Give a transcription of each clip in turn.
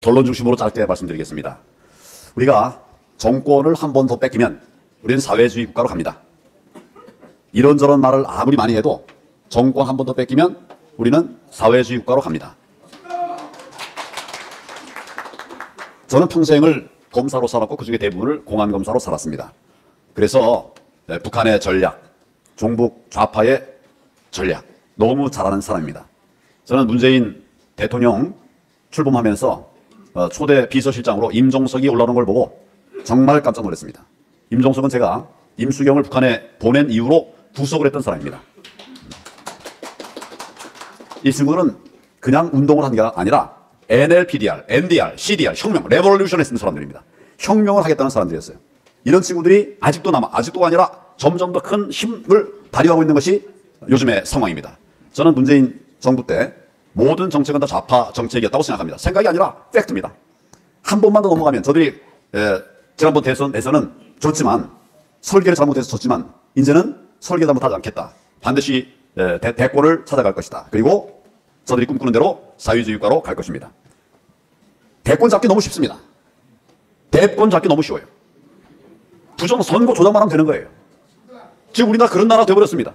결론 중심으로 짧게 말씀드리겠습니다. 우리가 정권을 한 번 더 뺏기면 우리는 사회주의 국가로 갑니다. 이런저런 말을 아무리 많이 해도 정권 한 번 더 뺏기면 우리는 사회주의 국가로 갑니다. 저는 평생을 검사로 살았고 그중에 대부분을 공안검사로 살았습니다. 그래서 북한의 전략, 종북 좌파의 전략 너무 잘 아는 사람입니다. 저는 문재인 대통령 출범하면서 초대 비서실장으로 임종석이 올라오는 걸 보고 정말 깜짝 놀랐습니다. 임종석은 제가 임수경을 북한에 보낸 이후로 구속을 했던 사람입니다. 이 친구는 그냥 운동을 한 게 아니라 NLPDR, NDR, CDR, 혁명, 레볼루션에 쓰는 사람들입니다. 혁명을 하겠다는 사람들이었어요. 이런 친구들이 아직도 아직도가 아니라 점점 더 큰 힘을 발휘하고 있는 것이 요즘의 상황입니다. 저는 문재인 정부 때 모든 정책은 다 좌파 정책이었다고 생각합니다. 생각이 아니라 팩트입니다. 한 번만 더 넘어가면 저들이 지난번 대선에서는 졌지만 설계를 잘못해서 졌지만 이제는 설계 잘못하지 않겠다. 반드시 대권을 찾아갈 것이다. 그리고 저들이 꿈꾸는 대로 사회주의 국가로 갈 것입니다. 대권 잡기 너무 쉽습니다. 대권 잡기 너무 쉬워요. 부정 선거 조작만 하면 되는 거예요. 지금 우리나라 그런 나라가 되어버렸습니다.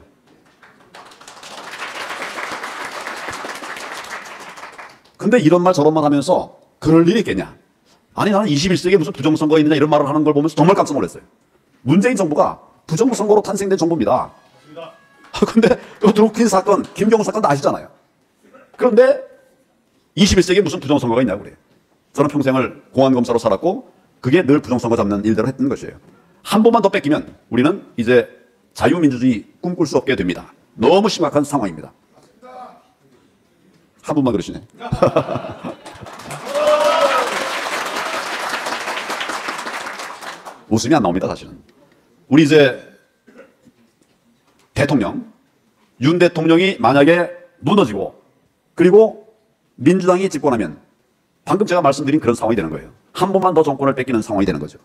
근데 이런 말 저런 말 하면서 그럴 일이 있겠냐. 아니 나는 21세기에 무슨 부정선거가 있느냐 이런 말을 하는 걸 보면서 정말 깜짝 놀랐어요. 문재인 정부가 부정선거로 탄생된 정부입니다. 근데 드루킹 사건, 김경호 사건 다 아시잖아요. 그런데 21세기에 무슨 부정선거가 있냐고 그래요. 저는 평생을 공안검사로 살았고 그게 늘 부정선거 잡는 일대로 했던 것이에요. 한 번만 더 뺏기면 우리는 이제 자유민주주의 꿈꿀 수 없게 됩니다. 너무 심각한 상황입니다. 한 분만 그러시네. 웃음이 안 나옵니다, 사실은. 우리 이제 대통령, 윤 대통령이 만약에 무너지고 그리고 민주당이 집권하면 방금 제가 말씀드린 그런 상황이 되는 거예요. 한 번만 더 정권을 뺏기는 상황이 되는 거죠.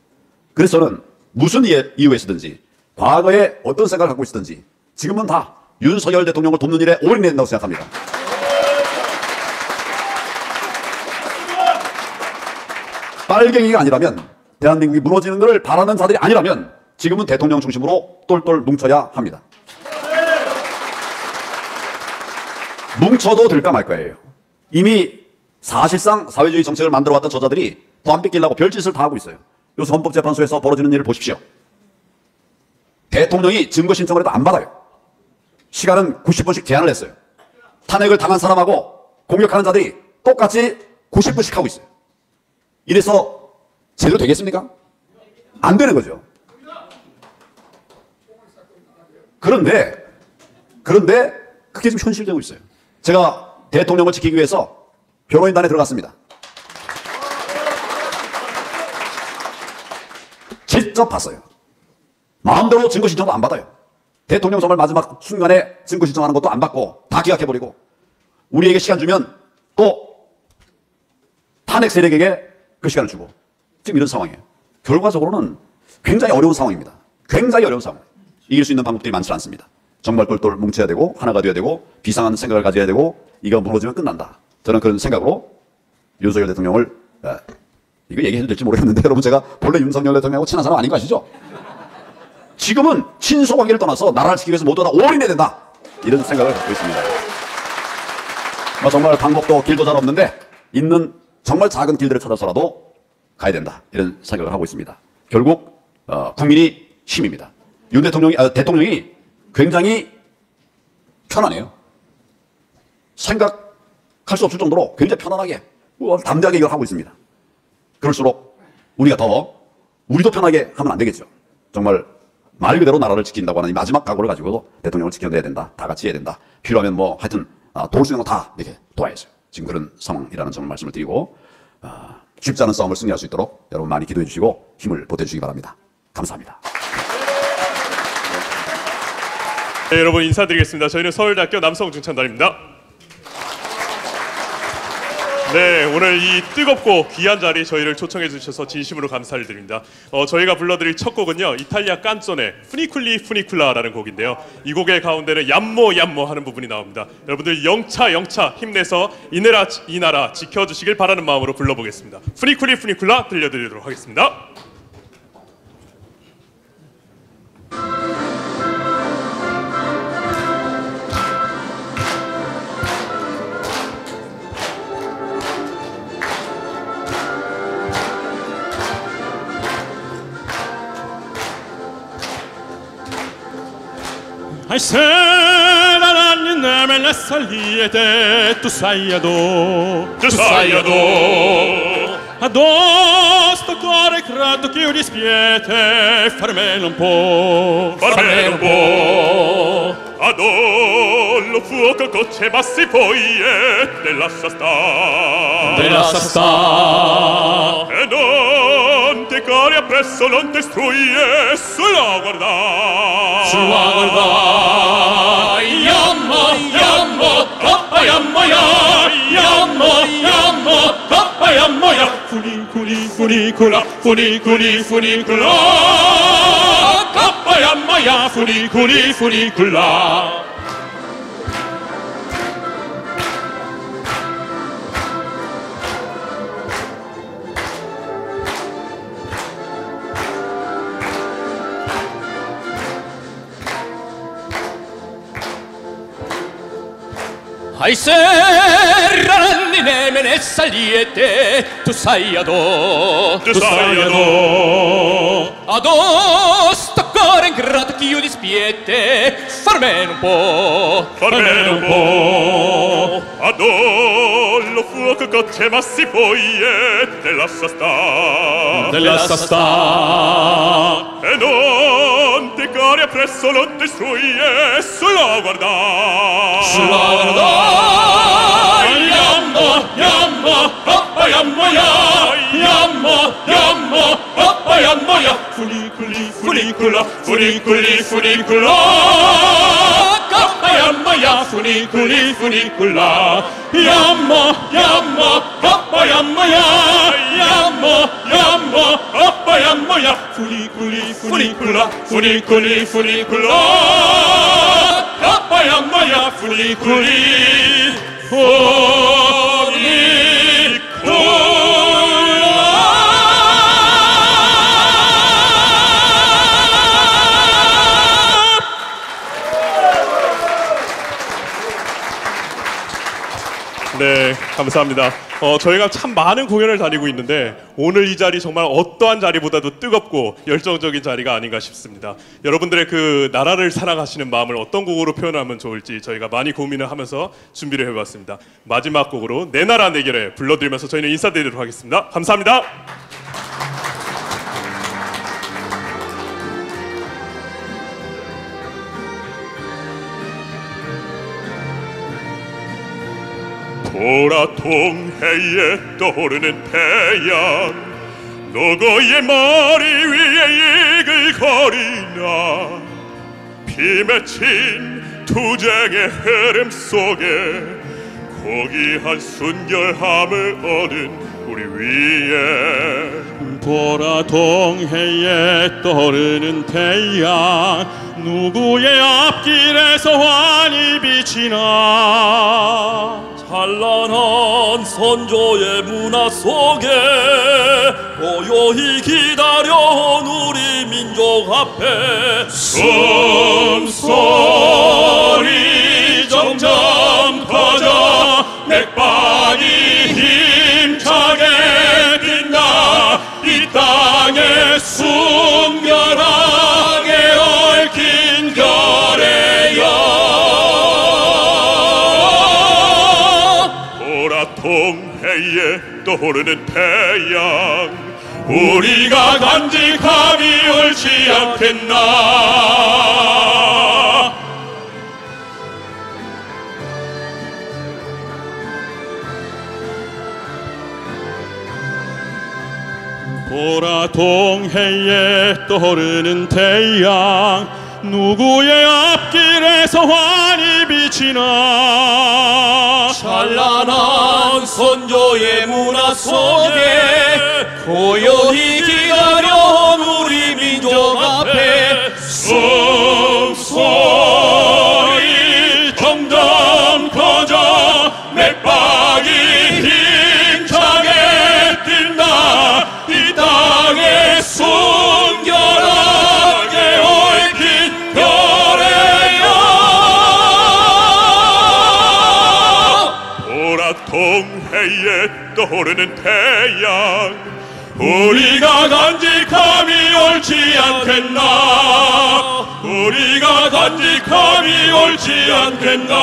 그래서 저는 무슨 이유에서든지 과거에 어떤 생각을 갖고 있었든지 지금은 다 윤석열 대통령을 돕는 일에 올인해야 된다고 생각합니다. 빨갱이가 아니라면 대한민국이 무너지는 것을 바라는 자들이 아니라면 지금은 대통령 중심으로 똘똘 뭉쳐야 합니다. 뭉쳐도 될까 말 거예요. 이미 사실상 사회주의 정책을 만들어왔던 저자들이 더 안 뺏기려고 별짓을 다 하고 있어요. 요새 헌법재판소에서 벌어지는 일을 보십시오. 대통령이 증거 신청을 해도 안 받아요. 시간은 90분씩 제한을 했어요. 탄핵을 당한 사람하고 공격하는 자들이 똑같이 90분씩 하고 있어요. 이래서 제대로 되겠습니까? 안 되는 거죠. 그런데 그게 지금 현실되고 있어요. 제가 대통령을 지키기 위해서 변호인단에 들어갔습니다. 직접 봤어요. 마음대로 증거 신청도 안 받아요. 대통령 정말 마지막 순간에 증거 신청하는 것도 안 받고 다 기각해버리고 우리에게 시간 주면 또 탄핵 세력에게 그 시간을 주고 지금 이런 상황이에요. 결과적으로는 굉장히 어려운 상황입니다. 굉장히 어려운 상황. 이길 수 있는 방법들이 많지 않습니다. 정말 똘똘 뭉쳐야 되고 하나가 돼야 되고 비상한 생각을 가져야 되고 이거 무너지면 끝난다. 저는 그런 생각으로 윤석열 대통령을 이거 얘기해도 될지 모르겠는데 여러분 제가 본래 윤석열 대통령하고 친한 사람 아닌 거 아시죠? 지금은 친소관계를 떠나서 나라를 지키기 위해서 모두 다 올인해야 된다. 이런 생각을 갖고 있습니다. 정말 방법도 길도 잘 없는데 있는 정말 작은 길들을 찾아서라도 가야 된다. 이런 생각을 하고 있습니다. 결국 국민이 힘입니다. 윤 대통령이 굉장히 편안해요. 생각할 수 없을 정도로 굉장히 편안하게 담대하게 이걸 하고 있습니다. 그럴수록 우리도 편하게 하면 안 되겠죠. 정말 말 그대로 나라를 지킨다고 하는 이 마지막 각오를 가지고 대통령을 지켜내야 된다. 다 같이 해야 된다. 필요하면 하여튼 도울 수 있는 거 다 이렇게 도와야죠. 지금 그런 상황이라는 점을 말씀을 드리고 쉽지 않은 싸움을 승리할 수 있도록 여러분 많이 기도해 주시고 힘을 보태주시기 바랍니다. 감사합니다. 네, 여러분 인사드리겠습니다. 저희는 서울대학교 남성중창단입니다. 네, 오늘 이 뜨겁고 귀한 자리 저희를 초청해 주셔서 진심으로 감사를 드립니다. 저희가 불러드릴 첫 곡은요, 이탈리아 깐조네 푸니쿨리 푸니쿨라라는 곡인데요. 이 곡의 가운데는 얌모 얌모 하는 부분이 나옵니다. 여러분들 영차 영차 힘내서 이 나라 지켜주시길 바라는 마음으로 불러보겠습니다. 푸니쿨리 푸니쿨라 들려드리도록 하겠습니다. Ai se la lagna me la saliete tu sai adò sto cuore credo che io dispiete farmelo un po' adò lo fuoco cocce bassi poi te lascia sta e non ti cori appresso non ti struie solo guardar Yammo, yammo, coppa yammo ya Yammo, yammo, coppa yammo ya Funicula Coppa yammo ya funicula Ai serrandi nemene saliete tu sai adò adò sto cuore ingrato che io dispiete farmelo un po' adò lo fuoco cocce massi poi te lascia sta e non ti cori appresso non ti struie solo guardar Yammo, hoppa yammo ya Yammo, hoppa yammo ya Funicula Coppa yammo ya funicula Yammo, hoppa yammo ya Yammo, hoppa yammo ya Funicula Coppa yammo ya 네, 감사합니다. 저희가 참 많은 공연을 다니고 있는데 오늘 이 자리 정말 어떠한 자리보다도 뜨겁고 열정적인 자리가 아닌가 싶습니다. 여러분들의 그 나라를 사랑하시는 마음을 어떤 곡으로 표현하면 좋을지 저희가 많이 고민을 하면서 준비를 해봤습니다. 마지막 곡으로 내 나라 내 길에 불러드리면서 저희는 인사드리도록 하겠습니다. 감사합니다. 보라통해에 떠오르는 태양 너고의 머리 위에 이글거리나 피 맺힌 투쟁의 흐름 속에 고귀한 순결함을 얻은 우리 위에 보라통해에 떠오르는 태양 누구의 앞길에서 환히 비치나 찬란한 선조의 문화 속에 고요히 기다려온 우리 민족 앞에 숨소리 점점 커져 맥박이 힘차게 빈다 이 땅에 순결하게 얽힌 결의 보라통해에 떠오르는 태양 우리가 간직함이 옳지 않겠나 보라통해에 떠오르는 태양 누구의 앞길에서 환히 세월이 지나 찬란한 선조의 문화 속에 고요히 기다려온 우리 민족 앞에 숨소리 점점 커져 맥박이 힘차게 뛴다. 이 땅에 순결하게 얽힌 별의 영 보라통해에 떠오르는 태양 우리가 간직함이 옳지 않겠나. 우리가 간직함이 옳지 않겠나.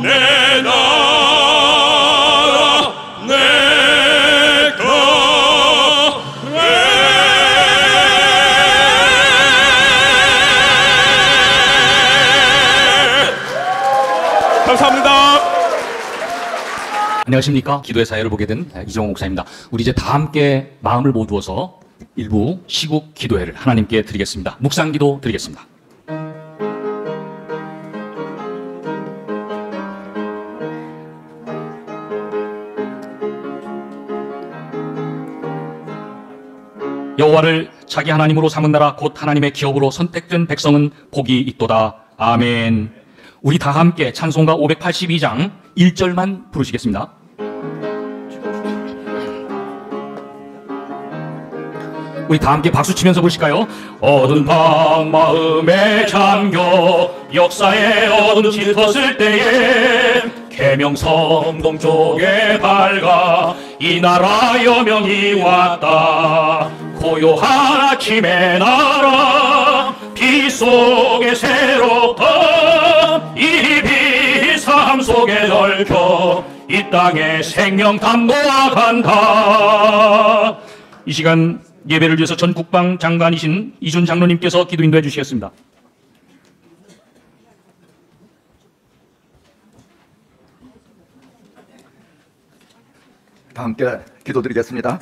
내 나라 내 거래. 감사합니다. 안녕하십니까. 기도의 사회를 보게 된 이정호 목사입니다. 우리 이제 다 함께 마음을 모두어서 일부 시국 기도회를 하나님께 드리겠습니다. 묵상 기도 드리겠습니다. 여호와를 자기 하나님으로 삼은 나라 곧 하나님의 기업으로 선택된 백성은 복이 있도다. 아멘. 우리 다 함께 찬송가 582장 1절만 부르시겠습니다. 우리 다 함께 박수 치면서 부르실까요? 어두운 밤 마음에 잠겨 역사의 어둠 짙었을 때에 계명성 동쪽에 밝아 이 나라 여명이 왔다. 고요한 아침의 나라 비 속에 새롭다. 이 빛 삶 속에 넓혀 이 땅에 생명담 놓아간다. 이 시간 예배를 위해서 전 국방 장관이신 이준 장로님께서 기도 인도해 주시겠습니다. 다 함께 기도드리겠습니다.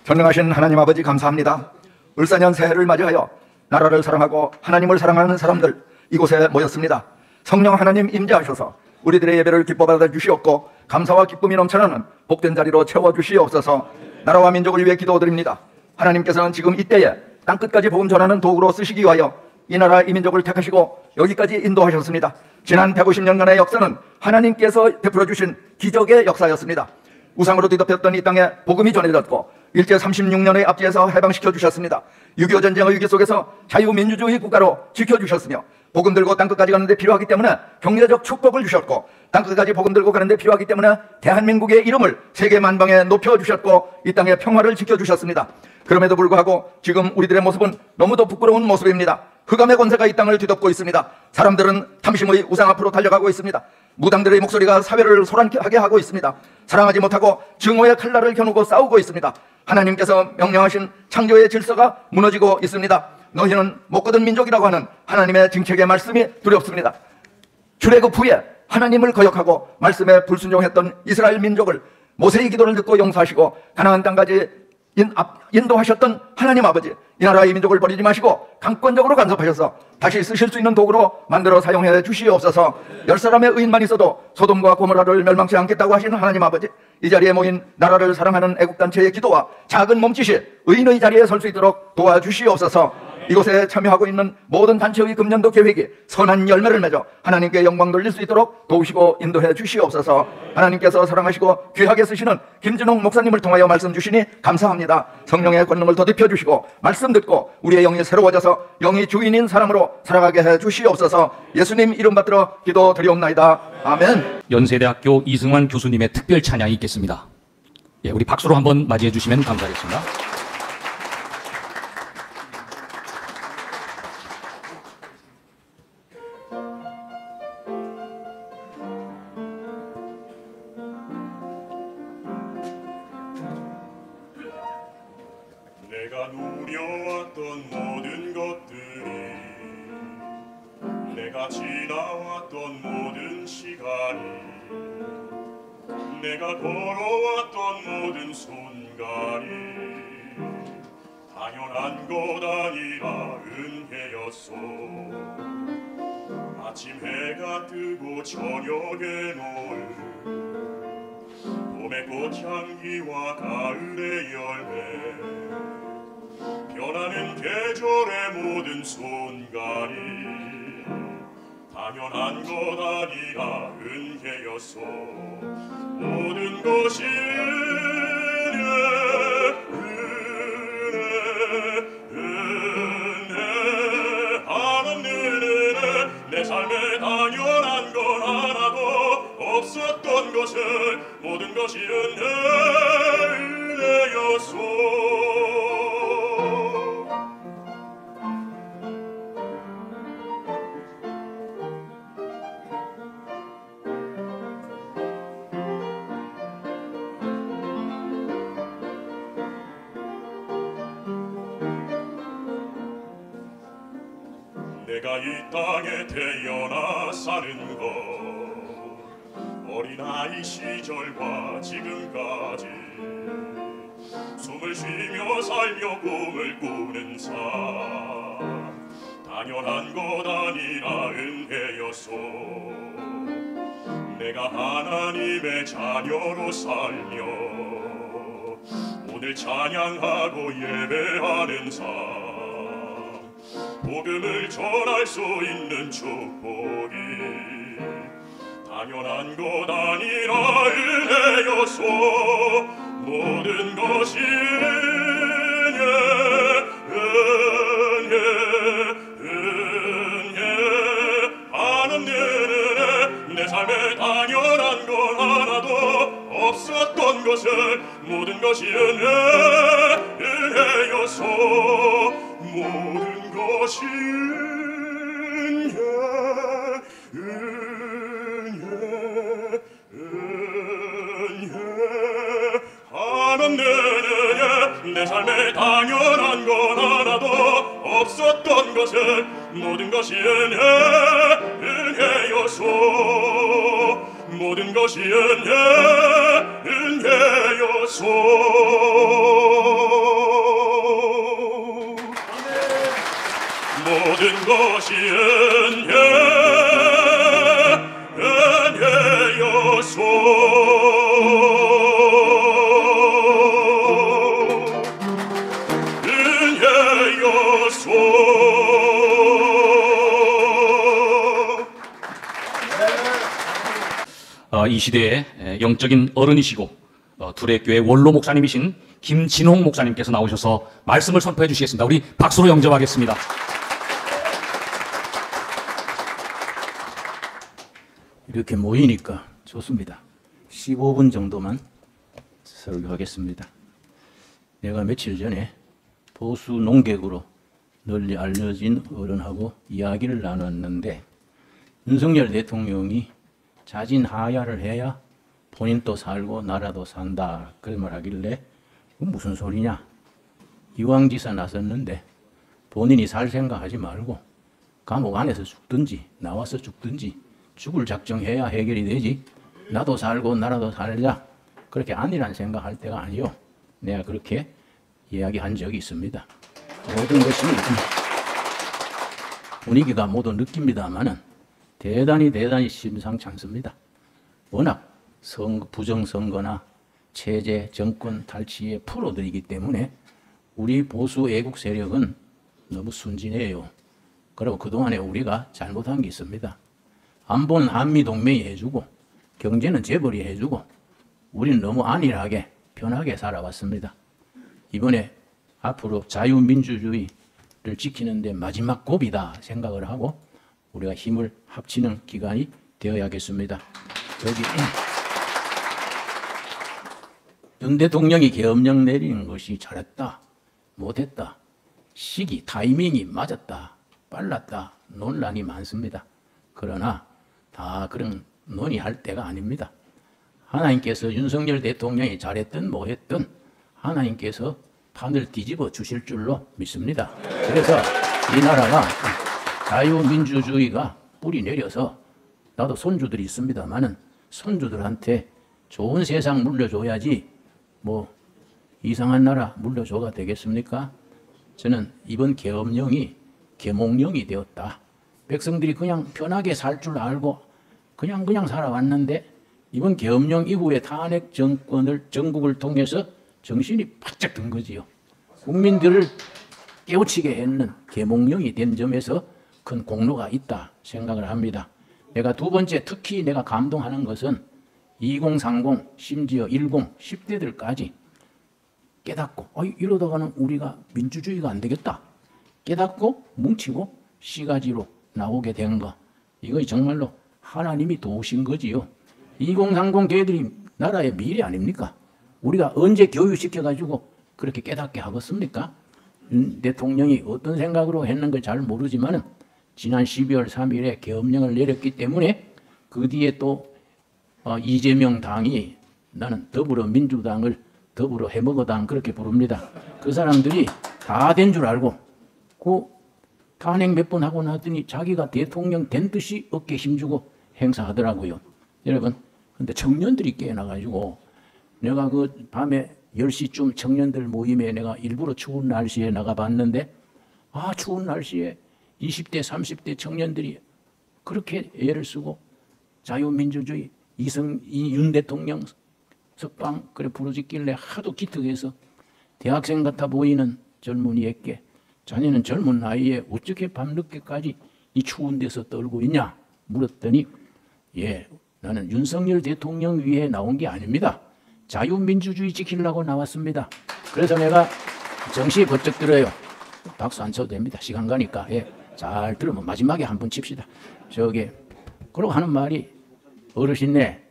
전능하신 하나님 아버지 감사합니다. 을사년 새해를 맞이하여 나라를 사랑하고 하나님을 사랑하는 사람들 이곳에 모였습니다. 성령 하나님 임재하셔서 우리들의 예배를 기뻐 받아 주시옵고 감사와 기쁨이 넘쳐나는 복된 자리로 채워 주시옵소서. 나라와 민족을 위해 기도드립니다. 하나님께서는 지금 이때에 땅끝까지 복음 전하는 도구로 쓰시기 위하여 이 나라 이 민족을 택하시고 여기까지 인도하셨습니다. 지난 150년간의 역사는 하나님께서 베풀어 주신 기적의 역사였습니다. 우상으로 뒤덮였던 이 땅에 복음이 전해졌고 일제 36년의 압제에서 해방시켜 주셨습니다. 6.25 전쟁의 위기 속에서 자유민주주의 국가로 지켜주셨으며 복음 들고 땅끝까지 가는데 필요하기 때문에 경제적 축복을 주셨고 땅끝까지 복음 들고 가는데 필요하기 때문에 대한민국의 이름을 세계 만방에 높여주셨고 이 땅의 평화를 지켜주셨습니다. 그럼에도 불구하고 지금 우리들의 모습은 너무도 부끄러운 모습입니다. 흑암의 권세가 이 땅을 뒤덮고 있습니다. 사람들은 탐심의 우상 앞으로 달려가고 있습니다. 무당들의 목소리가 사회를 소란하게 하고 있습니다. 사랑하지 못하고 증오의 칼날을 겨누고 싸우고 있습니다. 하나님께서 명령하신 창조의 질서가 무너지고 있습니다. 너희는 못 거둔 민족이라고 하는 하나님의 징책의 말씀이 두렵습니다. 출애굽 후에 하나님을 거역하고 말씀에 불순종했던 이스라엘 민족을 모세의 기도를 듣고 용서하시고 가나안 땅까지 인도하셨던 하나님 아버지, 이 나라 이 민족을 버리지 마시고 강권적으로 간섭하셔서 다시 쓰실 수 있는 도구로 만들어 사용해 주시옵소서. 10사람의 의인만 있어도 소돔과 고모라를 멸망치 않겠다고 하시는 하나님 아버지, 이 자리에 모인 나라를 사랑하는 애국단체의 기도와 작은 몸짓이 의인의 자리에 설 수 있도록 도와주시옵소서. 이곳에 참여하고 있는 모든 단체의 금년도 계획이 선한 열매를 맺어 하나님께 영광 돌릴 수 있도록 도우시고 인도해 주시옵소서. 하나님께서 사랑하시고 귀하게 쓰시는 김진홍 목사님을 통하여 말씀 주시니 감사합니다. 성령의 권능을 더딥혀 주시고 말씀 듣고 우리의 영이 새로워져서 영이 주인인 사람으로 살아가게 해 주시옵소서. 예수님 이름 받들어 기도 드리옵나이다. 아멘. 연세대학교 이승환 교수님의 특별 찬양이 있겠습니다. 예, 우리 박수로 한번 맞이해 주시면 감사하겠습니다. 내가 누려왔던 모든 것들이, 내가 지나왔던 모든 시간이, 내가 걸어왔던 모든 순간이 당연한 것 아니라 은혜였소. 아침 해가 뜨고 저녁에 노을 봄의 꽃향기와 가을의 열매 변하는 계절의 모든 순간이 당연한 것 아니라 은혜였소 모든 것이 은혜 한없는 은혜 내 삶에 당연한 건 하나도 없었던 것을 모든 것이 은혜였소 내가 이 땅에 태어나 사는 것 어린아이 시절과 지금까지 숨을 쉬며 살며 꿈을 꾸는 삶 당연한 것 아니라 은혜였소 내가 하나님의 자녀로 살며 오늘 찬양하고 예배하는 삶 복음을 전할 수 있는 축복이 당연한 것 아니라 은혜였소 모든 것이 은혜 한없는 은혜 내 삶에 당연한 건 하나도 없었던 것을 모든 것이 은혜였소 모든 것이 은혜 한없는 은혜 내 삶에 당연한 건 하나도 없었던 것을 모든 것이 은혜였소 모든 것이 은혜였소 모든 것이 은혜였소 이 시대의 영적인 어른이시고 두레교회 원로 목사님이신 김진홍 목사님께서 나오셔서 말씀을 선포해 주시겠습니다. 우리 박수로 영접하겠습니다. 이렇게 모이니까 좋습니다. 15분 정도만 설교하겠습니다. 내가 며칠 전에 보수 농객으로 널리 알려진 어른하고 이야기를 나눴는데 윤석열 대통령이 자진하야를 해야 본인도 살고 나라도 산다 그런 말 하길래 무슨 소리냐. 이왕지사 나섰는데 본인이 살 생각하지 말고 감옥 안에서 죽든지 나와서 죽든지 죽을 작정해야 해결이 되지. 나도 살고 나라도 살자. 그렇게 아니란 생각할 때가 아니요. 내가 그렇게 이야기한 적이 있습니다. 모든 것이 분위기가 모두 느낍니다만은 대단히 심상치 않습니다. 워낙 부정선거나 체제, 정권 탈취의 프로들이기 때문에 우리 보수 애국 세력은 너무 순진해요. 그리고 그동안에 우리가 잘못한 게 있습니다. 안보는 한미동맹이 해주고 경제는 재벌이 해주고 우리는 너무 안일하게 편하게 살아왔습니다. 이번에 앞으로 자유민주주의를 지키는데 마지막 고비다 생각을 하고 우리가 힘을 합치는 기간이 되어야겠습니다. 여기 윤 대통령이 계엄령 내리는 것이 잘했다, 못했다, 시기, 타이밍이 맞았다, 빨랐다 논란이 많습니다. 그러나 다 그런 논의할 때가 아닙니다. 하나님께서 윤석열 대통령이 잘했든 뭐했든 하나님께서 판을 뒤집어 주실 줄로 믿습니다. 그래서 이 나라가 자유민주주의가 뿌리 내려서 나도 손주들이 있습니다만은 손주들한테 좋은 세상 물려줘야지 뭐 이상한 나라 물려줘가 되겠습니까? 저는 이번 계엄령이 계몽령이 되었다. 백성들이 그냥 편하게 살 줄 알고 그냥 살아왔는데 이번 계엄령 이후에 탄핵 정국을 통해서 정신이 바짝 든 거지요. 국민들을 깨우치게 했는 계몽령이 된 점에서 큰 공로가 있다 생각을 합니다. 내가 두 번째 특히 내가 감동하는 것은 2030 심지어 10, 10대들까지 깨닫고 이러다가는 우리가 민주주의가 안 되겠다. 깨닫고 뭉치고 시가지로 나오게 된 거. 이거 정말로 하나님이 도우신 거지요. 2030 걔들이 나라의 미래 아닙니까? 우리가 언제 교육시켜가지고 그렇게 깨닫게 하겠습니까? 윤 대통령이 어떤 생각으로 했는 걸 잘 모르지만 지난 12월 3일에 계엄령을 내렸기 때문에 그 뒤에 또 이재명 당이 나는 더불어민주당을 더불어 해먹어당 그렇게 부릅니다. 그 사람들이 다 된 줄 알고 그 탄핵 몇 번 하고 나더니 자기가 대통령 된 듯이 어깨 힘주고 행사하더라고요. 여러분, 근데 청년들이 깨어나가지고 내가 그 밤에 10시쯤 청년들 모임에 내가 일부러 추운 날씨에 나가봤는데 추운 날씨에 20대, 30대 청년들이 그렇게 애를 쓰고 자유민주주의 윤 대통령 석방 그래 부르짖길래 하도 기특해서 대학생 같아 보이는 젊은이에게 자네는 젊은 나이에 어떻게 밤늦게까지 이 추운 데서 떨고 있냐 물었더니 나는 윤석열 대통령 위해 나온 게 아닙니다. 자유민주주의 지키려고 나왔습니다. 그래서 내가 정시에 번쩍 들어요. 박수 안 쳐도 됩니다. 시간 가니까. 잘 들으면 마지막에 한 번 칩시다. 그러고 하는 말이 어르신네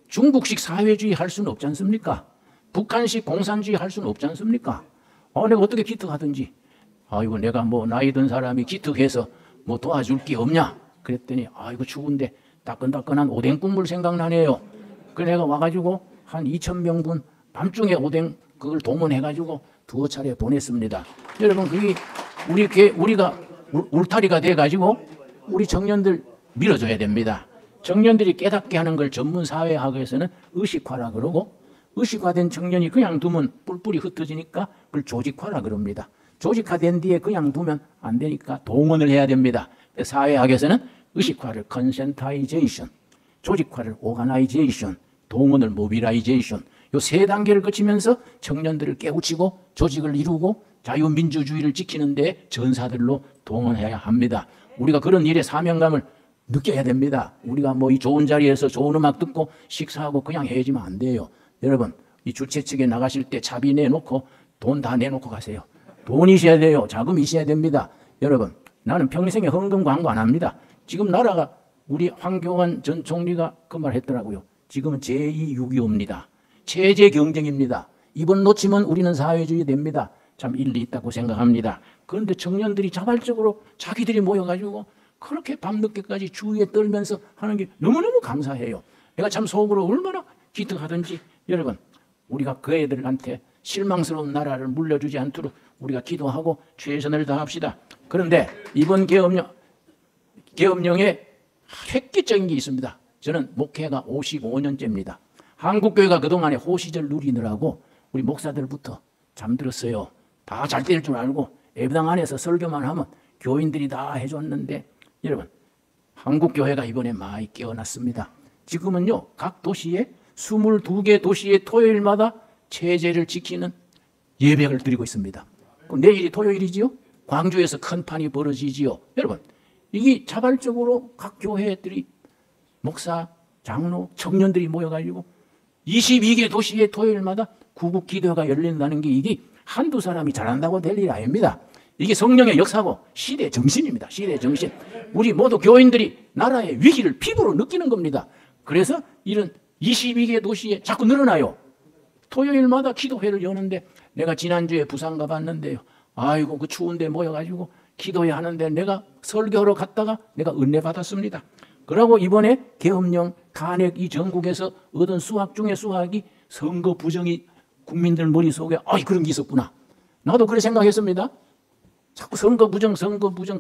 중국식 사회주의 할 수는 없지 않습니까? 북한식 공산주의 할 수는 없지 않습니까? 내가 어떻게 기특하든지 이거 내가 뭐 나이 든 사람이 기특해서 뭐 도와줄 게 없냐? 그랬더니 이거 추운데 따끈따끈한 오뎅 국물 생각나네요. 그래 내가 와가지고 한 2,000명분 밤중에 오뎅 그걸 동원해가지고 2차례 보냈습니다. 여러분 그게 우리가 울타리가 돼가지고 우리 청년들 밀어줘야 됩니다. 청년들이 깨닫게 하는 걸 전문사회학에서는 의식화라 그러고 의식화된 청년이 그냥 두면 뿔뿔이 흩어지니까 그걸 조직화라 그럽니다. 조직화된 뒤에 그냥 두면 안 되니까 동원을 해야 됩니다. 사회학에서는 의식화를 컨센타이제이션, 조직화를 오가나이제이션, 동원을 모빌라이제이션 요 세 단계를 거치면서 청년들을 깨우치고 조직을 이루고 자유민주주의를 지키는 데 전사들로 동원해야 합니다. 우리가 그런 일에 사명감을 느껴야 됩니다. 우리가 뭐 이 좋은 자리에서 좋은 음악 듣고 식사하고 그냥 헤어지면 안 돼요. 여러분 이 주최 측에 나가실 때 차비 내놓고 돈 다 내놓고 가세요. 돈이 있어야 돼요. 자금이 있어야 됩니다. 여러분 나는 평생에 헌금 광고 안 합니다. 지금 나라가 우리 황교안 전 총리가 그 말 했더라고요. 지금은 제2 6.25입니다. 체제 경쟁입니다. 이번 놓치면 우리는 사회주의 됩니다. 참 일리 있다고 생각합니다. 그런데 청년들이 자발적으로 자기들이 모여가지고 그렇게 밤늦게까지 주위에 떨면서 하는 게 너무너무 감사해요. 내가 참 속으로 얼마나 기특하든지 여러분 우리가 그 애들한테 실망스러운 나라를 물려주지 않도록 우리가 기도하고 최선을 다합시다. 그런데 이번 계엄령에 획기적인 게 있습니다. 저는 목회가 55년째입니다. 한국교회가 그동안에 호시절 누리느라고 우리 목사들부터 잠들었어요. 다 잘 될 줄 알고 예배당 안에서 설교만 하면 교인들이 다 해줬는데 여러분 한국교회가 이번에 많이 깨어났습니다. 지금은요 각 도시에 22개 도시의 토요일마다 체제를 지키는 예배를 드리고 있습니다. 내일이 토요일이지요. 광주에서 큰 판이 벌어지지요. 여러분 이게 자발적으로 각 교회들이 목사, 장로, 청년들이 모여가지고 22개 도시의 토요일마다 구국 기도회가 열린다는 게 이게 한두 사람이 잘한다고 될 일이 아닙니다. 이게 성령의 역사고 시대 정신입니다. 시대 정신. 우리 모두 교인들이 나라의 위기를 피부로 느끼는 겁니다. 그래서 이런 22개 도시에 자꾸 늘어나요. 토요일마다 기도회를 여는데 내가 지난주에 부산 가봤는데요. 아이고 그 추운데 모여가지고 기도회 하는데 내가 설교하러 갔다가 내가 은혜 받았습니다. 그러고 이번에 계엄령 탄핵 이 전국에서 얻은 수학 중에 수학이 선거 부정이 국민들 머릿속에 그런 게 있었구나. 나도 그렇게 생각했습니다. 자꾸 선거 부정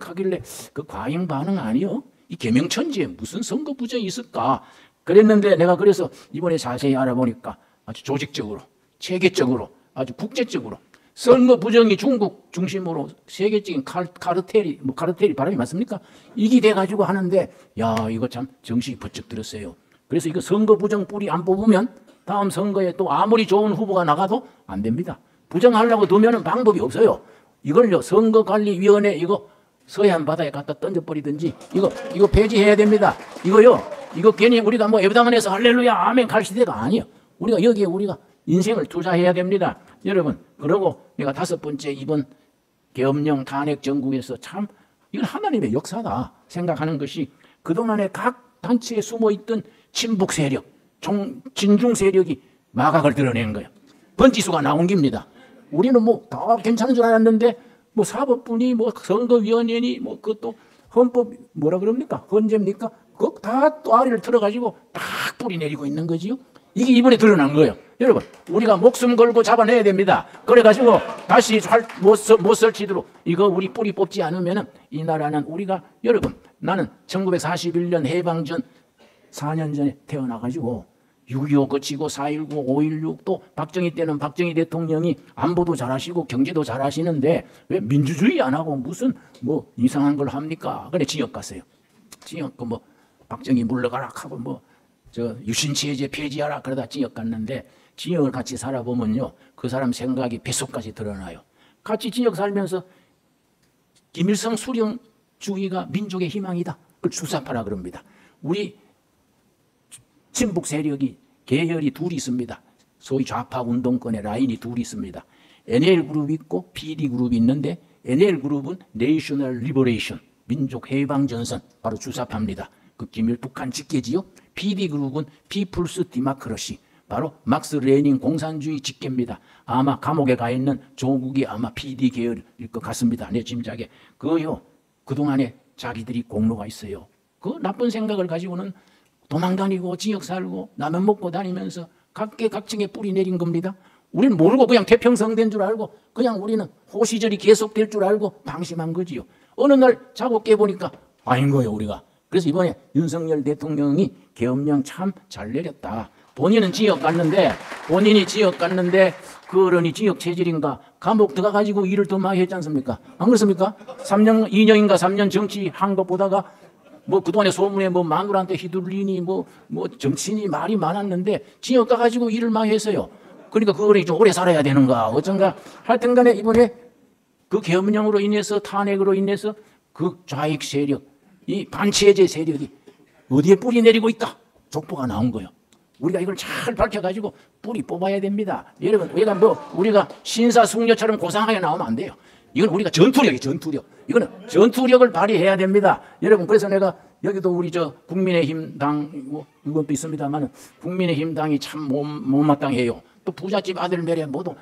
하길래 그 과잉 반응 아니요? 이 계명천지에 무슨 선거 부정이 있을까? 그랬는데 내가 그래서 이번에 자세히 알아보니까 아주 조직적으로 체계적으로 아주 국제적으로 선거 부정이 중국 중심으로 세계적인 카르텔이 바람이 맞습니까? 이기 돼가지고 하는데, 야, 이거 참 정신이 번쩍 들었어요. 그래서 이거 선거 부정 뿌리 안 뽑으면 다음 선거에 또 아무리 좋은 후보가 나가도 안 됩니다. 부정하려고 두면은 방법이 없어요. 이걸요, 선거관리위원회 이거 서해안 바다에 갖다 던져버리든지 이거 폐지해야 됩니다. 이거 괜히 우리가 뭐 예배당원에서 할렐루야 아멘 갈 시대가 아니에요. 우리가 여기에 우리가 인생을 투자해야 됩니다. 여러분, 그리고 내가 5번째 이번 계엄령 탄핵 정국에서 참 이건 하나님의 역사다 생각하는 것이 그동안에 각 단체에 숨어있던 친북 세력, 진중 세력이 마각을 드러낸 거예요. 번지수가 나온 겁니다. 우리는 뭐 다 괜찮은 줄 알았는데 뭐 사법부니 뭐 선거위원회니 뭐 그것도 헌법 뭐라 그럽니까? 헌재입니까? 그거 다 또 아리를 틀어가지고 딱 뿌리 내리고 있는 거지요. 이게 이번에 드러난 거예요. 여러분, 우리가 목숨 걸고 잡아내야 됩니다. 그래가지고 다시 못 설치도록 이거 우리 뿌리 뽑지 않으면 이 나라는 우리가 여러분, 나는 1941년 해방 전 4년 전에 태어나가지고 6.25 거치고 4.19, 5.16 또 박정희 때는 박정희 대통령이 안보도 잘하시고 경제도 잘하시는데 왜 민주주의 안 하고 무슨 뭐 이상한 걸 합니까? 그래 지역 갔어요. 지역 뭐 박정희 물러가라 하고 뭐 저 유신체제 폐지하라 그러다 지역 갔는데 지역을 같이 살아보면요 그 사람 생각이 뱃속까지 드러나요. 같이 지역 살면서 김일성 수령주의가 민족의 희망이다. 그걸 주사파라 그럽니다. 우리 친북 세력이 계열이 둘이 있습니다. 소위 좌파 운동권의 라인이 둘이 있습니다. NL그룹이 있고 PD그룹이 있는데 NL그룹은 National Liberation, 민족 해방전선, 바로 주사파입니다. 그 김일 북한 직계지요. PD그룹은 People's Democracy, 바로 막스 레닌 공산주의 직계입니다. 아마 감옥에 가 있는 조국이 아마 PD 계열일 것 같습니다. 내 짐작에. 그거요, 그동안에 자기들이 공로가 있어요. 그 나쁜 생각을 가지고는 도망다니고 지역 살고 라면 먹고 다니면서 각계각층에 뿌리 내린 겁니다. 우리는 모르고 그냥 태평성 된 줄 알고 그냥 우리는 호시절이 계속될 줄 알고 방심한 거지요. 어느 날 자고 깨보니까 아닌 거예요 우리가. 그래서 이번에 윤석열 대통령이 계엄령 참 잘 내렸다. 본인은 지역 갔는데 그 어른이 지역 체질인가 감옥 들어가가지고 일을 더 많이 했지 않습니까? 안 그렇습니까? 2년인가 3년 정치한 것보다가 뭐 그동안에 소문에 뭐 마누라한테 휘둘리니 뭐 정치인이 말이 많았는데 지역 가가지고 일을 많이 했어요. 그러니까 그 어른이 좀 오래 살아야 되는가 어쩐가 하여튼 간에 이번에 그 계엄령으로 인해서 탄핵으로 인해서 그 좌익 세력 이 반체제 세력이 어디에 뿌리 내리고 있다. 족보가 나온 거예요. 우리가 이걸 잘 밝혀가지고 뿌리 뽑아야 됩니다. 여러분 우리가 신사숙녀처럼 고상하게 나오면 안 돼요. 이건 우리가 전투력. 이거는 전투력을 발휘해야 됩니다. 여러분, 그래서 내가 여기도 우리 국민의힘당, 뭐, 이것도 있습니다만, 국민의힘당이 참 못마땅해요. 또 부잣집 아들 매래 모두,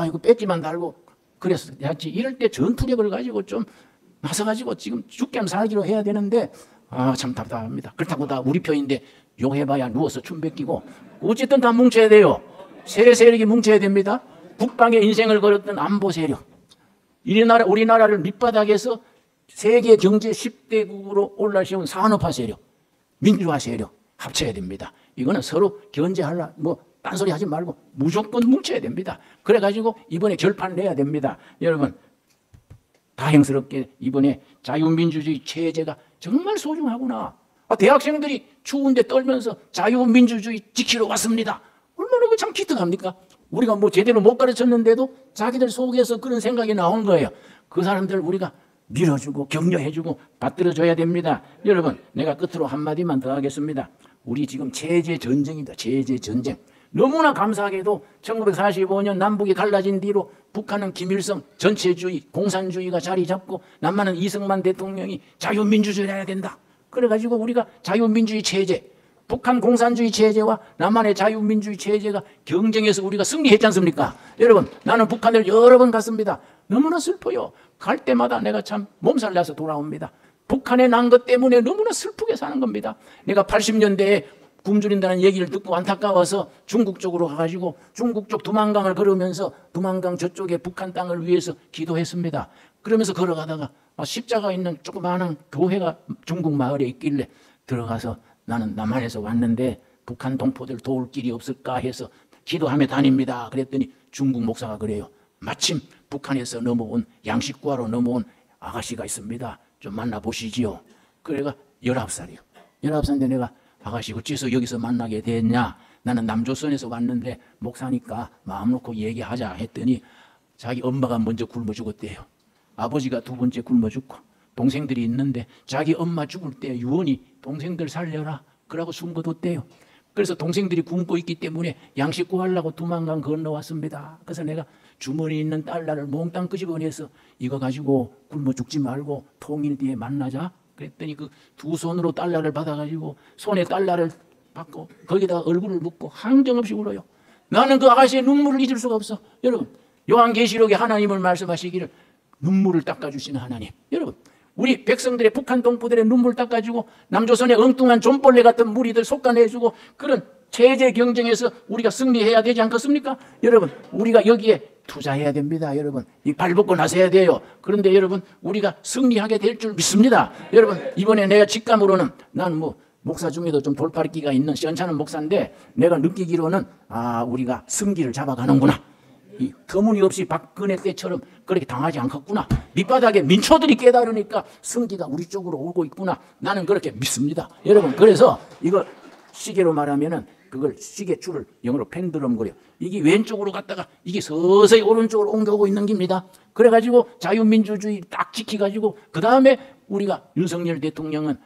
이거 뺏기만 달고, 그래서 이럴 때 전투력을 가지고 좀 나서가지고 지금 죽게 하면 살기로 해야 되는데, 참 답답합니다. 그렇다고 다 우리 편인데 욕해봐야 누워서 춤 뺏기고, 어쨌든 다 뭉쳐야 돼요. 세 세력이 뭉쳐야 됩니다. 북방의 인생을 걸었던 안보 세력. 우리나라를 밑바닥에서 세계 경제 10대국으로 올라세운 산업화 세력, 민주화 세력 합쳐야 됩니다. 이거는 서로 견제하려 딴소리 하지 말고 무조건 뭉쳐야 됩니다. 그래가지고 이번에 결판 내야 됩니다. 여러분, 다행스럽게 이번에 자유민주주의 체제가 정말 소중하구나. 대학생들이 추운데 떨면서 자유민주주의 지키러 왔습니다. 얼마나 참 기특합니까? 우리가 제대로 못 가르쳤는데도 자기들 속에서 그런 생각이 나온 거예요. 그 사람들 우리가 밀어주고 격려해주고 받들어줘야 됩니다. 여러분, 내가 끝으로 한마디만 더 하겠습니다. 우리 지금 체제 전쟁입니다. 체제 전쟁. 너무나 감사하게도 1945년 남북이 갈라진 뒤로 북한은 김일성 전체주의, 공산주의가 자리 잡고 남한은 이승만 대통령이 자유민주주의를 해야 된다. 그래가지고 우리가 자유민주주의 체제, 북한 공산주의 체제와 남한의 자유민주주의 체제가 경쟁해서 우리가 승리했지 않습니까? 여러분, 나는 북한을 여러 번 갔습니다. 너무나 슬퍼요. 갈 때마다 내가 참 몸살 나서 돌아옵니다. 북한에 난 것 때문에 너무나 슬프게 사는 겁니다. 내가 80년대에 굶주린다는 얘기를 듣고 안타까워서 중국 쪽으로 가가지고 중국 쪽 두만강을 걸으면서 두만강 저쪽에 북한 땅을 위해서 기도했습니다. 그러면서 걸어가다가 십자가 있는 조그마한 교회가 중국 마을에 있길래 들어가서 나는 남한에서 왔는데 북한 동포들 도울 길이 없을까 해서 기도하며 다닙니다. 그랬더니 중국 목사가 그래요. 마침 북한에서 넘어온 양식 구하러 넘어온 아가씨가 있습니다. 좀 만나보시지요. 그래가 19살이요. 19살인데 내가 아가씨 어째서 여기서 만나게 됐냐. 나는 남조선에서 왔는데 목사니까 마음 놓고 얘기하자 했더니 자기 엄마가 먼저 굶어 죽었대요. 아버지가 두 번째 굶어 죽고 동생들이 있는데 자기 엄마 죽을 때 유언이 동생들 살려라 그러고 숨겨뒀대요. 그래서 동생들이 굶고 있기 때문에 양식 구하려고 두만강 건너왔습니다. 그래서 내가 주머니에 있는 달러를 몽땅 끄집어내서 이거 가지고 굶어 죽지 말고 통일 뒤에 만나자 그랬더니 그 두 손으로 달러를 받아가지고 손에 달러를 받고 거기다가 얼굴을 묻고 항정없이 울어요. 나는 그 아가씨의 눈물을 잊을 수가 없어. 여러분 요한계시록에 하나님을 말씀하시기를 눈물을 닦아주시는 하나님. 여러분 우리 백성들의 북한 동포들의 눈물 닦아주고 남조선의 엉뚱한 좀벌레 같은 무리들 속아내주고 그런 체제 경쟁에서 우리가 승리해야 되지 않겠습니까? 여러분 우리가 여기에 투자해야 됩니다. 여러분 이 발벗고 나서야 돼요. 그런데 여러분 우리가 승리하게 될 줄 믿습니다. 여러분 이번에 내가 직감으로는 난 뭐 목사 중에도 좀 돌팔기가 있는 시원찮은 목사인데 내가 느끼기로는 우리가 승기를 잡아가는구나. 이 터무니없이 박근혜 때처럼 그렇게 당하지 않겠구나. 밑바닥에 민초들이 깨달으니까 승기가 우리 쪽으로 오고 있구나. 나는 그렇게 믿습니다. 여러분 그래서 이거 시계로 말하면은 그걸 시계줄을 영어로 펜드럼 거려. 이게 왼쪽으로 갔다가 이게 서서히 오른쪽으로 옮겨오고 있는 겁니다. 그래가지고 자유민주주의 딱 지키가지고 그 다음에 우리가 윤석열 대통령은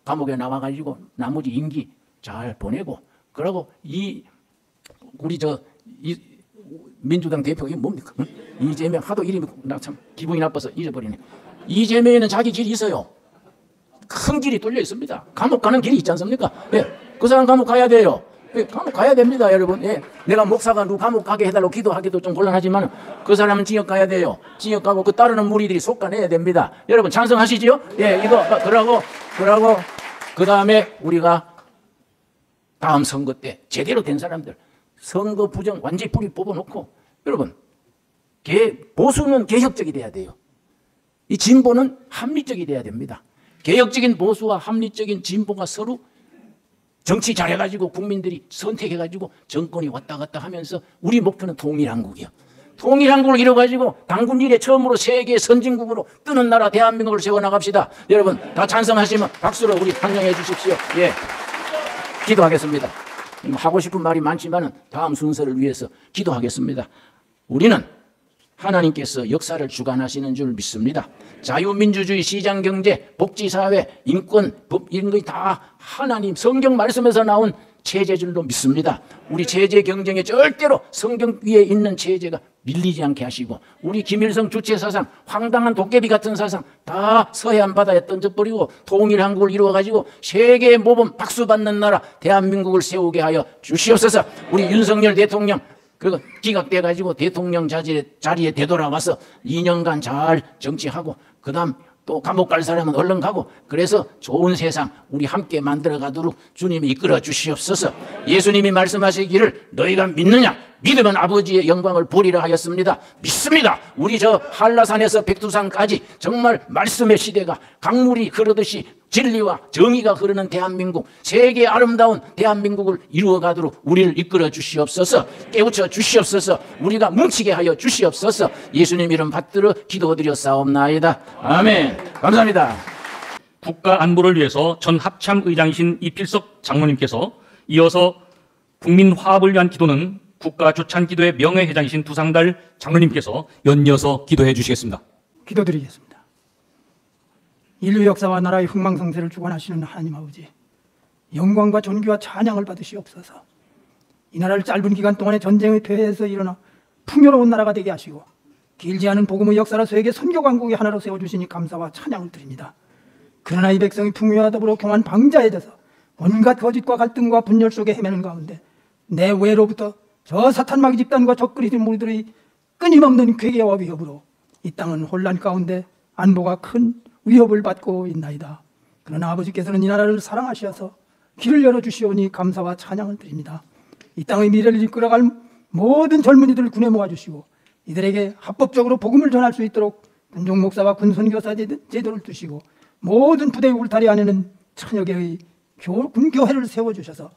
감옥에 나와가지고 나머지 임기 잘 보내고 그러고 우리 민주당 대표 이게 뭡니까? 이재명 하도 이름이 나 참 기분이 나빠서 잊어버리네. 이재명에는 자기 길이 있어요. 큰 길이 뚫려 있습니다. 감옥 가는 길이 있지 않습니까? 예, 그 사람 감옥 가야 돼요. 예, 감옥 가야 됩니다, 여러분. 예, 내가 목사가 누구 감옥 가게 해달라고 기도하기도 좀 곤란하지만 그 사람은 징역 가야 돼요. 징역 가고 그 따르는 무리들이 속아내야 됩니다. 여러분 찬성하시지요? 예, 이거 그러고 그 다음에 우리가 다음 선거 때 제대로 된 사람들 선거 부정 완전히 뿌리 뽑아놓고 여러분 보수는 개혁적이 돼야 돼요. 이 진보는 합리적이 돼야 됩니다. 개혁적인 보수와 합리적인 진보가 서로 정치 잘해가지고 국민들이 선택해가지고 정권이 왔다 갔다 하면서 우리 목표는 통일한국이요. 통일한국을 이뤄가지고 당군 이래 처음으로 세계 선진국으로 뜨는 나라 대한민국을 세워나갑시다. 여러분 다 찬성하시면 박수로 우리 환영해 주십시오. 예, 기도하겠습니다. 하고 싶은 말이 많지만 다음 순서를 위해서 기도하겠습니다. 우리는 하나님께서 역사를 주관하시는 줄 믿습니다. 자유민주주의, 시장경제, 복지사회, 인권, 법 이런 거 다 하나님 성경 말씀에서 나온 체제줄로 믿습니다. 우리 체제 경쟁에 절대로 성경 위에 있는 체제가 밀리지 않게 하시고 우리 김일성 주체 사상, 황당한 도깨비 같은 사상 다 서해안 바다에 던져버리고 통일한국을 이루어가지고 세계의 모범 박수받는 나라 대한민국을 세우게 하여 주시옵소서. 우리 윤석열 대통령 그거 기각돼가지고 대통령 자리에 되돌아와서 2년간 잘 정치하고 그 다음 또 감옥 갈 사람은 얼른 가고 그래서 좋은 세상 우리 함께 만들어 가도록 주님이 이끌어 주시옵소서. 예수님이 말씀하시기를 너희가 믿느냐? 믿으면 아버지의 영광을 보리라 하였습니다. 믿습니다. 우리 저 한라산에서 백두산까지 정말 말씀의 시대가 강물이 흐르듯이 진리와 정의가 흐르는 대한민국, 세계의 아름다운 대한민국을 이루어가도록 우리를 이끌어 주시옵소서. 깨우쳐 주시옵소서. 우리가 뭉치게 하여 주시옵소서. 예수님 이름 받들어 기도드렸사옵나이다. 아멘. 감사합니다. 국가 안보를 위해서 전 합참 의장이신 이필석 장로님께서 이어서 국민 화합을 위한 기도는 국가 조찬 기도의 명예회장이신 두상달 장로님께서 연이어서 기도해 주시겠습니다. 기도드리겠습니다. 인류 역사와 나라의 흥망성쇠를 주관하시는 하나님 아버지, 영광과 존귀와 찬양을 받으시옵소서. 이 나라를 짧은 기간 동안의 전쟁의 폐해에서 일어나 풍요로운 나라가 되게 하시고 길지 않은 복음의 역사로 세계 선교 강국의 하나로 세워주시니 감사와 찬양을 드립니다. 그러나 이 백성이 풍요와 더불어 경한 방자에 대해서 온갖 거짓과 갈등과 분열 속에 헤매는 가운데 내 외로부터 저 사탄마귀 집단과 적그리스도 무리들의 끊임없는 괴계와 위협으로 이 땅은 혼란 가운데 안보가 큰 위협을 받고 있나이다. 그러나 아버지께서는 이 나라를 사랑하셔서 길을 열어주시오니 감사와 찬양을 드립니다. 이 땅의 미래를 이끌어갈 모든 젊은이들을 군에 모아주시고 이들에게 합법적으로 복음을 전할 수 있도록 군종 목사와 군선교사 제도를 두시고 모든 부대 울타리 안에는 천여 개의 군교회를 세워주셔서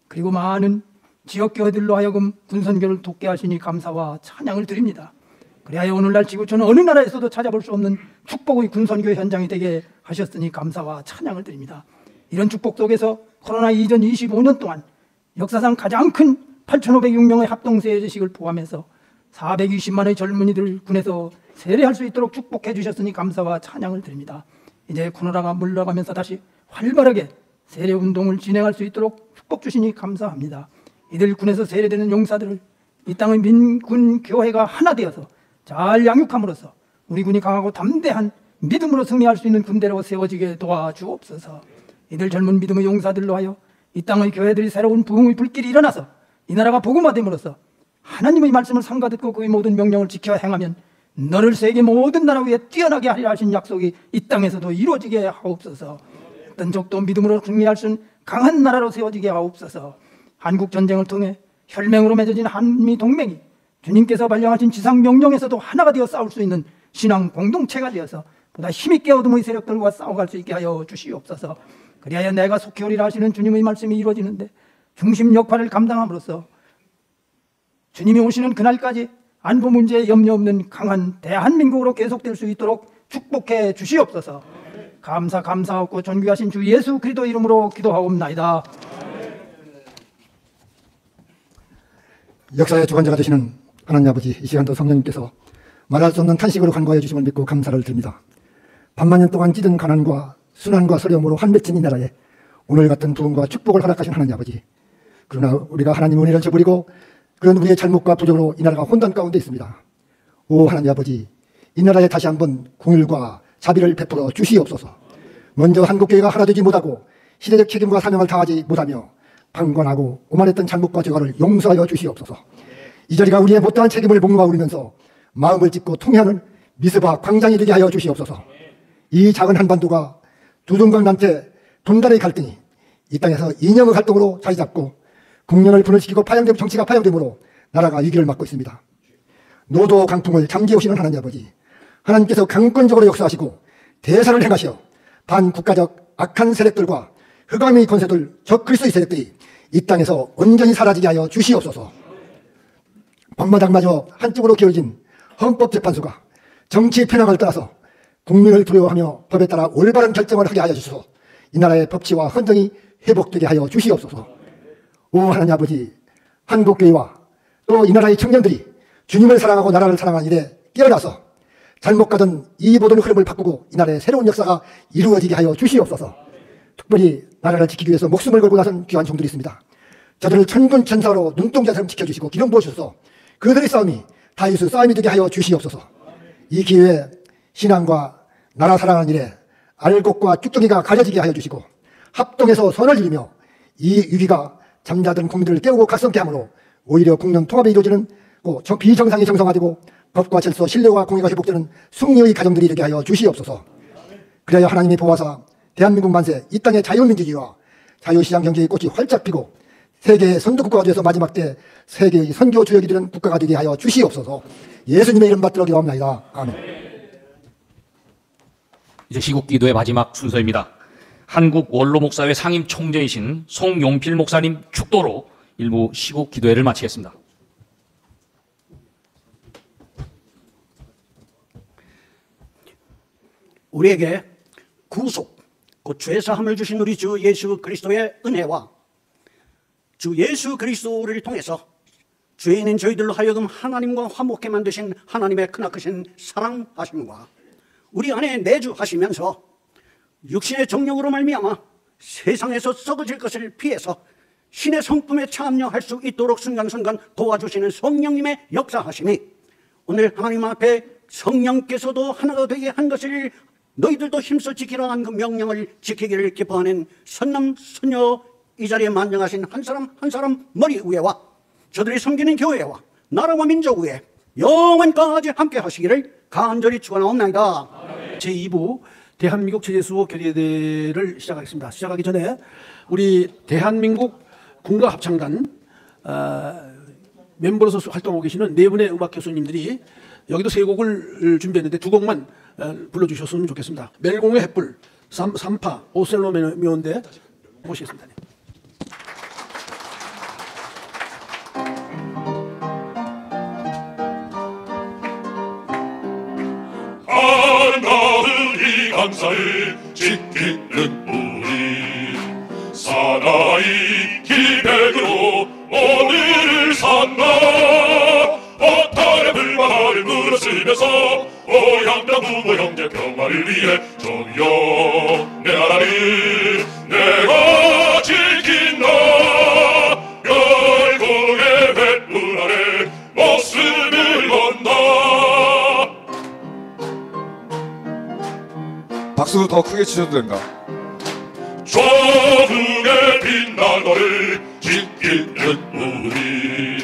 그리고 많은 지역교회들로 하여금 군선교를 돕게 하시니 감사와 찬양을 드립니다. 그래야 오늘날 지구촌 어느 나라에서도 찾아볼 수 없는 축복의 군선교 현장이 되게 하셨으니 감사와 찬양을 드립니다. 이런 축복 속에서 코로나 이전 25년 동안 역사상 가장 큰 8,506명의 합동세례식을 포함해서 420만의 젊은이들을 군에서 세례할 수 있도록 축복해 주셨으니 감사와 찬양을 드립니다. 이제 코로나가 물러가면서 다시 활발하게 세례 운동을 진행할 수 있도록 축복 주시니 감사합니다. 이들 군에서 세례되는 용사들을 이 땅의 민군 교회가 하나 되어서 잘 양육함으로써 우리 군이 강하고 담대한 믿음으로 승리할 수 있는 군대로 세워지게 도와주옵소서. 이들 젊은 믿음의 용사들로 하여 이 땅의 교회들이 새로운 부흥의 불길이 일어나서 이 나라가 복음화됨으로써 하나님의 말씀을 삼가 듣고 그의 모든 명령을 지켜 행하면 너를 세계 모든 나라 위에 뛰어나게 하리라 하신 약속이 이 땅에서도 이루어지게 하옵소서. 어떤 적도 믿음으로 승리할 수 있는 강한 나라로 세워지게 하옵소서. 한국 전쟁을 통해 혈맹으로 맺어진 한미 동맹이 주님께서 발령하신 지상 명령에서도 하나가 되어 싸울 수 있는 신앙 공동체가 되어서 보다 힘있게 어둠의 세력들과 싸워갈 수 있게 하여 주시옵소서. 그리하여 내가 속히 오리라 하시는 주님의 말씀이 이루어지는데 중심 역할을 감당함으로써 주님이 오시는 그날까지 안보 문제에 염려 없는 강한 대한민국으로 계속될 수 있도록 축복해 주시옵소서. 감사하고 존귀하신 주 예수 그리스도 이름으로 기도하옵나이다. 역사의 주관자가 되시는 하나님 아버지, 이 시간도 성령님께서 말할 수 없는 탄식으로 간구하여 주심을 믿고 감사를 드립니다. 반만년 동안 찌든 가난과 순환과 서려움으로 한맺힌 이 나라에 오늘 같은 부흥과 축복을 허락하신 하나님 아버지, 그러나 우리가 하나님 은혜를 저버리고 그런 우리의 잘못과 부족으로 이 나라가 혼돈 가운데 있습니다. 오 하나님 아버지, 이 나라에 다시 한번 공율과 자비를 베풀어 주시옵소서. 먼저 한국교회가 하나 되지 못하고 시대적 책임과 사명을 다하지 못하며 방관하고 오만했던 잘못과 죄가를 용서하여 주시옵소서. 이 자리가 우리의 못다한 책임을 목마우리면서 마음을 찢고 통회하는 미스바 광장이 되게 하여 주시옵소서. 이 작은 한반도가 두 동강단체 돈단의 갈등이 이 땅에서 이념의 갈등으로 자리 잡고 국면을 분열시키고 파양됨, 정치가 파양됨으로 나라가 위기를 맞고 있습니다. 노도 강풍을 잠재우시는 오시는 하나님 아버지, 하나님께서 강권적으로 역사하시고 대사를 행하시어 반국가적 악한 세력들과 흑암의 권세들, 적 그리스도의 세력들이 이 땅에서 온전히 사라지게 하여 주시옵소서. 밤마당마저 한쪽으로 기울어진 헌법재판소가 정치 편향을 따라서 국민을 두려워하며 법에 따라 올바른 결정을 하게 하여 주소서. 이 나라의 법치와 헌정이 회복되게 하여 주시옵소서. 오 하나님 아버지, 한국교회와 또 이 나라의 청년들이 주님을 사랑하고 나라를 사랑하는 일에 깨어나서 잘못 가던 이 모든 흐름을 바꾸고 이 나라의 새로운 역사가 이루어지게 하여 주시옵소서. 특별히 나라를 지키기 위해서 목숨을 걸고 나선 귀한 종들이 있습니다. 저들을 천군 천사로 눈동자처럼 지켜주시고 기름 부어주셔서 그들의 싸움이 다윗의 싸움이 되게 하여 주시옵소서. 이 기회에 신앙과 나라 사랑하는 일에 알곡과 쭉정이가 가려지게 하여 주시고 합동해서 선을 이루며 이 위기가 잠자던 국민들을 깨우고 각성케 하므로 오히려 국민 통합이 이루어지는 비정상이 정상화되고 법과 질서, 신뢰와 공의가 회복되는 승리의 가정들이 되게 하여 주시옵소서. 그래야 하나님이 보아사 대한민국 만세, 이 땅의 자유민주주의와 자유시장 경제의 꽃이 활짝 피고 세계의 선도국가가 되어서 마지막 때 세계의 선교 주역이 되는 국가가 되게 하여 주시옵소서. 예수님의 이름 받들어 기도합니다. 아멘. 이제 시국기도의 마지막 순서입니다. 한국 원로목사회 상임 총재이신 송용필 목사님 축도로 일부 시국기도회를 마치겠습니다. 우리에게 구속, 곧 죄사함을 주신 우리 주 예수 그리스도의 은혜와 주 예수 그리스도를 통해서 죄인인 저희들로 하여금 하나님과 화목해 만드신 하나님의 크나크신 사랑하심과 우리 안에 내주하시면서 육신의 정령으로 말미암아 세상에서 썩어질 것을 피해서 신의 성품에 참여할 수 있도록 순간순간 도와주시는 성령님의 역사하심이 오늘 하나님 앞에 성령께서도 하나가 되게 한 것을 너희들도 힘써 지키라 한 그 명령을 지키기를 기뻐하는 선남 선녀 이 자리에 만정하신 한 사람 한 사람 머리 위에와 저들이 섬기는 교회와 나라와 민족 위에 영원까지 함께 하시기를 간절히 축원하옵나이다. 제2부 대한민국 체제수호 결의대회를 시작하겠습니다. 시작하기 전에 우리 대한민국 군가합창단 멤버로서 활동하고 계시는 네 분의 음악 교수님들이 여기도 세 곡을 준비했는데 두 곡만 불러주셨으면 좋겠습니다. 멜공의 횃불, 삼파, 오셀로 묘인데 모시겠습니다. 감사를 지키는 우리 사나이 기백으로 오늘을 산다. 어탄의 불만을 물었으면서 오향당 부모 형제 평화를 위해 저기요 내 나라를 내가 지킨다. 열공의 횃불 아래 목숨을 건다. 박수 더 크게 치셔도 됩니다. 조국의 빛난 너를 지키는 우리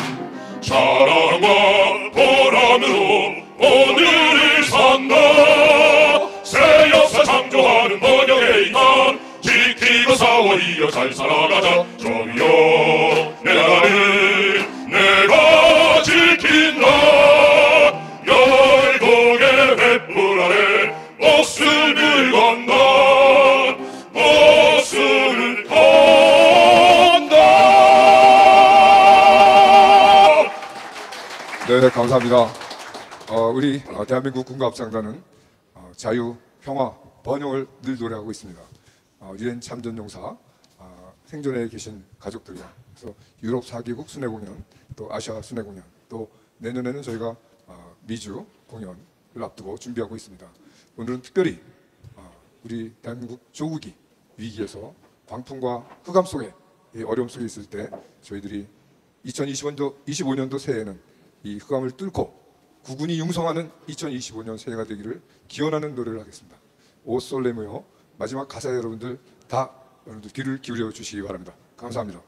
사랑과 보람으로 오늘을 산다. 새 역사 창조하는 번영의 이탄 지키고 싸워 이어 잘 살아가자. 저기요 내 나라를 내가 지킨다. 열공의 횃불 아래 목숨을 건다. 목숨을 건다. 네, 감사합니다. 우리 대한민국 군가합창단은 자유, 평화, 번영을 늘 노래하고 있습니다. 유엔 참전용사 생존에 계신 가족들과 그래서 유럽 4개국 순회 공연, 또 아시아 순회 공연, 또 내년에는 저희가 미주 공연을 앞두고 준비하고 있습니다. 오늘은 특별히 우리 대한민국 조국이 위기에서 광풍과 흑암 속에 이 어려움 속에 있을 때 저희들이 2025년도 새해에는 이 흑암을 뚫고 국군이 융성하는 2025년 새해가 되기를 기원하는 노래를 하겠습니다. 오 솔레무요. 마지막 가사에 여러분들 다 여러분들 귀를 기울여 주시기 바랍니다. 감사합니다.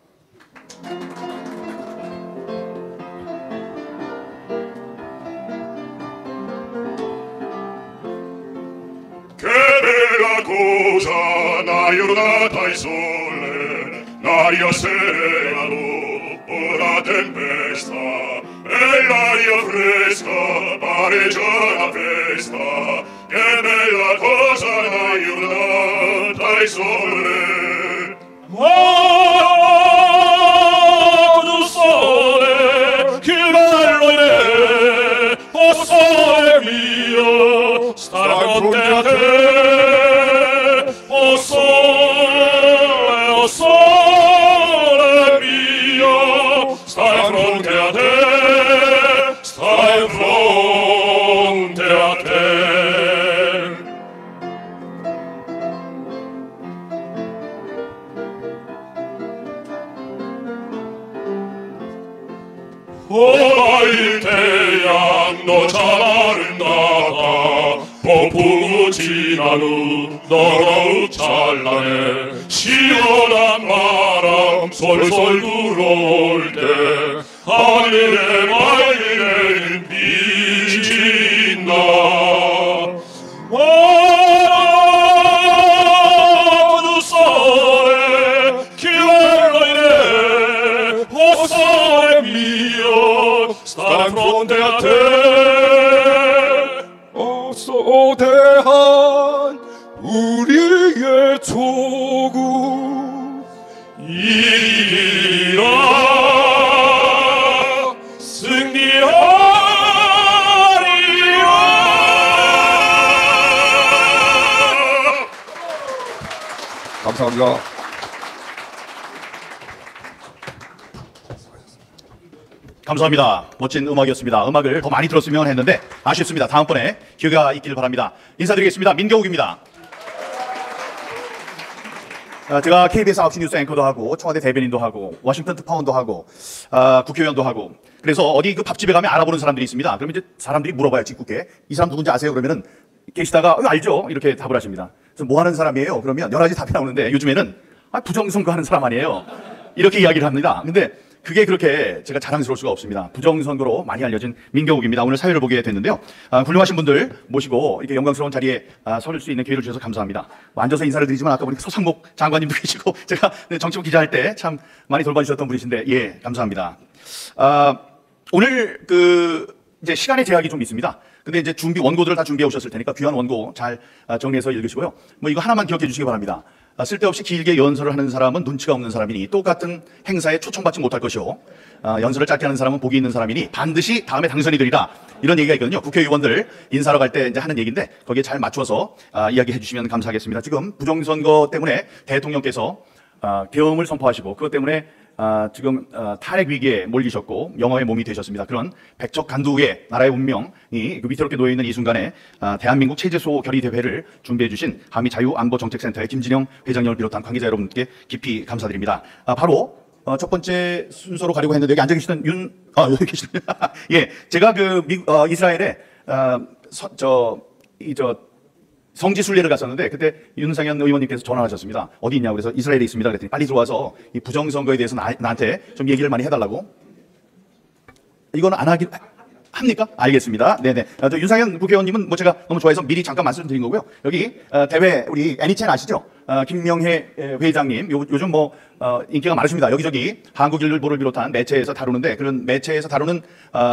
Che bella cosa, Nairoda dai sole, l'aria serena dopo la tempesta, e l'aria fresca pareggia la festa. Che bella cosa, Nairoda dai sole. Oh, tu sole, che bello è, oh sole mio, stare con te a te. Oh sole mio, stai fronte a te, stai fronte a te. 오 il 태양 너 잘 아름다다 폭풍우 지난 후 너더욱 찬란해 시원한 바람 솔솔 불어올 때 하늘에 맑은 빛이 나. tu sole che bello è, oh sole mio, sta fronte a te. 소대한 우리의 조국 이리라 승리하리라. 감사합니다. 감사합니다. 멋진 음악이었습니다. 음악을 더 많이 들었으면 했는데 아쉽습니다. 다음번에 기회가 있길 바랍니다. 인사드리겠습니다. 민경욱입니다. 제가 KBS 9시 뉴스 앵커도 하고 청와대 대변인도 하고 워싱턴 특파원도 하고 국회의원도 하고 그래서 어디 그 밥집에 가면 알아보는 사람들이 있습니다. 그러면 이제 사람들이 물어봐요. 직국에 이 사람 누군지 아세요? 그러면은 계시다가 알죠? 이렇게 답을 하십니다. 그래서 뭐 하는 사람이에요? 그러면 여러 가지 답이 나오는데 요즘에는 부정선거 하는 사람 아니에요. 이렇게 이야기를 합니다. 근데 그게 그렇게 제가 자랑스러울 수가 없습니다. 부정선거로 많이 알려진 민경욱입니다. 오늘 사회를 보게 됐는데요. 훌륭하신 분들 모시고 이렇게 영광스러운 자리에 설 수 있는 기회를 주셔서 감사합니다. 앉아서 인사를 드리지만 아까 보니까 소상목 장관님도 계시고 제가 정치부 기자할 때 참 많이 돌봐주셨던 분이신데 예, 감사합니다. 오늘 이제 시간의 제약이 좀 있습니다. 근데 이제 원고들을 다 준비해 오셨을 테니까 귀한 원고 잘 정리해서 읽으시고요. 뭐 이거 하나만 기억해 주시기 바랍니다. 쓸데없이 길게 연설을 하는 사람은 눈치가 없는 사람이니 똑같은 행사에 초청받지 못할 것이요. 연설을 짧게 하는 사람은 복이 있는 사람이니 반드시 다음에 당선이 되리라. 이런 얘기가 있거든요. 국회의원들 인사하러 갈 때 이제 하는 얘기인데 거기에 잘 맞춰서 이야기해 주시면 감사하겠습니다. 지금 부정선거 때문에 대통령께서 계엄을 선포하시고 그것 때문에 지금 탄핵 위기에 몰리셨고 영화의 몸이 되셨습니다. 그런 백척 간두의 나라의 운명이 위태롭게 놓여 있는 이 순간에 대한민국 체제소 결의 대회를 준비해 주신 한미 자유안보정책센터의 김진영 회장님을 비롯한 관계자 여러분께 깊이 감사드립니다. 바로 첫 번째 순서로 가려고 했는데 여기 앉아 계시던 여기 계시네요. 예, 제가 그 이스라엘에 성지 순례를 갔었는데 그때 윤상현 의원님께서 전화하셨습니다. 어디 있냐고 그래서 이스라엘에 있습니다. 그랬더니 빨리 들어와서 이 부정선거에 대해서 나한테 좀 얘기를 많이 해달라고. 이거는 안 하기로 합니까? 알겠습니다. 네네. 윤상현 국회의원님은 뭐 제가 너무 좋아해서 미리 잠깐 말씀드린 거고요. 여기 대회 우리 애니첸 아시죠? 김명혜 회장님 요즘 뭐 인기가 많으십니다. 여기저기 한국일보를 비롯한 매체에서 다루는데 그런 매체에서 다루는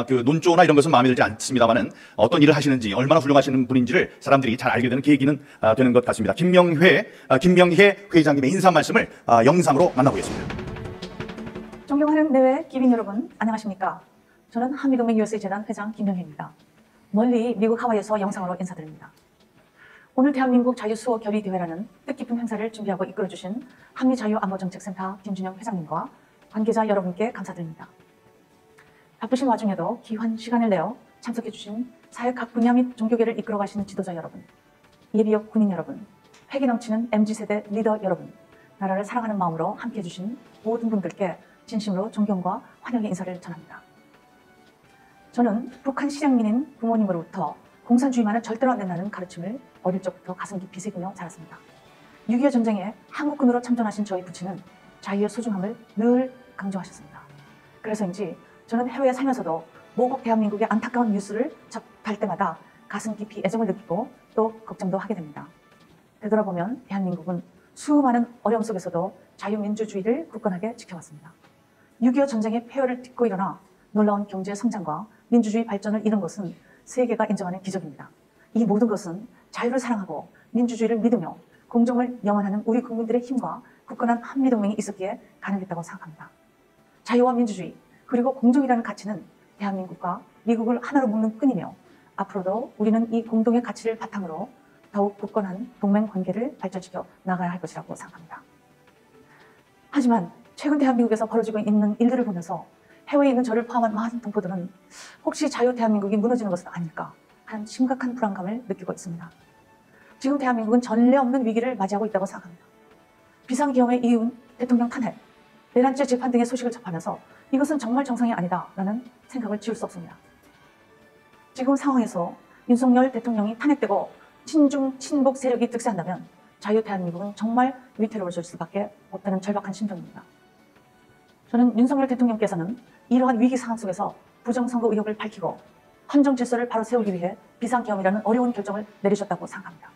그 논조나 이런 것은 마음에 들지 않습니다만은 어떤 일을 하시는지 얼마나 훌륭하시는 분인지를 사람들이 잘 알게 되는 계기는 되는 것 같습니다. 김명혜 회장님의 인사 말씀을 영상으로 만나보겠습니다. 존경하는 내외 기빈 여러분, 안녕하십니까? 저는 한미동맹 USA 재단 회장 김명혜입니다. 멀리 미국 하와이에서 영상으로 인사드립니다. 오늘 대한민국 자유수호 결의 대회라는 뜻깊은 행사를 준비하고 이끌어주신 한미자유안보정책센터 김진영 회장님과 관계자 여러분께 감사드립니다. 바쁘신 와중에도 귀한 시간을 내어 참석해주신 사회 각 분야 및 종교계를 이끌어가시는 지도자 여러분, 예비역 군인 여러분, 패기 넘치는 MZ세대 리더 여러분, 나라를 사랑하는 마음으로 함께해 주신 모든 분들께 진심으로 존경과 환영의 인사를 전합니다. 저는 북한 실향민인 부모님으로부터 공산주의만은 절대로 안 된다는 가르침을 어릴 적부터 가슴 깊이 새기며 자랐습니다. 6.25 전쟁에 한국군으로 참전하신 저희 부친은 자유의 소중함을 늘 강조하셨습니다. 그래서인지 저는 해외에 살면서도 모국 대한민국의 안타까운 뉴스를 접할 때마다 가슴 깊이 애정을 느끼고 또 걱정도 하게 됩니다. 되돌아보면 대한민국은 수많은 어려움 속에서도 자유민주주의를 굳건하게 지켜왔습니다. 6.25 전쟁의 폐허를 딛고 일어나 놀라운 경제 성장과 민주주의 발전을 이룬 것은 세계가 인정하는 기적입니다. 이 모든 것은 자유를 사랑하고 민주주의를 믿으며 공정을 영원하는 우리 국민들의 힘과 굳건한 한미동맹이 있었기에 가능했다고 생각합니다. 자유와 민주주의 그리고 공정이라는 가치는 대한민국과 미국을 하나로 묶는 끈이며 앞으로도 우리는 이 공동의 가치를 바탕으로 더욱 굳건한 동맹 관계를 발전시켜 나가야 할 것이라고 생각합니다. 하지만 최근 대한민국에서 벌어지고 있는 일들을 보면서 해외에 있는 저를 포함한 많은 동포들은 혹시 자유 대한민국이 무너지는 것은 아닐까 하는 심각한 불안감을 느끼고 있습니다. 지금 대한민국은 전례 없는 위기를 맞이하고 있다고 생각합니다. 비상계엄에 이은 대통령 탄핵, 내란죄 재판 등의 소식을 접하면서 이것은 정말 정상이 아니다라는 생각을 지울 수 없습니다. 지금 상황에서 윤석열 대통령이 탄핵되고 친중, 친북 세력이 득세한다면 자유 대한민국은 정말 위태로워질 수밖에 없다는 절박한 심정입니다. 저는 윤석열 대통령께서는 이러한 위기 상황 속에서 부정선거 의혹을 밝히고 헌정 질서를 바로 세우기 위해 비상계엄이라는 어려운 결정을 내리셨다고 생각합니다.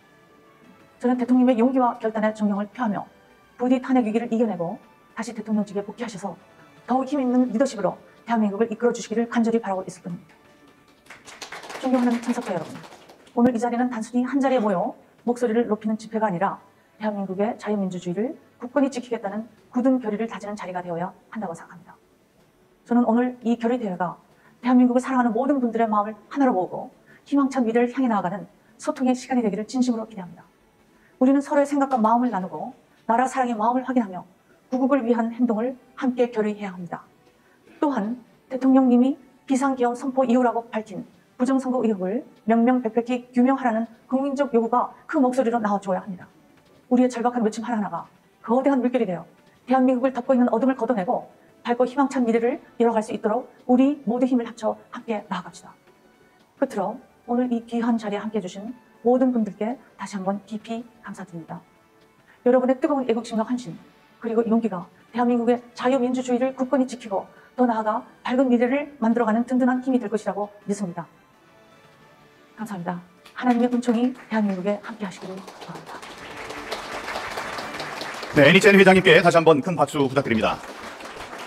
저는 대통령의 용기와 결단에 존경을 표하며 부디 탄핵 위기를 이겨내고 다시 대통령직에 복귀하셔서 더욱 힘있는 리더십으로 대한민국을 이끌어 주시기를 간절히 바라고 있을 뿐입니다. 존경하는 참석자 여러분, 오늘 이 자리는 단순히 한 자리에 모여 목소리를 높이는 집회가 아니라 대한민국의 자유민주주의를 굳건히 지키겠다는 굳은 결의를 다지는 자리가 되어야 한다고 생각합니다. 저는 오늘 이 결의 대회가 대한민국을 사랑하는 모든 분들의 마음을 하나로 모으고 희망찬 미래를 향해 나아가는 소통의 시간이 되기를 진심으로 기대합니다. 우리는 서로의 생각과 마음을 나누고 나라 사랑의 마음을 확인하며 구국을 위한 행동을 함께 결의해야 합니다. 또한 대통령님이 비상계엄 선포 이후라고 밝힌 부정선거 의혹을 명명백백히 규명하라는 국민적 요구가 그 목소리로 나와줘야 합니다. 우리의 절박한 외침 하나하나가 거대한 물결이 되어 대한민국을 덮고 있는 어둠을 걷어내고 밝고 희망찬 미래를 이뤄갈 수 있도록 우리 모두 힘을 합쳐 함께 나아갑시다. 끝으로 오늘 이 귀한 자리에 함께해 주신 모든 분들께 다시 한번 깊이 감사드립니다. 여러분의 뜨거운 애국심과 헌신 그리고 용기가 대한민국의 자유민주주의를 굳건히 지키고 더 나아가 밝은 미래를 만들어가는 든든한 힘이 될 것이라고 믿습니다. 감사합니다. 하나님의 은총이 대한민국에 함께 하시기를 바랍니다. 네, 애니첸 회장님께 다시 한번 큰 박수 부탁드립니다.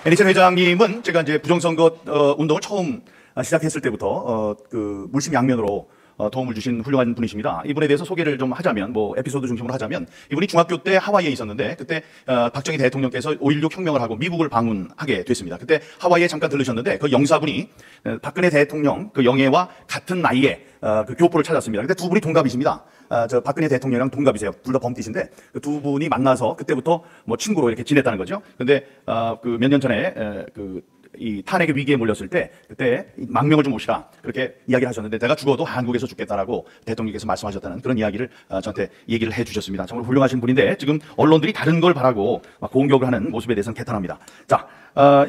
애니첸 회장님은 제가 이제 부정선거 운동을 처음 시작했을 때부터 그 물심양면으로 도움을 주신 훌륭한 분이십니다. 이분에 대해서 소개를 좀 하자면, 뭐 에피소드 중심으로 하자면, 이분이 중학교 때 하와이에 있었는데 그때 박정희 대통령께서 5.16 혁명을 하고 미국을 방문하게 됐습니다. 그때 하와이에 잠깐 들르셨는데 그 영사분이 박근혜 대통령 그 영예와 같은 나이에 그 교포를 찾았습니다. 근데 두 분이 동갑이십니다. 저 박근혜 대통령이랑 동갑이세요. 둘 다 범띠신데 그 두 분이 만나서 그때부터 뭐 친구로 이렇게 지냈다는 거죠. 근데 그 몇 년 전에 이 탄핵의 위기에 몰렸을 때 그때 망명을 좀 오시라 그렇게 이야기를 하셨는데 내가 죽어도 한국에서 죽겠다라고 대통령께서 말씀하셨다는 그런 이야기를 저한테 얘기를 해주셨습니다. 정말 훌륭하신 분인데 지금 언론들이 다른 걸 바라고 공격을 하는 모습에 대해서는 개탄합니다. 자,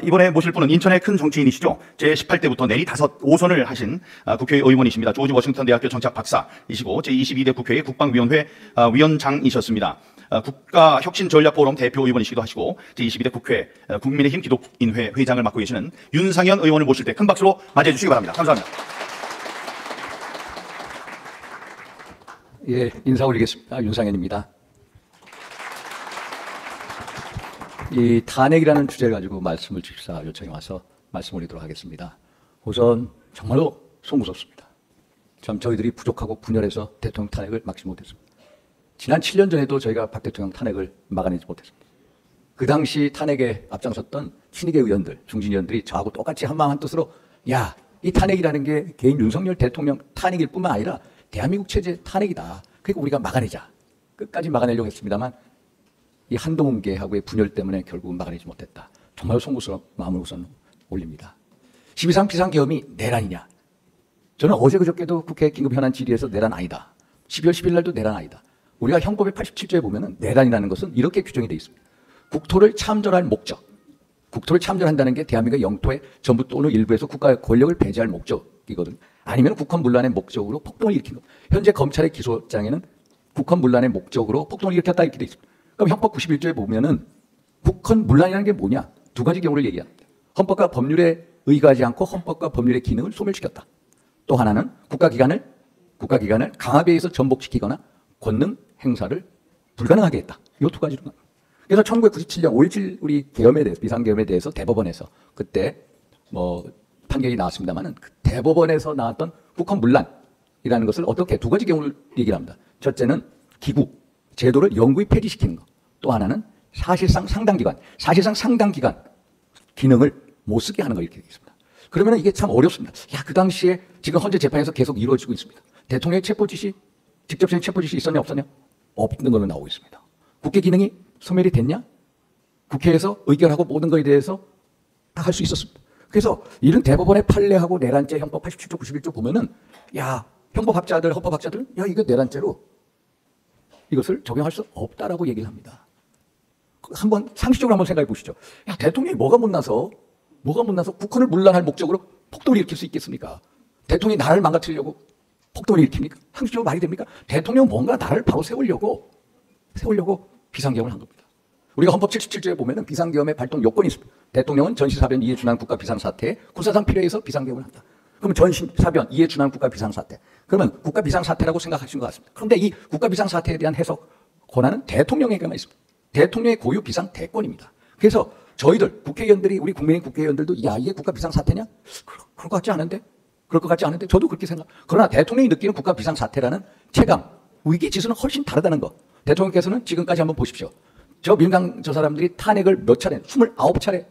이번에 모실 분은 인천의 큰 정치인이시죠. 제18대부터 내리 5선을 하신 국회의원이십니다. 조지 워싱턴 대학교 정치학 박사이시고 제22대 국회의 국방위원회 위원장이셨습니다. 국가혁신전략포럼 대표의원이시기도 하시고 제22대 국회 국민의힘 기독인회 회장을 맡고 계시는 윤상현 의원을 모실 때 큰 박수로 맞이해 주시기 바랍니다. 감사합니다. 예, 인사 올리겠습니다. 윤상현입니다. 이 탄핵이라는 주제를 가지고 말씀을 주십사 요청이 와서 말씀 올리도록 하겠습니다. 우선 정말로 송구스럽습니다. 참 저희들이 부족하고 분열해서 대통령 탄핵을 막지 못했습니다. 지난 7년 전에도 저희가 박 대통령 탄핵을 막아내지 못했습니다. 그 당시 탄핵에 앞장섰던 친이계 의원들, 중진 의원들이 저하고 똑같이 한마음 한뜻으로 야, 이 탄핵이라는 게 개인 윤석열 대통령 탄핵일 뿐만 아니라 대한민국 체제 탄핵이다. 그러니까 우리가 막아내자. 끝까지 막아내려고 했습니다만 이 한동훈계하고의 분열 때문에 결국은 막아내지 못했다. 정말 송구스러운 마음을 우선 올립니다. 12.3 비상계엄이 내란이냐? 저는 어제 그저께도 국회 긴급현안 질의에서 내란 아니다. 12월 10일 날도 내란 아니다. 우리가 형법의 87조에 보면은 내란이라는 것은 이렇게 규정이 되어 있습니다. 국토를 참전할 목적. 국토를 참전한다는 게 대한민국 영토의 전부 또는 일부에서 국가의 권력을 배제할 목적이거든. 아니면 국헌 문란의 목적으로 폭동을 일으킨 것. 현재 검찰의 기소장에는 국헌 문란의 목적으로 폭동을 일으켰다 이렇게 되어 있습니다. 그럼 형법 91조에 보면은 국헌 문란이라는 게 뭐냐? 두 가지 경우를 얘기합니다. 헌법과 법률에 의거하지 않고 헌법과 법률의 기능을 소멸시켰다. 또 하나는 국가기관을 강압에 의해서 전복시키거나 권능 행사를 불가능하게 했다. 이 두 가지로. 그래서 1997년 5.17 우리 계엄에 대해서 비상계엄에 대해서 대법원에서 그때 뭐 판결이 나왔습니다만은 그 대법원에서 나왔던 국헌 문란이라는 것을 어떻게 두 가지 경우를 얘기를 합니다. 첫째는 기구 제도를 영구히 폐지시키는 것. 또 하나는 사실상 상당 기간 기능을 못 쓰게 하는 거 이렇게 되어 있습니다. 그러면 이게 참 어렵습니다. 야, 그 당시에 지금 현재 재판에서 계속 이루어지고 있습니다. 대통령의 체포 지시, 직접적인 체포 지시 있었냐 없었냐? 없는 걸로 나오고 있습니다. 국회 기능이 소멸이 됐냐? 국회에서 의결하고 모든 것에 대해서 다 할 수 있었습니다. 그래서 이런 대법원의 판례하고 내란죄 형법 87조 91조 보면은 야, 형법학자들, 헌법학자들 야, 이거 내란죄로 이것을 적용할 수 없다라고 얘기를 합니다. 한번 상식적으로 한번 생각해 보시죠. 야, 대통령이 뭐가 못나서 국헌을 문란할 목적으로 폭동을 일으킬 수 있겠습니까? 대통령이 나라를 망가뜨리려고 폭동을 일으킵니까? 상식적으로 말이 됩니까? 대통령은 뭔가 나라를 바로 세우려고 비상계엄을 한 겁니다. 우리가 헌법 77조에 보면은 비상계엄의 발동 요건이 있습니다. 대통령은 전시사변 이에 준한 국가 비상사태에 군사상 필요해서 비상계엄을 한다. 그러면 전시사변 이에 준한 국가 비상사태. 그러면 국가 비상사태라고 생각하신 것 같습니다. 그런데 이 국가 비상사태에 대한 해석 권한은 대통령에게만 있습니다. 대통령의 고유 비상대권입니다. 그래서 저희들 국회의원들이 우리 국민의 국회의원들도 야, 이게 국가 비상사태냐? 그럴 것 같지 않은데? 저도 그렇게 생각. 그러나 대통령이 느끼는 국가 비상사태라는 체감, 위기 지수는 훨씬 다르다는 거. 대통령께서는 지금까지 한번 보십시오. 저 민주당 저 사람들이 탄핵을 몇 차례, 29차례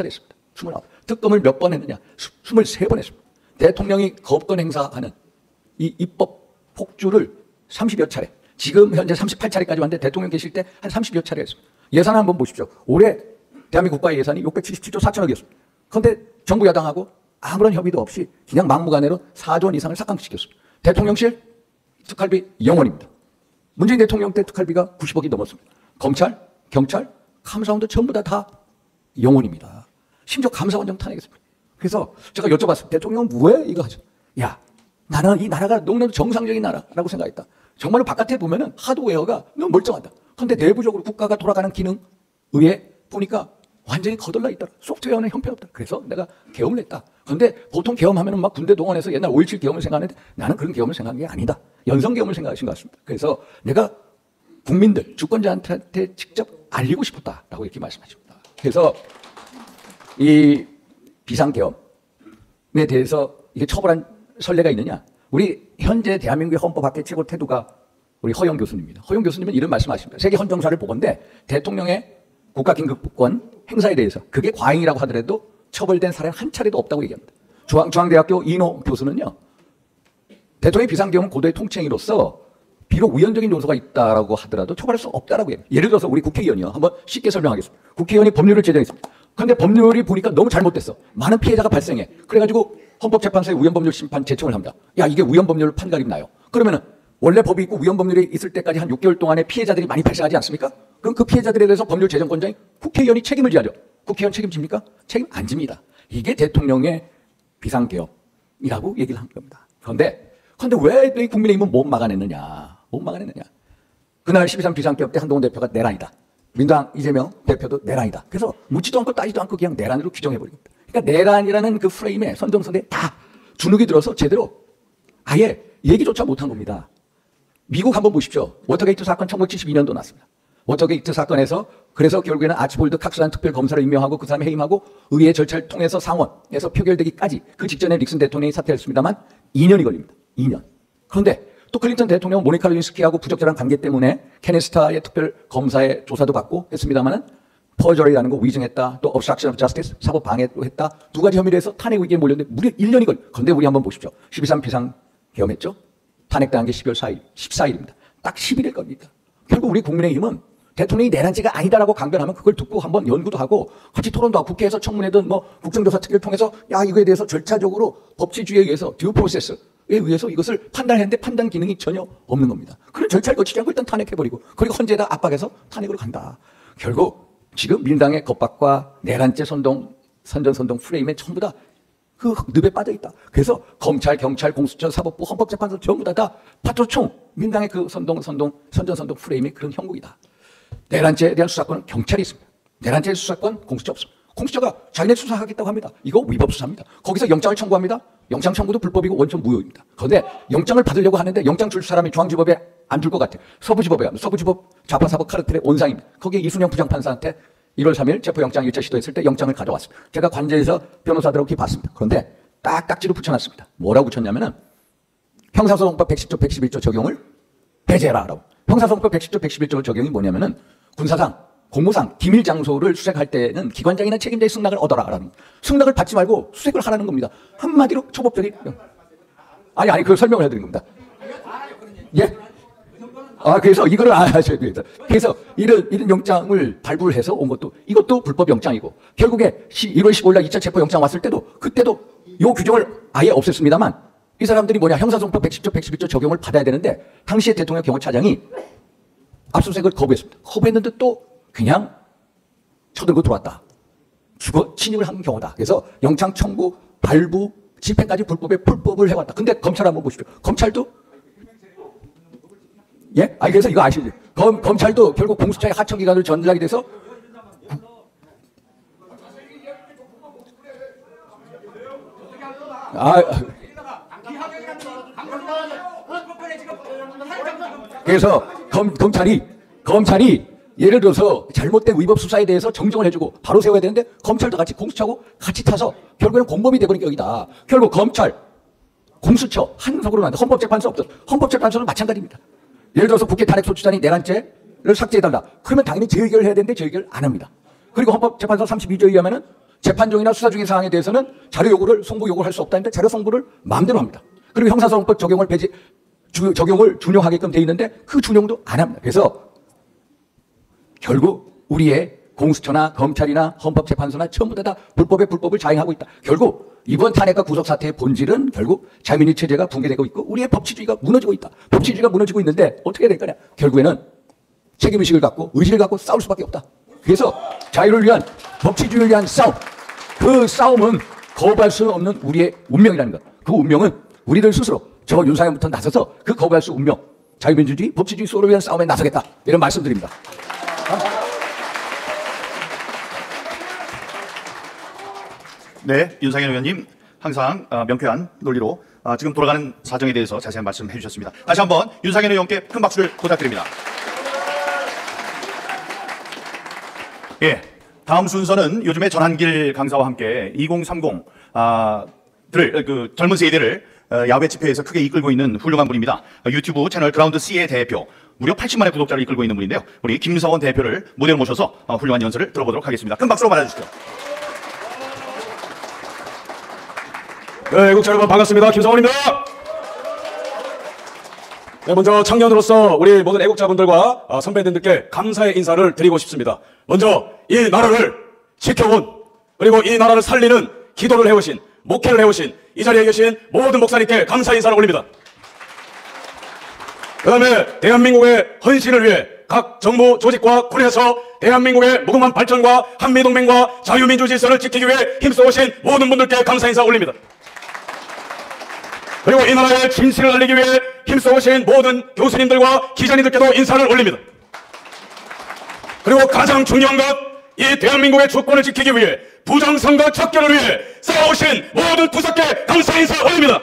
했습니다. 29. 특검을 몇 번 했느냐? 23번 했습니다. 대통령이 거부권 행사하는 이 입법 폭주를 30여 차례, 지금 현재 38차례까지 왔는데 대통령 계실 때 한 30여 차례 했습니다. 예산 한번 보십시오. 올해 대한민국 국가 예산이 677조 4천억이었습니다. 그런데 정부 야당하고 아무런 협의도 없이 그냥 막무가내로 4조 원 이상을 삭감시켰습니다. 대통령실 특활비 0원입니다. 문재인 대통령 때 특활비가 90억이 넘었습니다. 검찰, 경찰, 감사원도 전부 다 0원입니다. 심지어 감사원장 탄핵했습니다. 그래서 제가 여쭤봤습니다. 대통령은 왜 이거 하죠? 야, 나는 이 나라가 너무나도 정상적인 나라라고 생각했다. 정말로 바깥에 보면은 하드웨어가 너무 멀쩡하다. 그런데 내부적으로 국가가 돌아가는 기능 의에 보니까 완전히 거덜나 있더라. 소프트웨어는 형편없다. 그래서 내가 계엄을 했다. 그런데 보통 계엄하면은 막 군대 동원해서 옛날 5.17 계엄을 생각하는데 나는 그런 계엄을 생각한 게 아니다. 연성 계엄을 생각하신 것 같습니다. 그래서 내가 국민들, 주권자한테 직접 알리고 싶었다라고 이렇게 말씀하십니다. 그래서 이 비상계엄에 대해서 이게 처벌한 선례가 있느냐? 우리 현재 대한민국의 헌법학계 최고 태도가 우리 허영 교수님입니다. 허영 교수님은 이런 말씀하십니다. 세계 헌정사를 보건대 대통령의 국가긴급권 행사에 대해서 그게 과잉이라고 하더라도 처벌된 사례는 한 차례도 없다고 얘기합니다. 중앙대학교 이노 교수는요, 대통령의 비상경은 고도의 통치행위로서 비록 우연적인 요소가 있다라고 하더라도 처벌할 수 없다라고 얘기합니다. 예를 들어서 우리 국회의원이요, 한번 쉽게 설명하겠습니다. 국회의원이 법률을 제정했습니다. 그런데 법률이 보니까 너무 잘못됐어. 많은 피해자가 발생해. 그래가지고 헌법재판소에 우연법률 심판 제청을 합니다. 야, 이게 우연법률 판가름 나요. 그러면은 원래 법이 있고 우연법률이 있을 때까지 한 6개월 동안에 피해자들이 많이 발생하지 않습니까? 그럼 그 피해자들에 대해서 법률 제정권자인 국회의원이 책임을 져야죠. 국회의원 책임집니까? 책임 안 집니다. 이게 대통령의 비상개혁이라고 얘기를 한 겁니다. 그런데 왜 국민의힘은 못 막아냈느냐? 못 막아냈느냐? 그날 12.3 비상개혁 때 한동훈 대표가 내란이다. 민주당 이재명 대표도 내란이다. 그래서 묻지도 않고 따지도 않고 그냥 내란으로 규정해버립니다. 그러니까 내란이라는 그 프레임에 선정선대에 다 주눅이 들어서 제대로 아예 얘기조차 못한 겁니다. 미국 한번 보십시오. 워터게이트 사건 1972년도 났습니다. 워터게이트 사건에서 그래서 결국에는 아치볼드 칵스라는 특별검사를 임명하고 그 사람이 해임하고 의회 절차를 통해서 상원에서 표결되기까지 그 직전에 닉슨 대통령이 사퇴했습니다만 2년이 걸립니다. 2년. 그런데 또 클린턴 대통령은 모니카 레윈스키하고 부적절한 관계 때문에 케네스타의 특별검사의 조사도 받고 했습니다만은 퍼저리라는 거 위증했다. 또 obstruction of justice 사법 방해도 했다. 두 가지 혐의로 해서 탄핵 위기에 몰렸는데 무려 1년이 걸려. 그런데 우리 한번 보십시오. 12.3 비상계엄했죠. 탄핵당한 게 12월 4일, 14일입니다. 딱 10일일 겁니다. 결국 우리 국민의힘은 대통령이 내란죄가 아니다라고 강변하면 그걸 듣고 한번 연구도 하고 같이 토론도 하고 국회에서 청문회든 뭐 국정조사 특위를 통해서 야 이거에 대해서 절차적으로 법치주의에 의해서 듀 프로세스에 의해서 이것을 판단했는데 판단 기능이 전혀 없는 겁니다. 그런 절차를 거치지 않고 일단 탄핵해버리고 그리고 헌재에다 압박해서 탄핵으로 간다. 결국 지금 민당의 겁박과 내란죄 선전선동 프레임에 전부 다 그 늪에 빠져 있다. 그래서 검찰, 경찰, 공수처, 사법부, 헌법재판소 전부 다 파토총 민당의 그 선전선동 프레임의 그런 형국이다. 내란죄에 대한 수사권은 경찰이 있습니다. 내란죄 수사권 공수처 없습니다. 공수처가 자기네 수사하겠다고 합니다. 이거 위법 수사입니다. 거기서 영장을 청구합니다. 영장 청구도 불법이고 원천 무효입니다. 그런데 영장을 받으려고 하는데 영장 줄 사람이 중앙지법에 안 줄 것 같아요. 서부지법에 가면 서부지법 좌파사법 카르텔의 온상입니다. 거기에 이순영 부장판사한테 1월 3일 체포영장 1차 시도했을 때 영장을 가져왔습니다. 제가 관제에서 변호사들하고 봤습니다. 그런데 딱지로 붙여놨습니다. 뭐라고 붙였냐면은 형사소송법 110조 111조 적용을 배제해라라고. 형사소송법 110조 111조 적용이 뭐냐면은 군사상 공무상 기밀 장소를 수색할 때는 기관장이나 책임자의 승낙을 얻어라라는. 승낙을 받지 말고 수색을 하라는 겁니다. 한마디로 초법적인. 아니 그걸 설명을 해드린 겁니다. 예? 그래서 이거를 아셔야 됩니다. 그래서 이런 영장을 발부를 해서 온 것도 이것도 불법 영장이고 결국에 1월 15일 날 2차 체포 영장 왔을 때도 그때도 요 규정을 아예 없앴습니다만 이 사람들이 뭐냐 형사소송법 110조 111조 적용을 받아야 되는데 당시에 대통령 경호차장이 압수수색을 거부했습니다. 거부했는데 또 그냥 쳐들고 들어왔다. 침입을 한 경우다. 그래서 영장 청구, 발부, 집행까지 불법을 해왔다. 근데 검찰 한번 보십시오. 검찰도 예? 그래서 이거 아시죠? 검찰도 결국 공수처의 하청기관으로 전락이 돼서 그래서 검찰이 예를 들어서 잘못된 위법 수사에 대해서 정정을 해주고 바로 세워야 되는데 검찰도 같이 공수처하고 같이 타서 결국에는 공범이 돼버린 격이다. 결국 검찰, 공수처 한석으로 나는데 헌법재판소 없어. 헌법재판소는 마찬가지입니다. 예를 들어서 국회 탄핵소추단이 내란죄를 삭제해달라. 그러면 당연히 재의결을 해야 되는데 재의결을 안 합니다. 그리고 헌법재판소 32조에 의하면은 재판 중이나 수사 중인 사항에 대해서는 자료 요구를 송부 요구를 할 수 없다는데 자료 송부를 마음대로 합니다. 그리고 형사소송법 적용을 준용하게끔 돼 있는데 그 준용도 안 합니다. 그래서 결국 우리의 공수처나 검찰이나 헌법재판소나 전부 다 불법을 자행하고 있다. 결국 이번 탄핵과 구속사태의 본질은 결국 자유민주 체제가 붕괴되고 있고 우리의 법치주의가 무너지고 있다. 법치주의가 무너지고 있는데 어떻게 해야 될까요? 결국에는 책임의식을 갖고 의지를 갖고 싸울 수밖에 없다. 그래서 자유를 위한 법치주의를 위한 싸움. 그 싸움은 거부할 수 없는 우리의 운명이라는 것. 그 운명은 우리들 스스로 저 윤상현부터 나서서 그 거부할 수 운명. 자유민주주의, 법치주의 수호를 위한 싸움에 나서겠다. 이런 말씀드립니다. 네, 윤상현 의원님 항상 명쾌한 논리로 지금 돌아가는 사정에 대해서 자세한 말씀 해주셨습니다. 다시 한번 윤상현 의원께 큰 박수를 부탁드립니다. 예, 다음 순서는 요즘에 전한길 강사와 함께 2030 그 젊은 세대를 야외 집회에서 크게 이끌고 있는 훌륭한 분입니다. 유튜브 채널 그라운드 C의 대표, 무려 80만의 구독자를 이끌고 있는 분인데요. 우리 김서원 대표를 무대로 모셔서 훌륭한 연설을 들어보도록 하겠습니다. 큰 박수로 맞아주시죠. 네, 애국자 여러분 반갑습니다. 김성원입니다. 네, 먼저 청년으로서 우리 모든 애국자분들과 선배님들께 감사의 인사를 드리고 싶습니다. 먼저 이 나라를 지켜온, 그리고 이 나라를 살리는 기도를 해오신, 목회를 해오신 이 자리에 계신 모든 목사님께 감사 인사를 올립니다. 그 다음에 대한민국의 헌신을 위해 각 정부 조직과 군에서 대한민국의 무궁한 발전과 한미동맹과 자유민주 질서를 지키기 위해 힘써오신 모든 분들께 감사 인사 올립니다. 그리고 이 나라의 진실을 알리기 위해 힘써오신 모든 교수님들과 기자님들께도 인사를 올립니다. 그리고 가장 중요한 것, 이 대한민국의 주권을 지키기 위해 부정선거 척결을 위해 싸우신 모든 부석께 감사 인사 올립니다.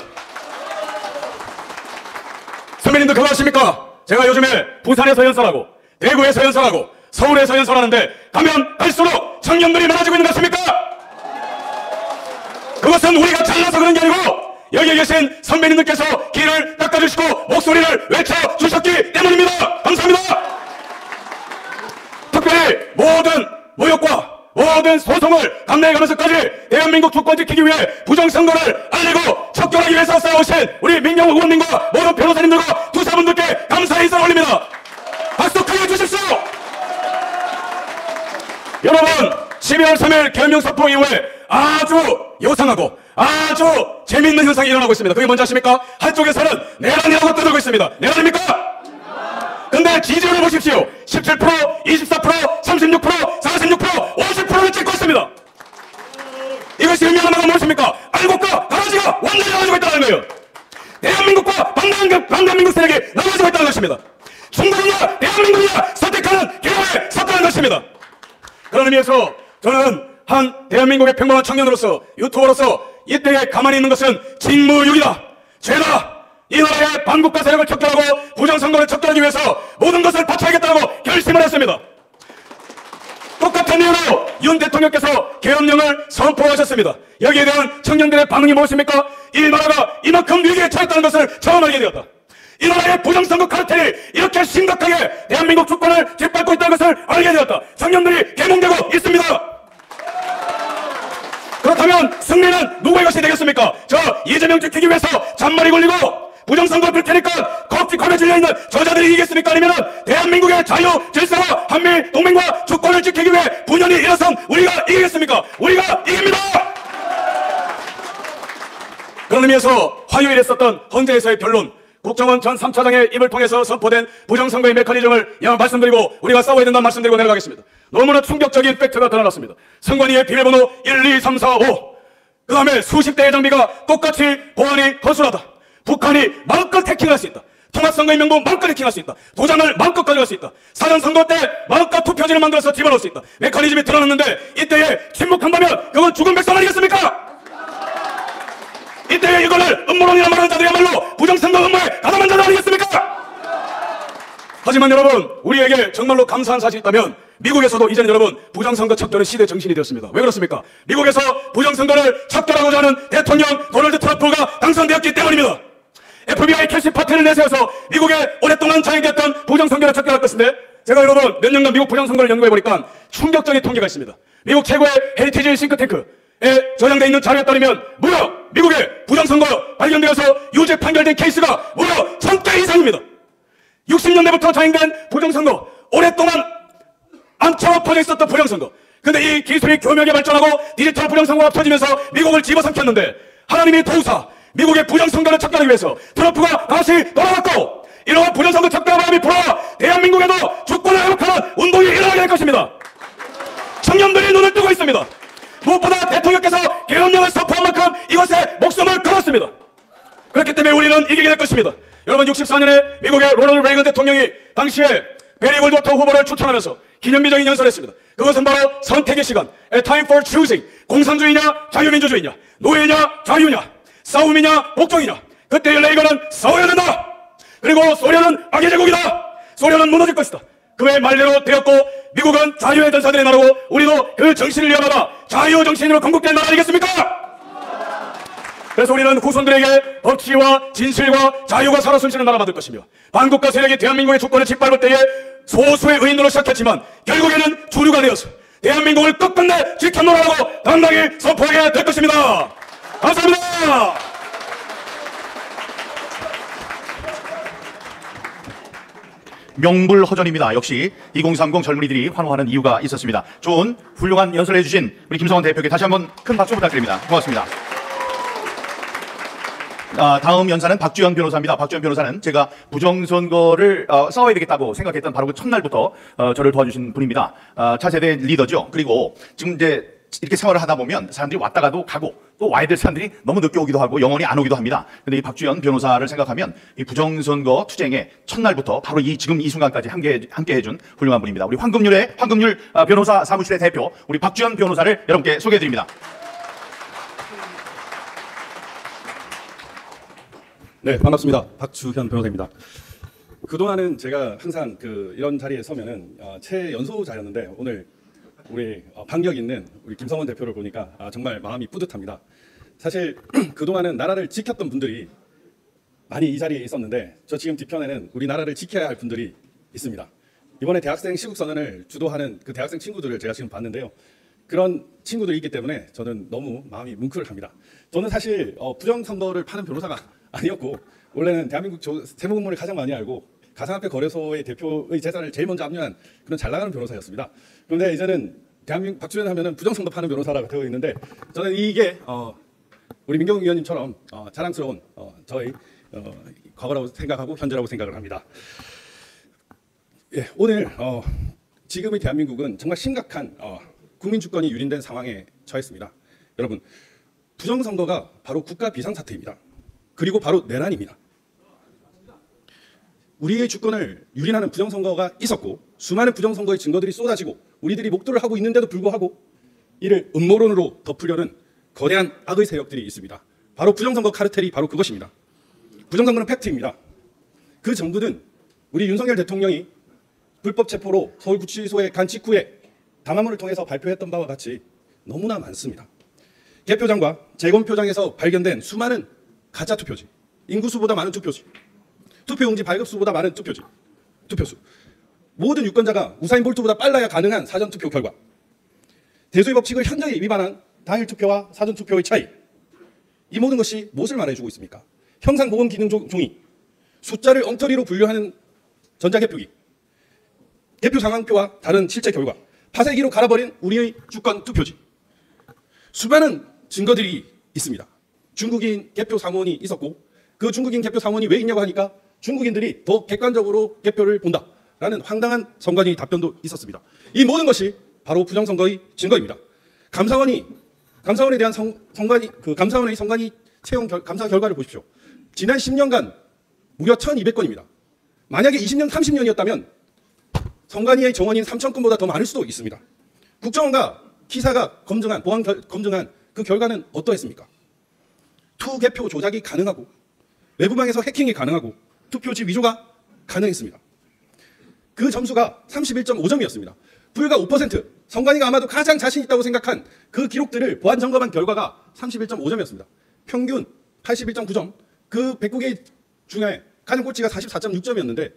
선배님들 그거 아십니까? 제가 요즘에 부산에서 연설하고 대구에서 연설하고 서울에서 연설하는데 가면 갈수록 청년들이 많아지고 있는 것 같습니까? 그것은 우리가 잘나서 그런 게 아니고 여기에 계신 선배님들께서 길을 닦아주시고 목소리를 외쳐주셨기 때문입니다. 감사합니다. 특별히 모든 모욕과 모든 소송을 감내해가면서까지 대한민국 주권 지키기 위해 부정선거를 알리고 척결하기 위해서 싸우신 우리 민경욱 의원님과 모든 변호사님들과 투사분들께 감사의 인사를 올립니다. 박수 크게 주십시오. 여러분, 12월 3일 계엄령 선포 이후에 아주 요상하고 아주 재미있는 현상이 일어나고 있습니다. 그게 뭔지 아십니까? 한쪽에서는 내란이라고 떠들고 있습니다. 내란입니까? 근데 지지율을 보십시오. 17%, 24%, 36%, 46%, 50%를 찍고 있습니다. 이것이 의미하는 바가 무엇입니까? 알곡과 가라지가 완전히 나눠지고 있다는 거예요. 대한민국과 반대한민국 세력이 나눠지고 있다는 것입니다. 중국이냐 대한민국이냐 선택하는 기로에 섰다는 것입니다. 그런 의미에서 저는 한 대한민국의 평범한 청년으로서, 유튜버로서 이때에 가만히 있는 것은 직무유기다, 죄다. 이 나라의 반국가 세력을 척결하고 부정선거를 척결하기 위해서 모든 것을 바쳐야겠다고 결심을 했습니다. 똑같은 이유로 윤 대통령께서 계엄령을 선포하셨습니다. 여기에 대한 청년들의 반응이 무엇입니까? 이 나라가 이만큼 위기에 처했다는 것을 처음 알게 되었다. 이 나라의 부정선거 카르텔이 이렇게 심각하게 대한민국 주권을 짓밟고 있다는 것을 알게 되었다. 청년들이 계몽되고 있습니다. 그렇다면 승리는 누구의 것이 되겠습니까? 저 이재명 지키기 위해서 잔머리 굴리고 부정선거 볼 테니까 겁에 질려있는 저자들이 이기겠습니까? 아니면 대한민국의 자유, 질서와 한미 동맹과 주권을 지키기 위해 분연히 일어선 우리가 이기겠습니까? 우리가 이깁니다! 그런 의미에서 화요일에 있었던 헌재에서의 변론, 국정원 전 3차장의 입을 통해서 선포된 부정선거의 메커니즘을 말씀드리고 우리가 싸워야 된다는 말씀드리고 내려가겠습니다. 너무나 충격적인 팩트가 드러났습니다. 선관위의 비밀번호 1, 2, 3, 4, 5, 그 다음에 수십 대의 장비가 똑같이 보안이 허술하다. 북한이 마음껏 해킹할 수 있다. 통합선거의 명부 마음껏 해킹할 수 있다. 도장을 마음껏 가져갈 수 있다. 사전선거 때 마음껏 투표지를 만들어서 집어넣을 수 있다. 메커니즘이 드러났는데 이때에 침묵한다면 그건 죽은 백성 아니겠습니까? 이때에 이거를 음모론이라 말하는 자들이야말로 부정선거 음모에 가담한 자들 아니겠습니까? 하지만 여러분, 우리에게 정말로 감사한 사실이 있다면 미국에서도 이제는 여러분 부정선거 척결은 시대 정신이 되었습니다. 왜 그렇습니까? 미국에서 부정선거를 척결하고자 하는 대통령 도널드 트럼프가 당선되었기 때문입니다. FBI 캐시 파트를 내세워서 미국에 오랫동안 자행되었던 부정선거를 척결할 것인데, 제가 여러분 몇 년간 미국 부정선거를 연구해보니까 충격적인 통계가 있습니다. 미국 최고의 헤리티지 싱크탱크에 저장되어 있는 자료에 따르면 무려 미국의 부정선거 발견되어서 유죄 판결된 케이스가 무려 1000개 이상입니다. 60년대부터 자행된 부정선거, 오랫동안 암초가 퍼져 있었던 부정선거. 근데 이 기술이 교묘하게 발전하고 디지털 부정선거가 퍼지면서 미국을 집어삼켰는데, 하나님이 도우사 미국의 부정선거를 척결하기 위해서 트럼프가 다시 돌아왔고, 이러한 부정선거 척결 바람이 불어와 대한민국에도 주권을 회복하는 운동이 일어나게 될 것입니다. 청년들이 눈을 뜨고 있습니다. 무엇보다 대통령께서 계엄령을 선포한 만큼 이것에 목숨을 걸었습니다. 그렇기 때문에 우리는 이기게 될 것입니다. 여러분, 64년에 미국의 로널드 레이건 대통령이 당시에 베리 골드워터 후보를 추천하면서 기념비적인 연설을 했습니다. 그것은 바로 선택의 시간, A time for choosing. 공산주의냐 자유민주주의냐, 노예냐 자유냐, 싸움이냐 복종이냐. 그때 레이건은 싸워야 된다. 그리고 소련은 악의 제국이다. 소련은 무너질 것이다. 그의 말대로 되었고, 미국은 자유의 전사들의 나라고, 우리도 그 정신을 이어받아 자유 정신으로 건국된 나라 아니겠습니까? 그래서 우리는 후손들에게 법치와 진실과 자유가 살아 숨쉬는 나라 받을 것이며, 반국가 세력이 대한민국의 주권을 짓밟을 때에 소수의 의인으로 시작했지만 결국에는 주류가 되어서 대한민국을 끝끝내 지켜놓으라고 당당히 선포하게 될 것입니다. 감사합니다. 명불허전입니다. 역시 2030 젊은이들이 환호하는 이유가 있었습니다. 좋은 훌륭한 연설을 해주신 우리 김성원 대표께 다시 한번 큰 박수 부탁드립니다. 고맙습니다. 다음 연사는 박주현 변호사입니다. 박주현 변호사는 제가 부정선거를 싸워야 되겠다고 생각했던 바로 그 첫날부터 저를 도와주신 분입니다. 차세대 리더죠. 그리고 지금 이제 이렇게 생활을 하다 보면 사람들이 왔다가도 가고 또 와야 될 사람들이 너무 늦게 오기도 하고 영원히 안 오기도 합니다. 근데 이 박주현 변호사를 생각하면 이 부정선거 투쟁의 첫날부터 바로 지금 이 순간까지 함께 해준 훌륭한 분입니다. 우리 황금률 변호사 사무실의 대표 우리 박주현 변호사를 여러분께 소개해드립니다. 네, 반갑습니다. 박주현 변호사입니다. 그동안은 제가 항상 이런 자리에 서면은 최연소자였는데 오늘 우리 반격 있는 우리 김성원 대표를 보니까 정말 마음이 뿌듯합니다. 사실 그동안은 나라를 지켰던 분들이 많이 이 자리에 있었는데 저 지금 뒤편에는 우리 나라를 지켜야 할 분들이 있습니다. 이번에 대학생 시국선언을 주도하는 그 대학생 친구들을 제가 지금 봤는데요. 그런 친구들이 있기 때문에 저는 너무 마음이 뭉클합니다. 저는 사실 부정선거를 파는 변호사가 아니었고 원래는 대한민국 세무공무원을 가장 많이 알고 가상화폐 거래소의 대표의 재산을 제일 먼저 압류한 그런 잘 나가는 변호사였습니다. 그런데 이제는 대한민국 박주현 하면은 부정선거 파는 변호사라고 되어 있는데 저는 이게 우리 민경욱 의원님처럼 자랑스러운 저의 과거라고 생각하고 현재라고 생각을 합니다. 예, 오늘 지금의 대한민국은 정말 심각한 국민 주권이 유린된 상황에 처했습니다. 여러분, 부정선거가 바로 국가 비상사태입니다. 그리고 바로 내란입니다. 우리의 주권을 유린하는 부정선거가 있었고 수많은 부정선거의 증거들이 쏟아지고 우리들이 목도를 하고 있는데도 불구하고 이를 음모론으로 덮으려는 거대한 악의 세력들이 있습니다. 바로 부정선거 카르텔이 바로 그것입니다. 부정선거는 팩트입니다. 그 정부는 우리 윤석열 대통령이 불법 체포로 서울구치소에 간 직후에 담화문을 통해서 발표했던 바와 같이 너무나 많습니다. 개표장과 재검표장에서 발견된 수많은 가짜 투표지, 인구수보다 많은 투표지, 투표용지 발급수보다 많은 투표수, 모든 유권자가 우사인 볼트보다 빨라야 가능한 사전투표 결과, 대소의 법칙을 현저히 위반한 당일 투표와 사전 투표의 차이, 이 모든 것이 무엇을 말해주고 있습니까? 형상보험 기능 종이, 숫자를 엉터리로 분류하는 전자개표기, 개표 상황표와 다른 실제 결과, 파쇄기로 갈아버린 우리의 주권 투표지, 수많은 증거들이 있습니다. 중국인 개표 사무원이 있었고 그 중국인 개표 사무원이 왜 있냐고 하니까 중국인들이 더 객관적으로 개표를 본다라는 황당한 선관위 답변도 있었습니다. 이 모든 것이 바로 부정선거의 증거입니다. 감사원에 대한 감사원의 선관위 채용 감사 결과를 보십시오. 지난 10년간 무려 1,200건입니다. 만약에 20년, 30년이었다면 선관위의 정원인 3,000건보다 더 많을 수도 있습니다. 국정원과 기사가 보안 검증한 그 결과는 어떠했습니까? 투개표 조작이 가능하고 외부망에서 해킹이 가능하고 투표지 위조가 가능했습니다. 그 점수가 31.5점이었습니다. 불과 5%, 선관위가 아마도 가장 자신 있다고 생각한 그 기록들을 보안 점검한 결과가 31.5점이었습니다. 평균 81.9점, 그 109개 중에 가장 꼴찌가 44.6점이었는데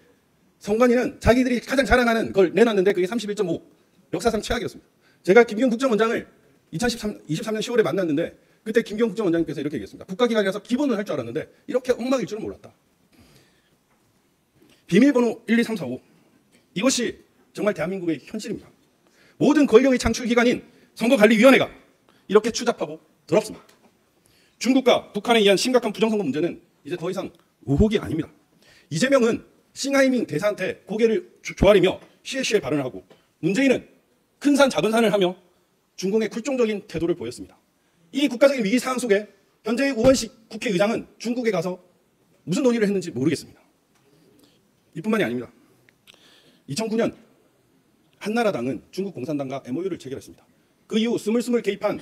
선관위는 자기들이 가장 자랑하는 걸 내놨는데 그게 31.5, 역사상 최악이었습니다. 제가 김기현 국정원장을 2023년 10월에 만났는데 그때 김기현 국정원장님께서 이렇게 얘기했습니다. 국가기관이라서 기본을 할 줄 알았는데 이렇게 엉망일 줄은 몰랐다. 비밀번호 12345, 이것이 정말 대한민국의 현실입니다. 모든 권력의 창출기관인 선거관리위원회가 이렇게 추잡하고 더럽습니다. 중국과 북한에 의한 심각한 부정선거 문제는 이제 더 이상 의혹이 아닙니다. 이재명은 싱하이밍 대사한테 고개를 조아리며 시에시에 발언을 하고 문재인은 큰 산 작은 산을 하며 중공의 굴종적인 태도를 보였습니다. 이 국가적인 위기 상황 속에 현재의 우원식 국회의장은 중국에 가서 무슨 논의를 했는지 모르겠습니다. 이뿐만이 아닙니다. 2009년 한나라당은 중국 공산당과 MOU를 체결했습니다. 그 이후 스물스물 개입한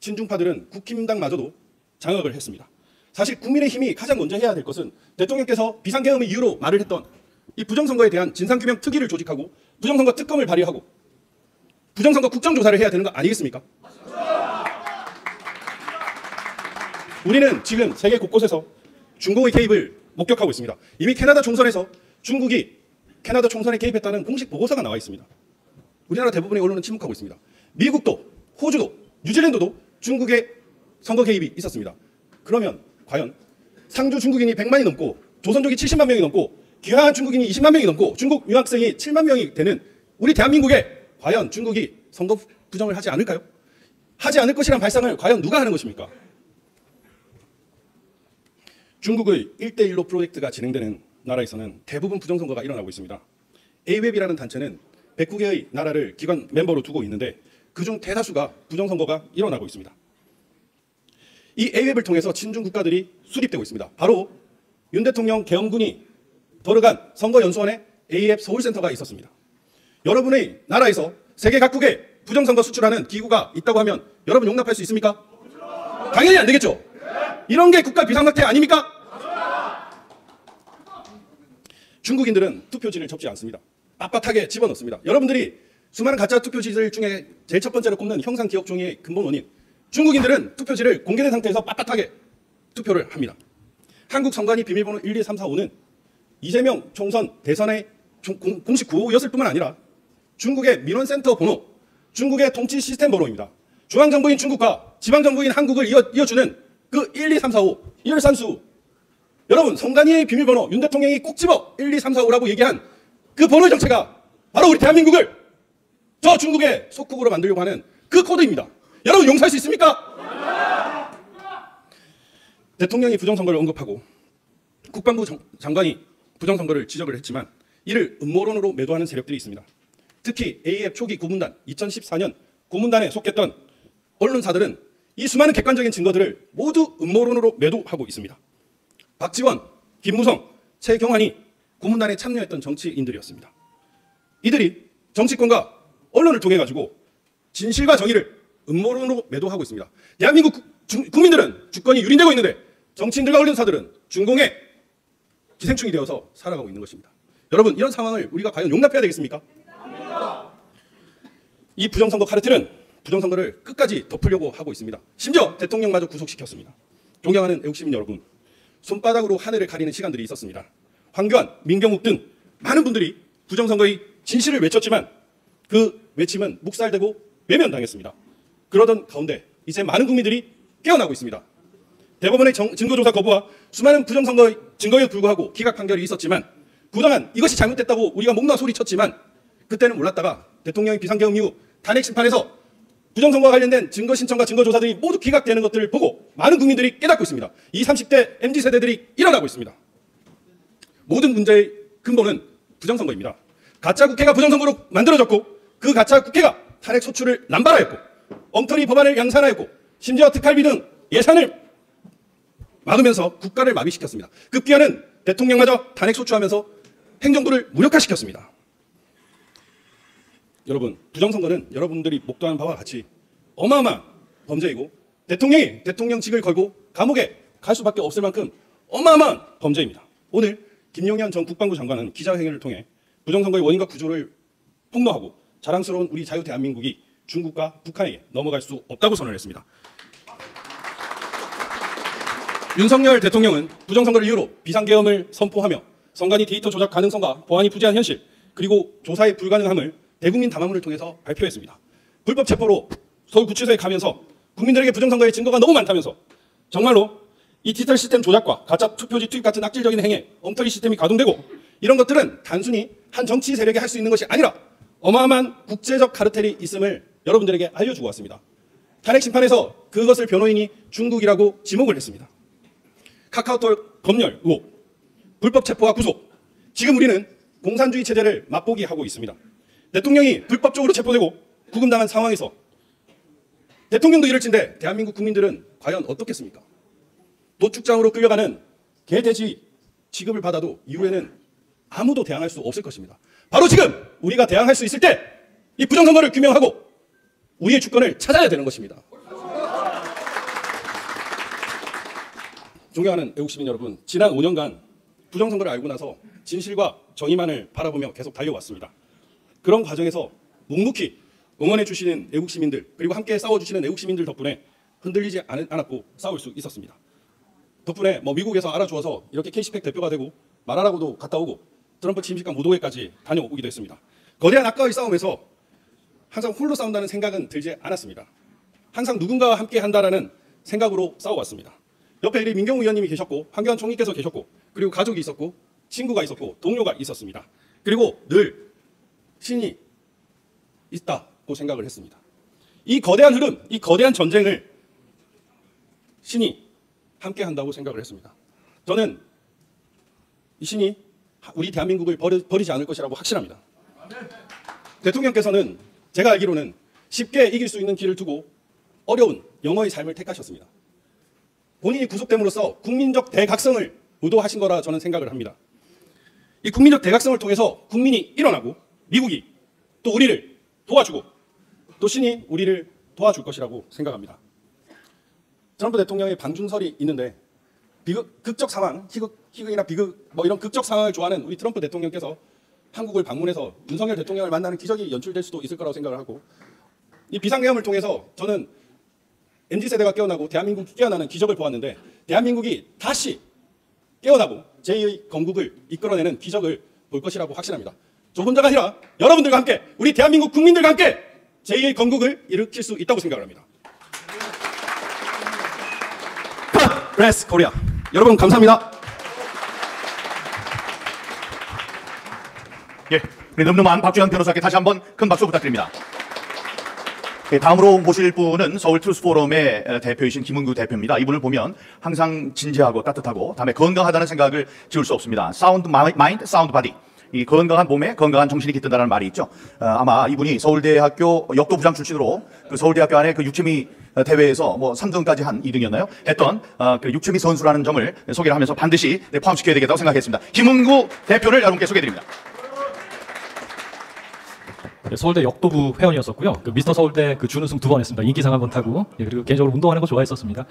친중파들은 국힘당마저도 장악을 했습니다. 사실 국민의힘이 가장 먼저 해야 될 것은 대통령께서 비상계엄의 이유로 말을 했던 이 부정선거에 대한 진상규명 특위를 조직하고 부정선거 특검을 발의하고 부정선거 국정조사를 해야 되는 거 아니겠습니까? 우리는 지금 세계 곳곳에서 중국의 개입을 목격하고 있습니다. 이미 캐나다 총선에서 중국이 캐나다 총선에 개입했다는 공식 보고서가 나와 있습니다. 우리나라 대부분의 언론은 침묵하고 있습니다. 미국도, 호주도, 뉴질랜드도 중국의 선거 개입이 있었습니다. 그러면 과연 상주 중국인이 100만이 넘고 조선족이 70만 명이 넘고 귀화한 중국인이 20만 명이 넘고 중국 유학생이 7만 명이 되는 우리 대한민국에 과연 중국이 선거 부정을 하지 않을까요? 하지 않을 것이란 발상을 과연 누가 하는 것입니까? 중국의 1대1로 프로젝트가 진행되는 나라에서는 대부분 부정선거가 일어나고 있습니다. AWEB이라는 단체는 109개의 나라를 기관 멤버로 두고 있는데 그중 대다수가 부정선거가 일어나고 있습니다. 이 AWEB을 통해서 친중 국가들이 수립되고 있습니다. 바로 윤 대통령 계엄군이 들어간 선거연수원에 AWEB 서울센터가 있었습니다. 여러분의 나라에서 세계 각국에 부정선거 수출하는 기구가 있다고 하면 여러분 용납할 수 있습니까? 당연히 안 되겠죠. 이런 게 국가 비상사태 아닙니까? 중국인들은 투표지를 접지 않습니다. 빳빳하게 집어넣습니다. 여러분들이 수많은 가짜 투표지들 중에 제일 첫 번째로 꼽는 형상기억종이의 근본 원인, 중국인들은 투표지를 공개된 상태에서 빳빳하게 투표를 합니다. 한국 선관위 비밀번호 1, 2, 3, 4, 5는 이재명 총선 대선의 공식 구호였을 뿐만 아니라 중국의 민원센터 번호, 중국의 통치 시스템 번호입니다. 중앙정부인 중국과 지방정부인 한국을 이어주는 그 1, 2, 3, 4, 5, 이열산수. 여러분, 선관위의 비밀번호, 윤 대통령이 꼭 집어 1, 2, 3, 4, 5라고 얘기한 그 번호 정체가 바로 우리 대한민국을 저 중국의 속국으로 만들려고 하는 그 코드입니다. 여러분 용서할 수 있습니까? 대통령이 부정선거를 언급하고 국방부 장관이 부정선거를 지적을 했지만 이를 음모론으로 매도하는 세력들이 있습니다. 특히 AF 초기 고문단, 2014년 고문단에 속했던 언론사들은 이 수많은 객관적인 증거들을 모두 음모론으로 매도하고 있습니다. 박지원, 김무성, 최경환이 고문단에 참여했던 정치인들이었습니다. 이들이 정치권과 언론을 통해 가지고 진실과 정의를 음모론으로 매도하고 있습니다. 대한민국 국민들은 주권이 유린되고 있는데 정치인들과 언론사들은 중공의 기생충이 되어서 살아가고 있는 것입니다. 여러분, 이런 상황을 우리가 과연 용납해야 되겠습니까? 이 부정선거 카르텔은 부정선거를 끝까지 덮으려고 하고 있습니다. 심지어 대통령마저 구속시켰습니다. 존경하는 애국시민 여러분, 손바닥으로 하늘을 가리는 시간들이 있었습니다. 황교안, 민경욱 등 많은 분들이 부정선거의 진실을 외쳤지만 그 외침은 묵살되고 외면당했습니다. 그러던 가운데 이제 많은 국민들이 깨어나고 있습니다. 대법원의 증거조사 거부와 수많은 부정선거의 증거에 불구하고 기각 판결이 있었지만 그동안 이것이 잘못됐다고 우리가 목놓아 소리쳤지만 그때는 몰랐다가 대통령의 비상계엄 이후 탄핵 심판에서 부정선거와 관련된 증거 신청과 증거 조사들이 모두 기각되는 것들을 보고 많은 국민들이 깨닫고 있습니다. 20, 30대 MZ세대들이 일어나고 있습니다. 모든 문제의 근본은 부정선거입니다. 가짜 국회가 부정선거로 만들어졌고 그 가짜 국회가 탄핵 소추를 남발하였고 엉터리 법안을 양산하였고 심지어 특활비 등 예산을 막으면서 국가를 마비시켰습니다. 급기야는 대통령마저 탄핵 소추하면서 행정부를 무력화시켰습니다. 여러분, 부정선거는 여러분들이 목도하는 바와 같이 어마어마한 범죄이고 대통령이 대통령직을 걸고 감옥에 갈 수밖에 없을 만큼 어마어마한 범죄입니다. 오늘 김용현 전 국방부 장관은 기자회견을 통해 부정선거의 원인과 구조를 폭로하고 자랑스러운 우리 자유 대한민국이 중국과 북한에게 넘어갈 수 없다고 선언했습니다. 윤석열 대통령은 부정선거를 이유로 비상계엄을 선포하며 선관위 데이터 조작 가능성과 보안이 부재한 현실 그리고 조사의 불가능함을 대국민 담화문을 통해서 발표했습니다. 불법 체포로 서울구치소에 가면서 국민들에게 부정선거의 증거가 너무 많다면서 정말로 이 디지털 시스템 조작과 가짜 투표지 투입 같은 악질적인 행위에 엉터리 시스템이 가동되고 이런 것들은 단순히 한 정치 세력이 할 수 있는 것이 아니라 어마어마한 국제적 카르텔이 있음을 여러분들에게 알려주고 왔습니다. 탄핵 심판에서 그것을 변호인이 중국이라고 지목을 했습니다. 카카오톡 검열 의혹, 불법 체포와 구속, 지금 우리는 공산주의 체제를 맛보기 하고 있습니다. 대통령이 불법적으로 체포되고 구금당한 상황에서 대통령도 이럴 진데 대한민국 국민들은 과연 어떻겠습니까? 노축장으로 끌려가는 개돼지 취급을 받아도 이후에는 아무도 대항할 수 없을 것입니다. 바로 지금 우리가 대항할 수 있을 때 이 부정선거를 규명하고 우리의 주권을 찾아야 되는 것입니다. 존경하는 애국시민 여러분, 지난 5년간 부정선거를 알고 나서 진실과 정의만을 바라보며 계속 달려왔습니다. 그런 과정에서 묵묵히 응원해 주시는 애국시민들 그리고 함께 싸워주시는 애국시민들 덕분에 흔들리지 않았고 싸울 수 있었습니다. 덕분에 뭐 미국에서 알아주어서 이렇게 K시팩 대표가 되고 마라라고도 갔다 오고 트럼프 취임식과 무도회까지 다녀오기도 했습니다. 거대한 악과의 싸움에서 항상 홀로 싸운다는 생각은 들지 않았습니다. 항상 누군가와 함께 한다라는 생각으로 싸워왔습니다. 옆에 우리 민경우 의원님이 계셨고 황교안 총리께서 계셨고 그리고 가족이 있었고 친구가 있었고 동료가 있었습니다. 그리고 늘 신이 있다고 생각을 했습니다. 이 거대한 흐름, 이 거대한 전쟁을 신이 함께 한다고 생각을 했습니다. 저는 이 신이 우리 대한민국을 버리지 않을 것이라고 확신합니다. 대통령께서는 제가 알기로는 쉽게 이길 수 있는 길을 두고 어려운 영어의 삶을 택하셨습니다. 본인이 구속됨으로써 국민적 대각성을 의도하신 거라 저는 생각을 합니다. 이 국민적 대각성을 통해서 국민이 일어나고 미국이 또 우리를 도와주고 또 신이 우리를 도와줄 것이라고 생각합니다. 트럼프 대통령의 방준설이 있는데 극적 상황, 희극이나 비극 뭐 이런 극적 상황을 좋아하는 우리 트럼프 대통령께서 한국을 방문해서 윤석열 대통령을 만나는 기적이 연출될 수도 있을 거라고 생각을 하고 이 비상계엄을 통해서 저는 MZ세대가 깨어나고 대한민국이 깨어나는 기적을 보았는데 대한민국이 다시 깨어나고 제2의 건국을 이끌어내는 기적을 볼 것이라고 확신합니다. 저 혼자가 아니라 여러분들과 함께 우리 대한민국 국민들과 함께 제2의 건국을 일으킬 수 있다고 생각을 합니다. 프레스 코리아 여러분 감사합니다. 예, 우리 늠름한 박주현 변호사께 다시 한번 큰 박수 부탁드립니다. 예, 다음으로 모실 분은 서울 트루스포럼의 대표이신 김은구 대표입니다. 이분을 보면 항상 진지하고 따뜻하고 다음에 건강하다는 생각을 지울 수 없습니다. 사운드 마인드, 사운드 바디. 이 건강한 몸에 건강한 정신이 깃든다는 말이 있죠. 아마 이분이 서울대학교 역도부장 출신으로 그 서울대학교 안에 그 육체미 대회에서 뭐 3등까지 한 2등이었나요? 했던 그 육체미 선수라는 점을 소개를 하면서 반드시 포함시켜야 되겠다고 생각했습니다. 김은구 대표를 여러분께 소개해드립니다. 서울대 역도부 회원이었었고요. 그 미스터 서울대 그 준우승 2번 했습니다. 인기상 한번 타고. 예, 그리고 개인적으로 운동하는 거 좋아했었습니다.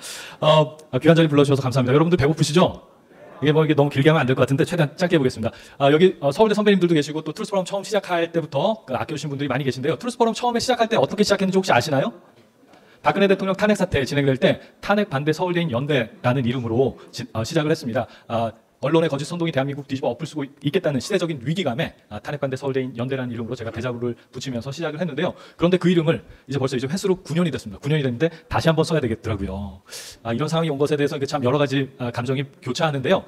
귀한 자리 불러주셔서 감사합니다. 여러분들 배고프시죠? 이게 뭐 이게 너무 길게 하면 안 될 것 같은데 최대한 짧게 해보겠습니다. 여기 서울대 선배님들도 계시고 또 트루스포럼 처음 시작할 때부터 그 아껴주신 분들이 많이 계신데요. 트루스포럼 처음에 시작할 때 어떻게 시작했는지 혹시 아시나요? 박근혜 대통령 탄핵 사태 진행될 때 탄핵 반대 서울대인 연대라는 이름으로 시작을 했습니다. 언론의 거짓 선동이 대한민국 뒤집어 엎을 수 있겠다는 시대적인 위기감에 탄핵 반대 서울대인 연대라는 이름으로 제가 대자보를 붙이면서 시작을 했는데요. 그런데 그 이름을 벌써 횟수로 9년이 됐습니다. 9년이 됐는데 다시 한번 써야 되겠더라고요. 이런 상황이 온 것에 대해서 참 여러 가지 감정이 교차하는데요.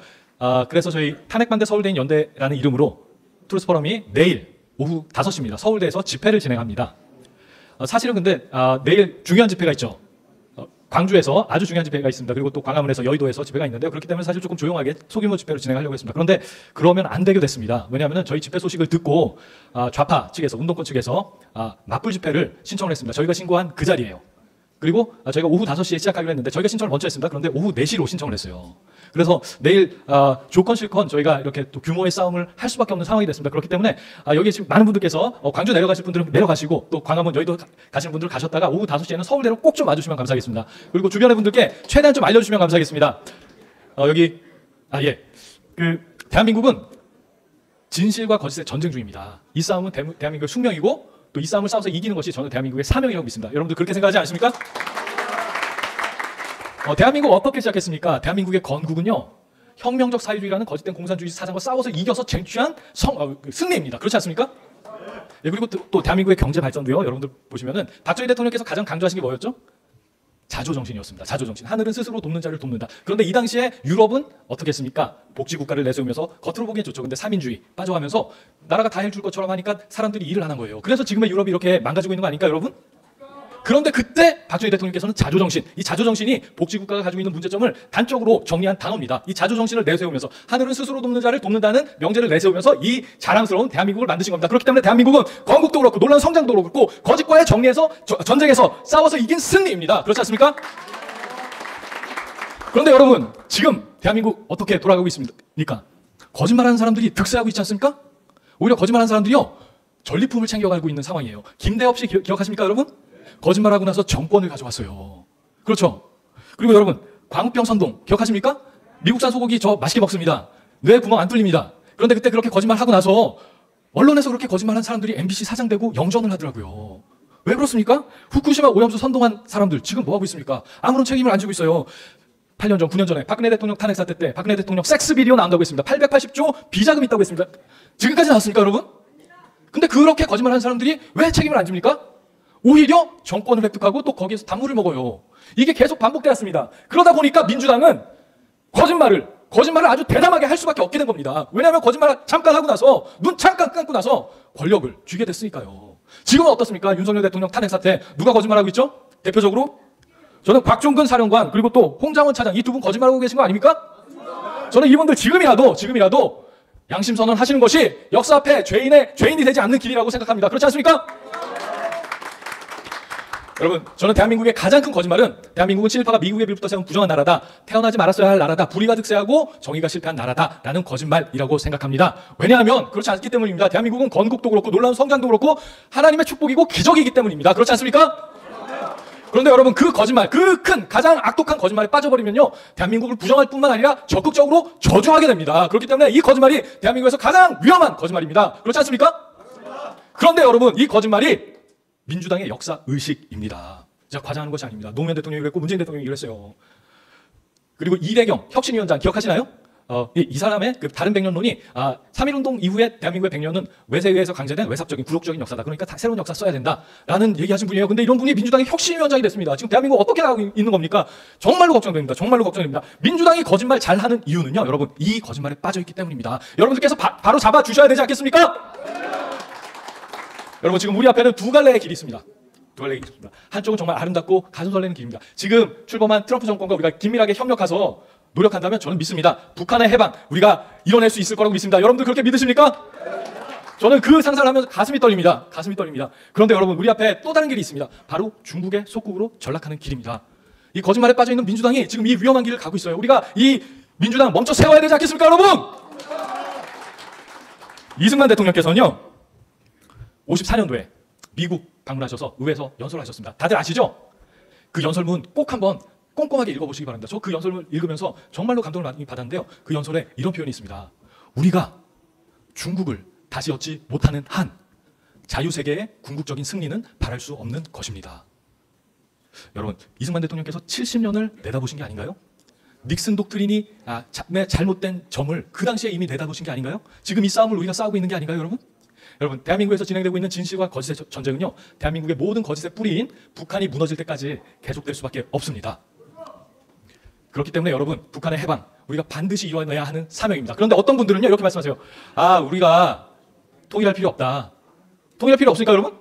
그래서 저희 탄핵 반대 서울대인 연대라는 이름으로 트루스포럼이 내일 오후 5시입니다. 서울대에서 집회를 진행합니다. 사실은 근데 내일 중요한 집회가 있죠. 광주에서 아주 중요한 집회가 있습니다. 그리고 또 광화문에서 여의도에서 집회가 있는데요. 그렇기 때문에 사실 조금 조용하게 소규모 집회를 진행하려고 했습니다. 그런데 그러면 안 되게 됐습니다. 왜냐하면 저희 집회 소식을 듣고 좌파 측에서 운동권 측에서 맞불 집회를 신청을 했습니다. 저희가 신고한 그 자리예요. 그리고 저희가 오후 5시에 시작하기로 했는데 저희가 신청을 먼저 했습니다. 그런데 오후 4시로 신청을 했어요. 그래서 내일 조건 실건 저희가 이렇게 또 규모의 싸움을 할 수밖에 없는 상황이 됐습니다. 그렇기 때문에 여기 지금 많은 분들께서 광주 내려가실 분들은 내려가시고 또 광화문 여의도 가시는 분들 가셨다가 오후 5시에는 서울대로 꼭 좀 와주시면 감사하겠습니다. 그리고 주변의 분들께 최대한 좀 알려주시면 감사하겠습니다. 여기 그 대한민국은 진실과 거짓의 전쟁 중입니다. 이 싸움은 대한민국의 숙명이고 또 이 싸움을 싸워서 이기는 것이 저는 대한민국의 사명이라고 믿습니다. 여러분들 그렇게 생각하지 않습니까? 대한민국 어떻게 시작했습니까? 대한민국의 건국은요. 혁명적 사회주의라는 거짓된 공산주의 사상과 싸워서 이겨서 쟁취한 승리입니다. 그렇지 않습니까? 예, 그리고 또 대한민국의 경제 발전도요. 여러분들 보시면은 박정희 대통령께서 가장 강조하신 게 뭐였죠? 자조정신이었습니다. 자조정신. 하늘은 스스로 돕는 자를 돕는다. 그런데 이 당시에 유럽은 어떻게 했습니까? 복지국가를 내세우면서 겉으로 보기엔 좋죠. 근데 삼인주의 빠져가면서 나라가 다 해줄 것처럼 하니까 사람들이 일을 안 한 거예요. 그래서 지금의 유럽이 이렇게 망가지고 있는 거 아닙니까, 여러분? 그런데 그때 박정희 대통령께서는 자조정신, 이 자조정신이 복지국가가 가지고 있는 문제점을 단적으로 정리한 단어입니다. 이 자조정신을 내세우면서 하늘은 스스로 돕는 자를 돕는다는 명제를 내세우면서 이 자랑스러운 대한민국을 만드신 겁니다. 그렇기 때문에 대한민국은 건국도 그렇고 놀라운 성장도 그렇고 거짓과의 정리에서 전쟁에서 싸워서 이긴 승리입니다. 그렇지 않습니까? 그런데 여러분 지금 대한민국 어떻게 돌아가고 있습니까? 거짓말하는 사람들이 득세하고 있지 않습니까? 오히려 거짓말하는 사람들이요 전리품을 챙겨가고 있는 상황이에요. 김대엽 씨 기억하십니까 여러분? 거짓말하고 나서 정권을 가져왔어요. 그렇죠? 그리고 여러분 광우병 선동 기억하십니까? 미국산 소고기 저 맛있게 먹습니다. 뇌 구멍 안 뚫립니다. 그런데 그때 그렇게 거짓말하고 나서 언론에서 그렇게 거짓말한 사람들이 MBC 사장되고 영전을 하더라고요. 왜 그렇습니까? 후쿠시마 오염수 선동한 사람들 지금 뭐하고 있습니까? 아무런 책임을 안 지고 있어요. 8년 전, 9년 전에 박근혜 대통령 탄핵 사태 때 박근혜 대통령 섹스 비디오 나온다고 했습니다. 880조 비자금 있다고 했습니다. 지금까지 나왔습니까, 여러분? 근데 그렇게 거짓말하는 사람들이 왜 책임을 안 집니까? 오히려 정권을 획득하고 또 거기에서 단물을 먹어요. 이게 계속 반복되었습니다. 그러다 보니까 민주당은 거짓말을 아주 대담하게 할 수밖에 없게 된 겁니다. 왜냐하면 거짓말 잠깐 하고 나서 눈 잠깐 감고 나서 권력을 쥐게 됐으니까요. 지금은 어떻습니까? 윤석열 대통령 탄핵 사태 누가 거짓말하고 있죠? 대표적으로 저는 곽종근 사령관 그리고 또 홍장원 차장 이 두 분 거짓말하고 계신 거 아닙니까? 저는 이분들 지금이라도 양심선언 하시는 것이 역사 앞에 죄인이 되지 않는 길이라고 생각합니다. 그렇지 않습니까? 여러분, 저는 대한민국의 가장 큰 거짓말은 대한민국은 친일파가 미국의 빌부터 세운 부정한 나라다. 태어나지 말았어야 할 나라다. 불의가 득세하고 정의가 실패한 나라다. 라는 거짓말이라고 생각합니다. 왜냐하면 그렇지 않기 때문입니다. 대한민국은 건국도 그렇고 놀라운 성장도 그렇고 하나님의 축복이고 기적이기 때문입니다. 그렇지 않습니까? 그런데 여러분 그 거짓말, 그 큰 가장 악독한 거짓말에 빠져버리면요 대한민국을 부정할 뿐만 아니라 적극적으로 저주하게 됩니다. 그렇기 때문에 이 거짓말이 대한민국에서 가장 위험한 거짓말입니다. 그렇지 않습니까? 그런데 여러분 이 거짓말이 민주당의 역사 의식입니다. 제가 과장하는 것이 아닙니다. 노무현 대통령이 그랬고 문재인 대통령이 그랬어요. 그리고 이대경 혁신위원장 기억하시나요? 이 사람의 그 다른 백년론이 3.1운동 이후에 대한민국의 백년은 외세에 의해서 강제된 외삽적인 굴욕적인 역사다. 그러니까 새로운 역사 써야 된다라는 얘기하신 분이에요. 근데 이런 분이 민주당의 혁신위원장이 됐습니다. 지금 대한민국 어떻게 나가고 있는 겁니까? 정말로 걱정됩니다. 정말로 걱정됩니다. 민주당이 거짓말 잘하는 이유는요. 여러분 이 거짓말에 빠져있기 때문입니다. 여러분들께서 바로 잡아주셔야 되지 않겠습니까? 여러분 지금 우리 앞에는 두 갈래의 길이 있습니다. 두 갈래의 길이 있습니다. 한쪽은 정말 아름답고 가슴 설레는 길입니다. 지금 출범한 트럼프 정권과 우리가 긴밀하게 협력해서 노력한다면 저는 믿습니다. 북한의 해방 우리가 이뤄낼 수 있을 거라고 믿습니다. 여러분들 그렇게 믿으십니까? 저는 그 상상을 하면서 가슴이 떨립니다. 가슴이 떨립니다. 그런데 여러분 우리 앞에 또 다른 길이 있습니다. 바로 중국의 속국으로 전락하는 길입니다. 이 거짓말에 빠져있는 민주당이 지금 이 위험한 길을 가고 있어요. 우리가 이 민주당 멈춰 세워야 되지 않겠습니까, 여러분? 이승만 대통령께서는요 54년도에 미국 방문하셔서 의회에서 연설을 하셨습니다. 다들 아시죠? 그 연설문 꼭 한번 꼼꼼하게 읽어보시기 바랍니다. 저 그 연설문 읽으면서 정말로 감동을 많이 받았는데요. 그 연설에 이런 표현이 있습니다. 우리가 중국을 다시 얻지 못하는 한 자유세계의 궁극적인 승리는 바랄 수 없는 것입니다. 여러분 이승만 대통령께서 70년을 내다보신 게 아닌가요? 닉슨 독트린이 잘못된 점을 그 당시에 이미 내다보신 게 아닌가요? 지금 이 싸움을 우리가 싸우고 있는 게 아닌가요, 여러분? 여러분 대한민국에서 진행되고 있는 진실과 거짓의 전쟁은요 대한민국의 모든 거짓의 뿌리인 북한이 무너질 때까지 계속될 수밖에 없습니다. 그렇기 때문에 여러분 북한의 해방 우리가 반드시 이뤄내야 하는 사명입니다. 그런데 어떤 분들은요 이렇게 말씀하세요. 우리가 통일할 필요 없다. 통일할 필요 없으니까 여러분?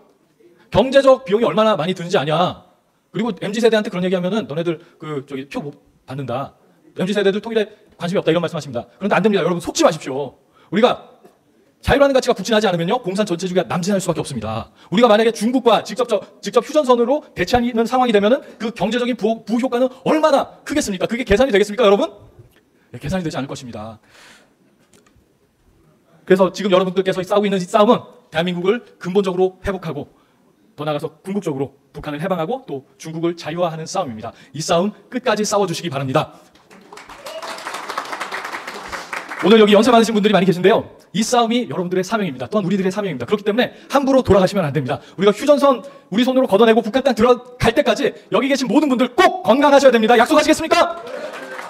경제적 비용이 얼마나 많이 드는지 아냐. 그리고 MZ세대한테 그런 얘기하면은 너네들 표 못 받는다. MZ세대들 통일에 관심이 없다 이런 말씀하십니다. 그런데 안 됩니다. 여러분 속지 마십시오. 우리가 자유라는 가치가 북진하지 않으면요 공산 전체주의가 남진할 수밖에 없습니다. 우리가 만약에 중국과 직접 휴전선으로 대치하는 상황이 되면은 그 경제적인 부효과는 얼마나 크겠습니까? 그게 계산이 되겠습니까, 여러분? 네, 계산이 되지 않을 것입니다. 그래서 지금 여러분들께서 싸우고 있는 이 싸움은 대한민국을 근본적으로 회복하고 더 나아가서 궁극적으로 북한을 해방하고 또 중국을 자유화하는 싸움입니다. 이 싸움 끝까지 싸워주시기 바랍니다. 오늘 여기 연세 많으신 분들이 많이 계신데요. 이 싸움이 여러분들의 사명입니다. 또한 우리들의 사명입니다. 그렇기 때문에 함부로 돌아가시면 안 됩니다. 우리가 휴전선 우리 손으로 걷어내고 북한 땅 들어갈 때까지 여기 계신 모든 분들 꼭 건강하셔야 됩니다. 약속하시겠습니까?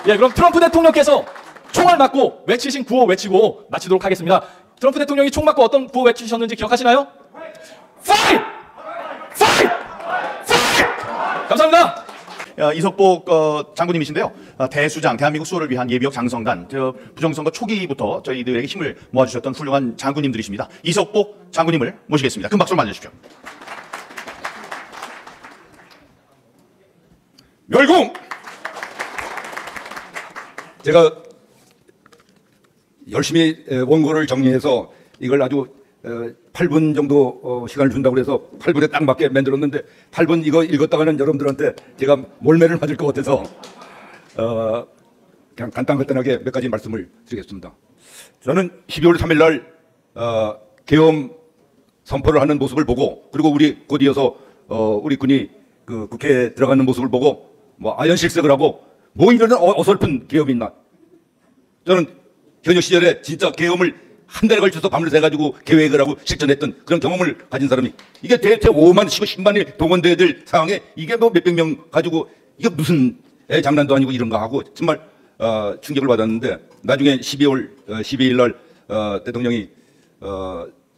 예, 그럼 트럼프 대통령께서 총알 맞고 외치신 구호 외치고 마치도록 하겠습니다. 트럼프 대통령이 총 맞고 어떤 구호 외치셨는지 기억하시나요? Fight! Fight! Fight! 감사합니다. 이석복 장군님이신데요. 대수장, 대한민국 수호를 위한 예비역 장성단, 부정선거 초기부터 저희들에게 힘을 모아주셨던 훌륭한 장군님들이십니다. 이석복 장군님을 모시겠습니다. 큰 박수를 맞아주십시오. 멸공! 제가 열심히 원고를 정리해서 이걸 아주 8분 정도 시간을 준다고 해서 8분에 딱 맞게 만들었는데 8분 이거 읽었다가는 여러분들한테 제가 몰매를 맞을 것 같아서 그냥 간단하게 몇 가지 말씀을 드리겠습니다. 저는 12월 3일 날 계엄 선포를 하는 모습을 보고 그리고 우리 곧 이어서 우리 군이 그 국회에 들어가는 모습을 보고 아연실색을 하고 이런 어설픈 계엄이 있나. 저는 현역 시절에 진짜 계엄을 한 달에 걸쳐서 밤을 새가지고 계획을 하고 실천했던 그런 경험을 가진 사람이 이게 대체 5만, 10만이 동원돼야 될 상황에 이게 몇백 명 가지고 이게 무슨 애 장난도 아니고 이런가 하고 정말 충격을 받았는데 나중에 12월 12일 날 대통령이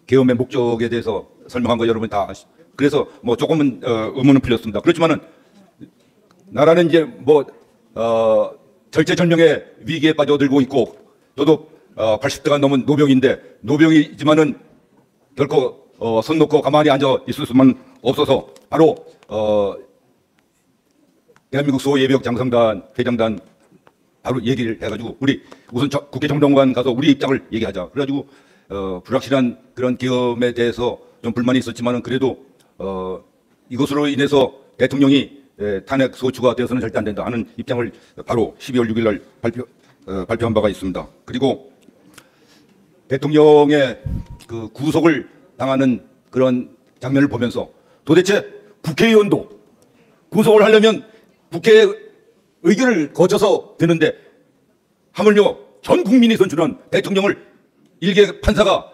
계엄의 목적에 대해서 설명한 거 여러분 다 아시죠? 그래서 뭐 조금은 의문은 풀렸습니다. 그렇지만은 나라는 이제 뭐 절체절명의 위기에 빠져들고 있고 저도 80대가 넘은 노병인데 노병이지만은 결코 손 놓고 가만히 앉아 있을 수만 없어서 바로 대한민국 소예비역 장성단 회장단 바로 얘기를 해가지고 우리 우선 국회 정동관 가서 우리 입장을 얘기하자. 그래가지고 불확실한 그런 계엄에 대해서 좀 불만이 있었지만은 그래도 이것으로 인해서 대통령이 탄핵 소추가 되어서는 절대 안 된다 하는 입장을 바로 12월 6일 날 발표한 바가 있습니다. 그리고 대통령의 그 구속을 당하는 그런 장면을 보면서 도대체 국회의원도 구속을 하려면 국회 의결을 거쳐서 되는데 하물며 전 국민이 선출한 대통령을 일개 판사가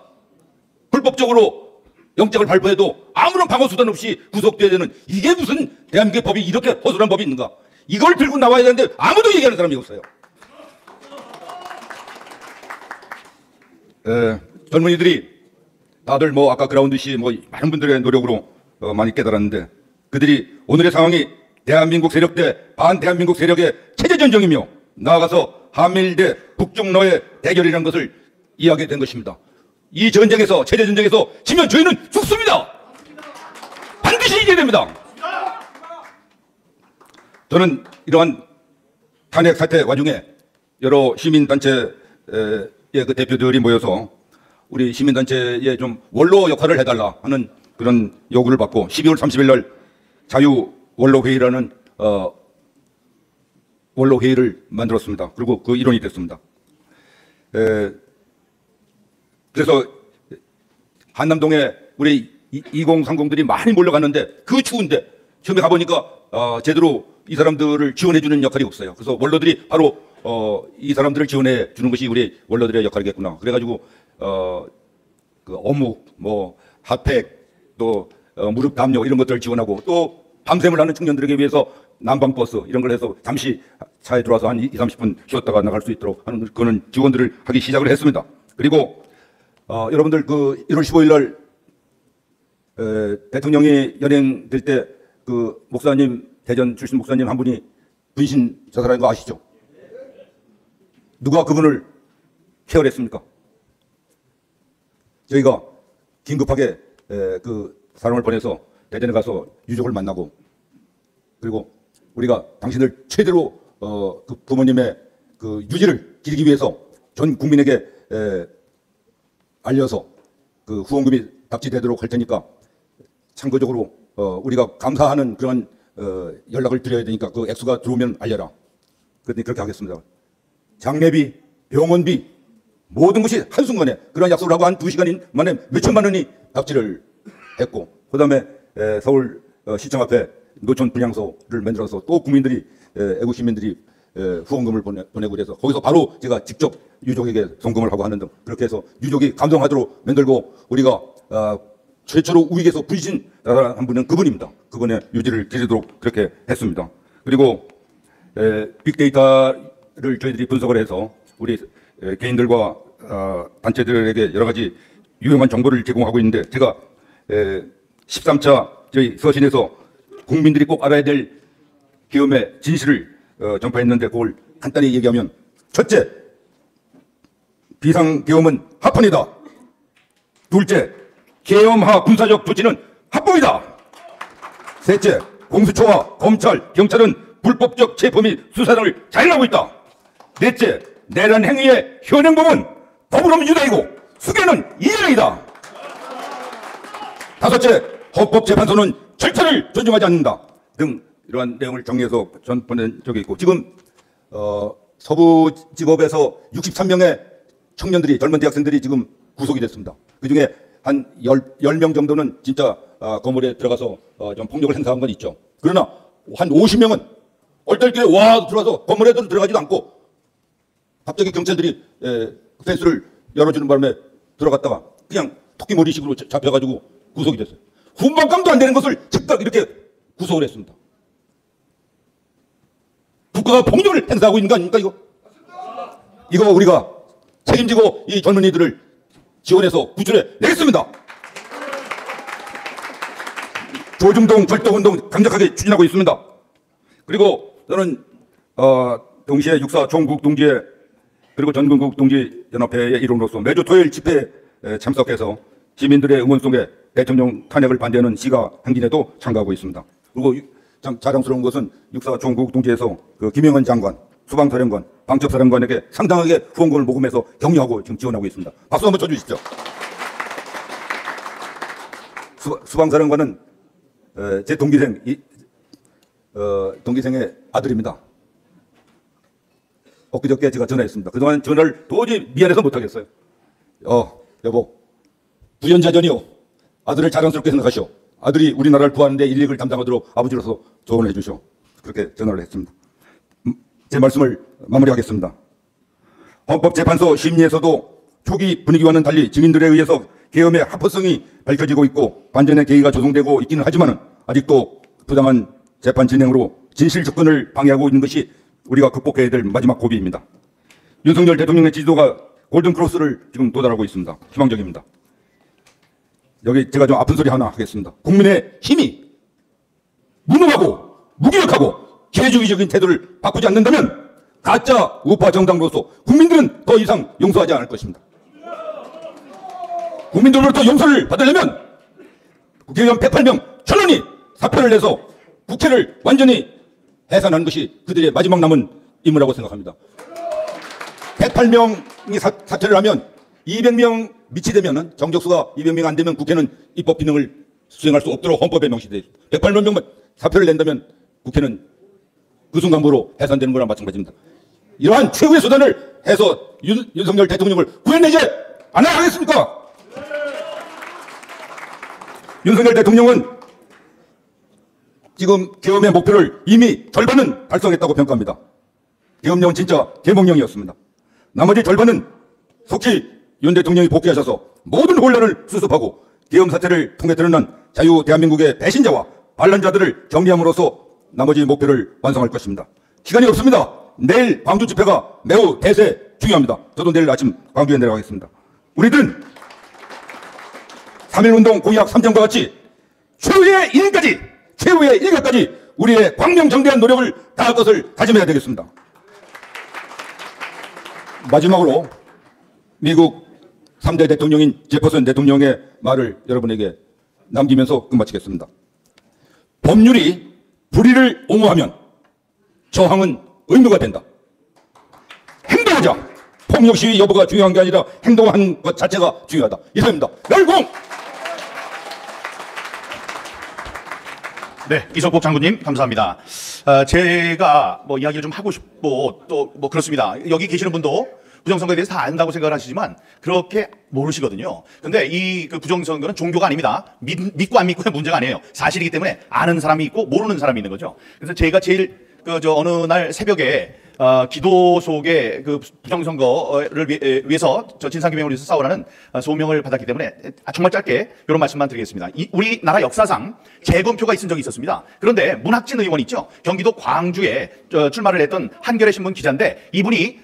불법적으로 영장을 발부해도 아무런 방어 수단 없이 구속돼야 되는 이게 무슨 대한민국의 법이 이렇게 허술한 법이 있는가? 이걸 들고 나와야 되는데 아무도 얘기하는 사람이 없어요. 젊은이들이 다들 뭐 아까 그라운드 씨 뭐 많은 분들의 노력으로 많이 깨달았는데 그들이 오늘의 상황이 대한민국 세력 대 반대한민국 세력의 체제전쟁이며 나아가서 한미일 대 북중러의 대결이라는 것을 이해하게 된 것입니다. 이 전쟁에서 체제전쟁에서 지면 저희는 죽습니다. 반드시 이겨야 됩니다. 저는 이러한 탄핵 사태 와중에 여러 시민단체의 그 대표들이 모여서 우리 시민단체에 좀 원로 역할을 해달라 하는 그런 요구를 받고 12월 30일 날 자유원로회의라는 원로회의를 만들었습니다. 그리고 그 일원이 됐습니다. 그래서 한남동에 우리 2030들이 많이 몰려갔는데 그 추운데 처음에 가보니까 제대로 이 사람들을 지원해주는 역할이 없어요. 그래서 원로들이 바로 이 사람들을 지원해 주는 것이 우리 원로들의 역할이겠구나. 그래가지고 그 어묵, 뭐 핫팩, 또 무릎 담요 이런 것들을 지원하고 또 밤샘을 하는 청년들에게 위해서 난방버스 이런 걸 해서 잠시 차에 들어와서 한 20-30분 쉬었다가 나갈 수 있도록 하는 그런 지원들을 하기 시작을 했습니다. 그리고 여러분들 그 1월 15일 날 대통령이 연행될 때 그 목사님 대전 출신 목사님 한 분이 분신 자살한 거 아시죠? 누가 그분을 케어를 했습니까? 저희가 긴급하게 그 사람을 보내서 대전에 가서 유족을 만나고 그리고 우리가 당신을 최대로 그 부모님의 그 유지를 기리기 위해서 전 국민에게 알려서 그 후원금이 답지되도록 할 테니까 참고적으로 우리가 감사하는 그런 연락을 드려야 되니까 그 액수가 들어오면 알려라. 그랬더니 그렇게 하겠습니다. 장례비, 병원비 모든 것이 한순간에 그런 약속을 하고 한 2시간 만에 몇천만 원이 답지를 했고 그다음에 서울 시청 앞에 노천 분향소를 만들어서 또 국민들이 애국 시민들이 후원금을 보내고 그래서 거기서 바로 제가 직접 유족에게 송금을 하고 하는 등 그렇게 해서 유족이 감동하도록 만들고 우리가 최초로 우익에서 분신한 분은 그분입니다. 그분의 유지를 기리도록 그렇게 했습니다. 그리고 빅데이터를 저희들이 분석을 해서 우리 개인들과 단체들에게 여러 가지 유용한 정보를 제공하고 있는데 제가 13차 저희 서신에서 국민들이 꼭 알아야 될 계엄의 진실을 전파했는데 그걸 간단히 얘기하면 첫째, 비상계엄은 합헌이다. 둘째, 계엄하 군사적 조치는 합법이다. 셋째, 공수처와 검찰, 경찰은 불법적 체포 및 수사를 자행하고 있다. 넷째, 내란 행위의 현행범은 더불어민주당이고 수괴는 이재명이다. 다섯째, 헌법재판소는 절차를 존중하지 않는다. 등 이러한 내용을 정리해서 전 보낸 적이 있고 지금 서부지법에서 63명의 청년들이 젊은 대학생들이 지금 구속이 됐습니다. 그중에 한 10명 정도는 진짜 건물에 들어가서 좀 폭력을 행사한 건 있죠. 그러나 한 50명은 얼떨결에 와 들어와서 건물에도 들어가지도 않고 갑자기 경찰들이 펜스를 열어주는 바람에 들어갔다가 그냥 토끼머리식으로 잡혀가지고 구속이 됐어요. 훈방감도 안 되는 것을 즉각 이렇게 구속을 했습니다. 국가가 폭력을 행사하고 있는 거 아닙니까 이거? 이거 우리가 책임지고 이 젊은이들을 지원해서 구출해 내겠습니다. 조중동 절도운동 강력하게 추진하고 있습니다. 그리고 저는 동시에 육사 총국 동지회 그리고 전국국 동지연합회의 일원으로서 매주 토요일 집회에 참석해서 시민들의 응원 속에 대통령 탄핵을 반대하는 시가 행진에도 참가하고 있습니다. 그리고 참 자랑스러운 것은 육사 총국 동지에서 그 김영헌 장관, 수방사령관, 방첩사령관에게 상당하게 후원금을 모금해서 격려하고 지금 지원하고 있습니다. 박수 한번 쳐주시죠. 수방사령관은 제 동기생의 아들입니다. 엊그저께 제가 전화했습니다. 그동안 전화를 도저히 미안해서 못하겠어요. 여보, 부연자전이요. 아들을 자랑스럽게 생각하시오. 아들이 우리나라를 구하는데 일익을 담당하도록 아버지로서 조언을 해주시오. 그렇게 전화를 했습니다. 제 말씀을 마무리하겠습니다. 헌법재판소 심리에서도 초기 분위기와는 달리 증인들에 의해서 계엄의 합법성이 밝혀지고 있고 반전의 계기가 조성되고 있기는 하지만 아직도 부당한 재판 진행으로 진실 접근을 방해하고 있는 것이 우리가 극복해야 될 마지막 고비입니다. 윤석열 대통령의 지지도가 골든크로스를 지금 도달하고 있습니다. 희망적입니다. 여기 제가 좀 아픈 소리 하나 하겠습니다. 국민의 힘이 무능하고 무기력하고 기회주의적인 태도를 바꾸지 않는다면 가짜 우파 정당으로서 국민들은 더 이상 용서하지 않을 것입니다. 국민들로부터 용서를 받으려면 국회의원 108명 전원이 사표를 내서 국회를 완전히 해산하는 것이 그들의 마지막 남은 임무라고 생각합니다. 108명이 사퇴를 하면 200명 미치되면 정적수가 200명 안 되면 국회는 입법 기능을 수행할 수 없도록 헌법에 명시되어 있습니다. 108명만 사표를 낸다면 국회는 그 순간부로 해산되는 거랑 마찬가지입니다. 이러한 최후의 수단을 해서 윤석열 대통령을 구해내지 않아야 하겠습니까? 윤석열 대통령은 지금 계엄의 목표를 이미 절반은 달성했다고 평가합니다. 계엄령은 진짜 계몽령이었습니다. 나머지 절반은 속히 윤 대통령이 복귀하셔서 모든 혼란을 수습하고 계엄 사태를 통해 드러난 자유 대한민국의 배신자와 반란자들을 정리함으로써 나머지 목표를 완성할 것입니다. 시간이 없습니다. 내일 광주 집회가 매우 대세 중요합니다. 저도 내일 아침 광주에 내려가겠습니다. 우리들은 3.1운동 공약 3점과 같이 최후의 일까지 최후의 일각까지 우리의 광명정대한 노력을 다할 것을 다짐해야 되겠습니다. 마지막으로 미국 3대 대통령인 제퍼슨 대통령의 말을 여러분에게 남기면서 끝마치겠습니다. 법률이 불의를 옹호하면 저항은 의무가 된다. 행동하자. 폭력 시위 여부가 중요한 게 아니라 행동하는 것 자체가 중요하다. 이상입니다. 멸공! 네, 이석복 장군님 감사합니다. 제가 뭐 이야기를 좀 하고 싶고 또 뭐 그렇습니다. 여기 계시는 분도 부정선거에 대해서 다 안다고 생각을 하시지만 그렇게 모르시거든요. 근데 이 그 부정선거는 종교가 아닙니다. 믿고 안 믿고의 문제가 아니에요. 사실이기 때문에 아는 사람이 있고 모르는 사람이 있는 거죠. 그래서 제가 제일 어느 날 새벽에 기도 속에 그 부정선거를 위해서 저 진상규명을 위해서 싸우라는 소명을 받았기 때문에 정말 짧게 이런 말씀만 드리겠습니다. 우리나라 역사상 재검표가 있은 적이 있었습니다. 그런데 문학진 의원 있죠. 경기도 광주에 출마를 했던 한겨레 신문 기자인데 이분이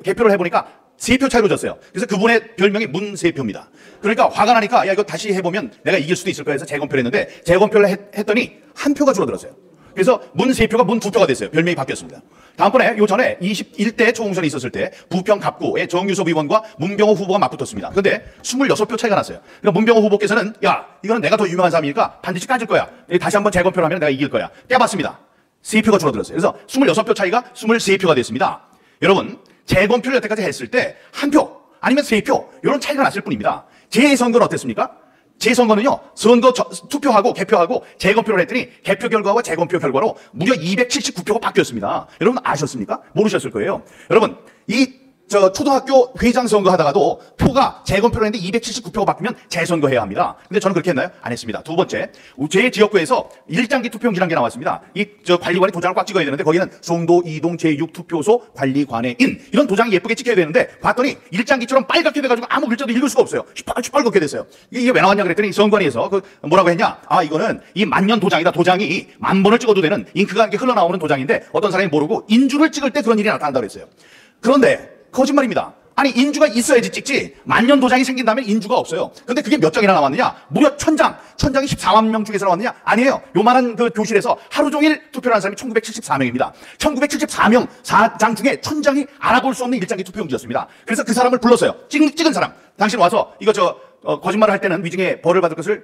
개표를 해보니까 3표 차이로 졌어요. 그래서 그분의 별명이 문세표입니다. 그러니까 화가 나니까 야 이거 다시 해보면 내가 이길 수도 있을 거야 해서 재검표를 했는데 재검표를 했더니 한 표가 줄어들었어요. 그래서 문 3표가 문 2표가 됐어요. 별명이 바뀌었습니다. 다음번에 요 전에 21대 초공선이 있었을 때 부평 갑구의 정유섭 의원과 문병호 후보가 맞붙었습니다. 그런데 26표 차이가 났어요. 그러니까 문병호 후보께서는 야 이거는 내가 더 유명한 사람이니까 반드시 까질 거야. 다시 한번 재검표를 하면 내가 이길 거야. 깨봤습니다. 3표가 줄어들었어요. 그래서 26표 차이가 23표가 됐습니다. 여러분 재검표를 여태까지 했을 때 한 표 아니면 3표 이런 차이가 났을 뿐입니다. 재선거는 어땠습니까? 재선거는요, 선거 투표하고 개표하고 재검표를 했더니 개표 결과와 재검표 결과로 무려 279표가 바뀌었습니다. 여러분 아셨습니까? 모르셨을 거예요. 여러분, 이 저 초등학교 회장 선거 하다가도 표가 재검표를 했는데 279표가 바뀌면 재선거해야 합니다. 근데 저는 그렇게 했나요? 안 했습니다. 두 번째, 제 지역구에서 1장기 투표용지라는 게 나왔습니다. 저 관리관이 도장을 꽉 찍어야 되는데 거기는 송도 이동 제6투표소 관리관의 인 이런 도장이 예쁘게 찍혀야 되는데 봤더니 1장기처럼 빨갛게 돼가지고 아무 글자도 읽을 수가 없어요. 시뻘겋게 됐어요. 이게 왜 나왔냐 그랬더니 선관위에서 뭐라고 했냐? 아, 이거는 이 만년 도장이다. 도장이 1000번을 찍어도 되는 잉크가 이렇게 흘러나오는 도장인데 어떤 사람이 모르고 인주를 찍을 때 그런 일이 나타난다고 그랬어요. 그런데 거짓말입니다. 아니, 인주가 있어야지 찍지. 만년 도장이 생긴 다음에 인주가 없어요. 근데 그게 몇 장이나 나왔느냐? 무려 1000장. 1000장이 14만 명 중에서 나왔느냐? 아니에요. 요만한 그 교실에서 하루 종일 투표를 한 사람이 1974명입니다. 1974명 4장 중에 1000장이 알아볼 수 없는 일장기 투표용지였습니다. 그래서 그 사람을 불렀어요. 찍은 사람. 당신 와서 이거 거짓말을 할 때는 위증의 벌을 받을 것을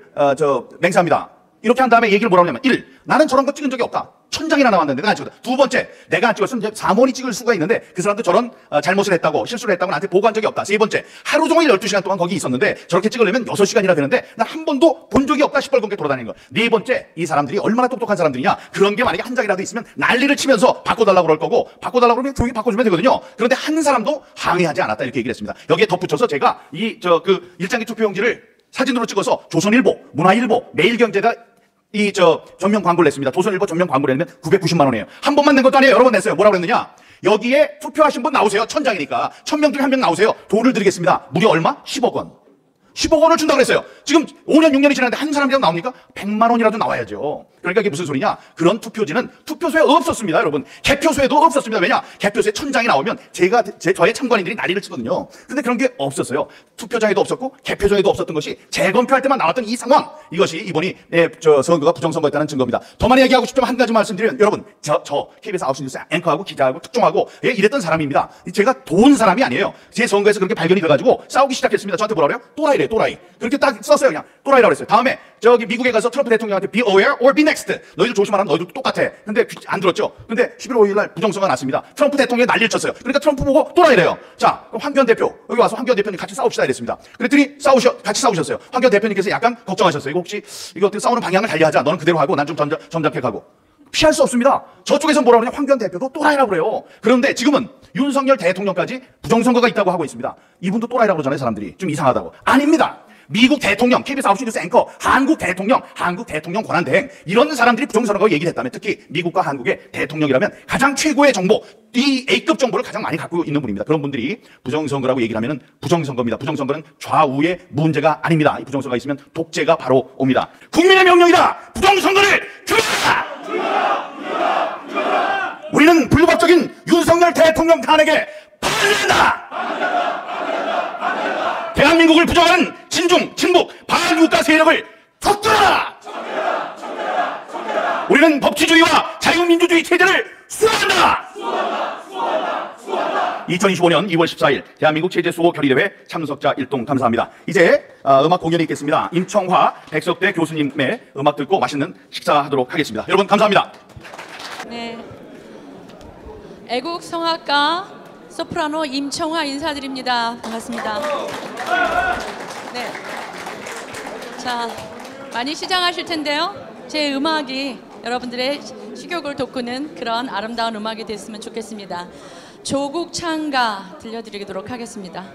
맹세합니다. 이렇게 한 다음에 얘기를 뭐라고 하냐면 1. 나는 저런 거 찍은 적이 없다. 1000장이나 나왔는데 내가 안 찍었다. 두 번째, 내가 안 찍었으면 이제 사모니 찍을 수가 있는데 그 사람도 저런 잘못을 했다고 실수를 했다고 나한테 보고한 적이 없다. 세 번째, 하루 종일 12시간 동안 거기 있었는데 저렇게 찍으려면 6시간이나 되는데 난 한 번도 본 적이 없다. 시뻘겋게 돌아다니는 거. 네 번째, 이 사람들이 얼마나 똑똑한 사람들이냐. 그런 게 만약에 한 장이라도 있으면 난리를 치면서 바꿔달라고 그럴 거고 바꿔달라고 그러면 조용히 바꿔주면 되거든요. 그런데 한 사람도 항의하지 않았다. 이렇게 얘기를 했습니다. 여기에 덧붙여서 제가 그 일장기 투표용지를 사진으로 찍어서 조선일보, 문화일보, 매일경제다 전면 광고를 냈습니다. 조선일보 전면 광고를 내면 990만 원이에요. 한 번만 낸 것도 아니에요. 여러 번 냈어요. 뭐라고 그랬느냐? 여기에 투표하신 분 나오세요. 1000장이니까. 1000명 중에 한 명 나오세요. 돈을 드리겠습니다. 무려 얼마? 10억 원. 10억 원을 준다고 그랬어요. 지금 5년, 6년이 지났는데 한 사람이라도 나옵니까? 100만 원이라도 나와야죠. 그러니까 이게 무슨 소리냐? 그런 투표지는 투표소에 없었습니다, 여러분. 개표소에도 없었습니다. 왜냐? 개표소에 1000장이 나오면 저의 참관인들이 난리를 치거든요. 근데 그런 게 없었어요. 투표장에도 없었고 개표소에도 없었던 것이 재검표할 때만 나왔던 이 상황. 이것이 이번이 선거가 부정선거였다는 증거입니다. 더 많이 얘기하고 싶지만 한 가지 말씀드리면 여러분, 저 KBS 9시 뉴스 앵커하고 기자하고 특종하고 이랬던 사람입니다. 제가 도운 사람이 아니에요. 제 선거에서 그렇게 발견이 돼가지고 싸우기 시작했습니다. 저한테 뭐라 그래요? 또라이래, 또라이. 그렇게 딱 썼어요. 그냥 또라이라고 그랬어요. 다음에 미국에 가서 트럼프 대통령한테 be aware or be next. 너희들 조심하라. 너희들도 똑같아. 근데 안 들었죠. 근데 11월 5일 날 부정선거가 났습니다. 트럼프 대통령이 난리를 쳤어요. 그러니까 트럼프 보고 또라이래요. 자, 그럼 황교안 대표 여기 와서 황교안 대표님 같이 싸웁시다 이랬습니다. 그랬더니 같이 싸우셨어요. 황교안 대표님께서 약간 걱정하셨어요. 이거 혹시 이거 어떻게 싸우는 방향을 달리하자. 너는 그대로 하고 난 좀 점잖게 가고. 피할 수 없습니다. 저쪽에서 뭐라 그러냐? 황교안 대표도 또라이라고 그래요. 그런데 지금은 윤석열 대통령까지 부정선거가 있다고 하고 있습니다. 이분도 또라이라고 그러잖아요, 사람들이. 좀 이상하다고. 아닙니다. 미국 대통령, KBS 9시 뉴스 앵커, 한국 대통령 권한대행 이런 사람들이 부정선거라고 얘기를 했다면 특히 미국과 한국의 대통령이라면 가장 최고의 정보, 이 A급 정보를 가장 많이 갖고 있는 분입니다. 그런 분들이 부정선거라고 얘기를 하면 부정선거입니다. 부정선거는 좌우의 문제가 아닙니다. 이 부정선거가 있으면 독재가 바로 옵니다. 국민의 명령이다. 부정선거를 규명하라. 우리는 불법적인 윤석열 대통령 탄핵에 반대한다. 대한민국을 부정하는 친중, 친북, 반국가 세력을 척결하라! 우리는 법치주의와 자유민주주의 체제를 수호한다! 2025년 2월 14일 대한민국 체제수호 결의대회 참석자 1동 감사합니다. 이제 음악 공연이 있겠습니다. 임청화 백석대 교수님의 음악 듣고 맛있는 식사하도록 하겠습니다. 여러분 감사합니다. 네, 애국 성악가 소프라노 임청화 인사드립니다. 반갑습니다. 네. 자, 많이 시장하실 텐데요. 제 음악이 여러분들의 식욕을 돋구는 그런 아름다운 음악이 됐으면 좋겠습니다. 조국 창가 들려드리도록 하겠습니다.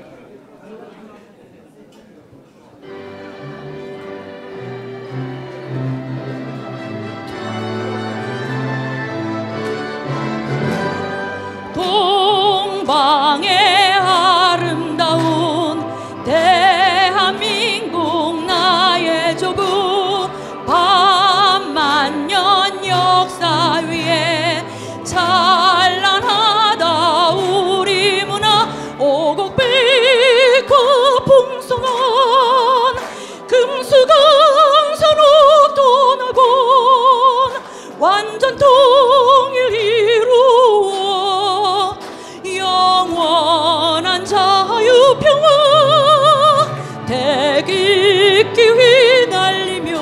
동방의 아름다운 대한민국 나의 조국 반만년 역사 위에 찬란하다 우리 문화 오곡백호 풍성한 금수강산 옥도나곤 완전 통일 이루어 영원한 자유평화 대깃기 휘날리며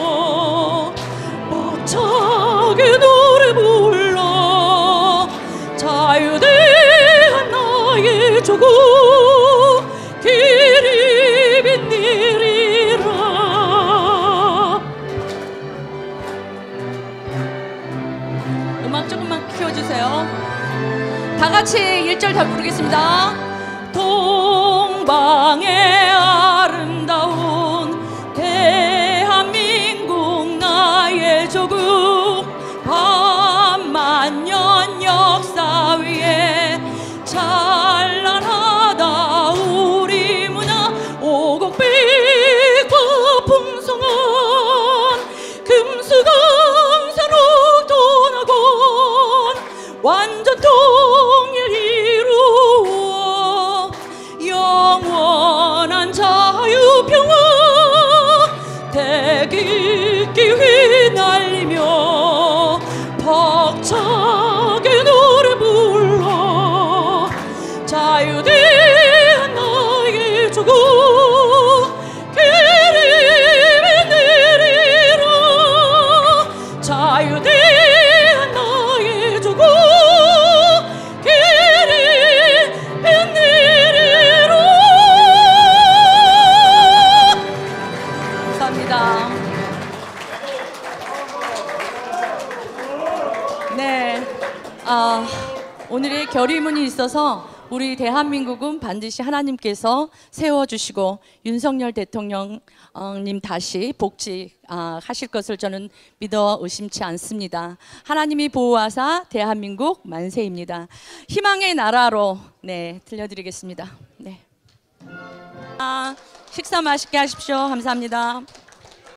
벅차게 노래 불러 자유대한 나의 조국 길이 빛내리라. 음악 조금만 키워주세요. 다 같이 1절 다 부르겠습니다. 결의문이 있어서 우리 대한민국은 반드시 하나님께서 세워주시고 윤석열 대통령님 다시 복직하실 것을 저는 믿어 의심치 않습니다. 하나님이 보호하사 대한민국 만세입니다. 희망의 나라로 들려드리겠습니다. 식사 맛있게 하십시오. 감사합니다.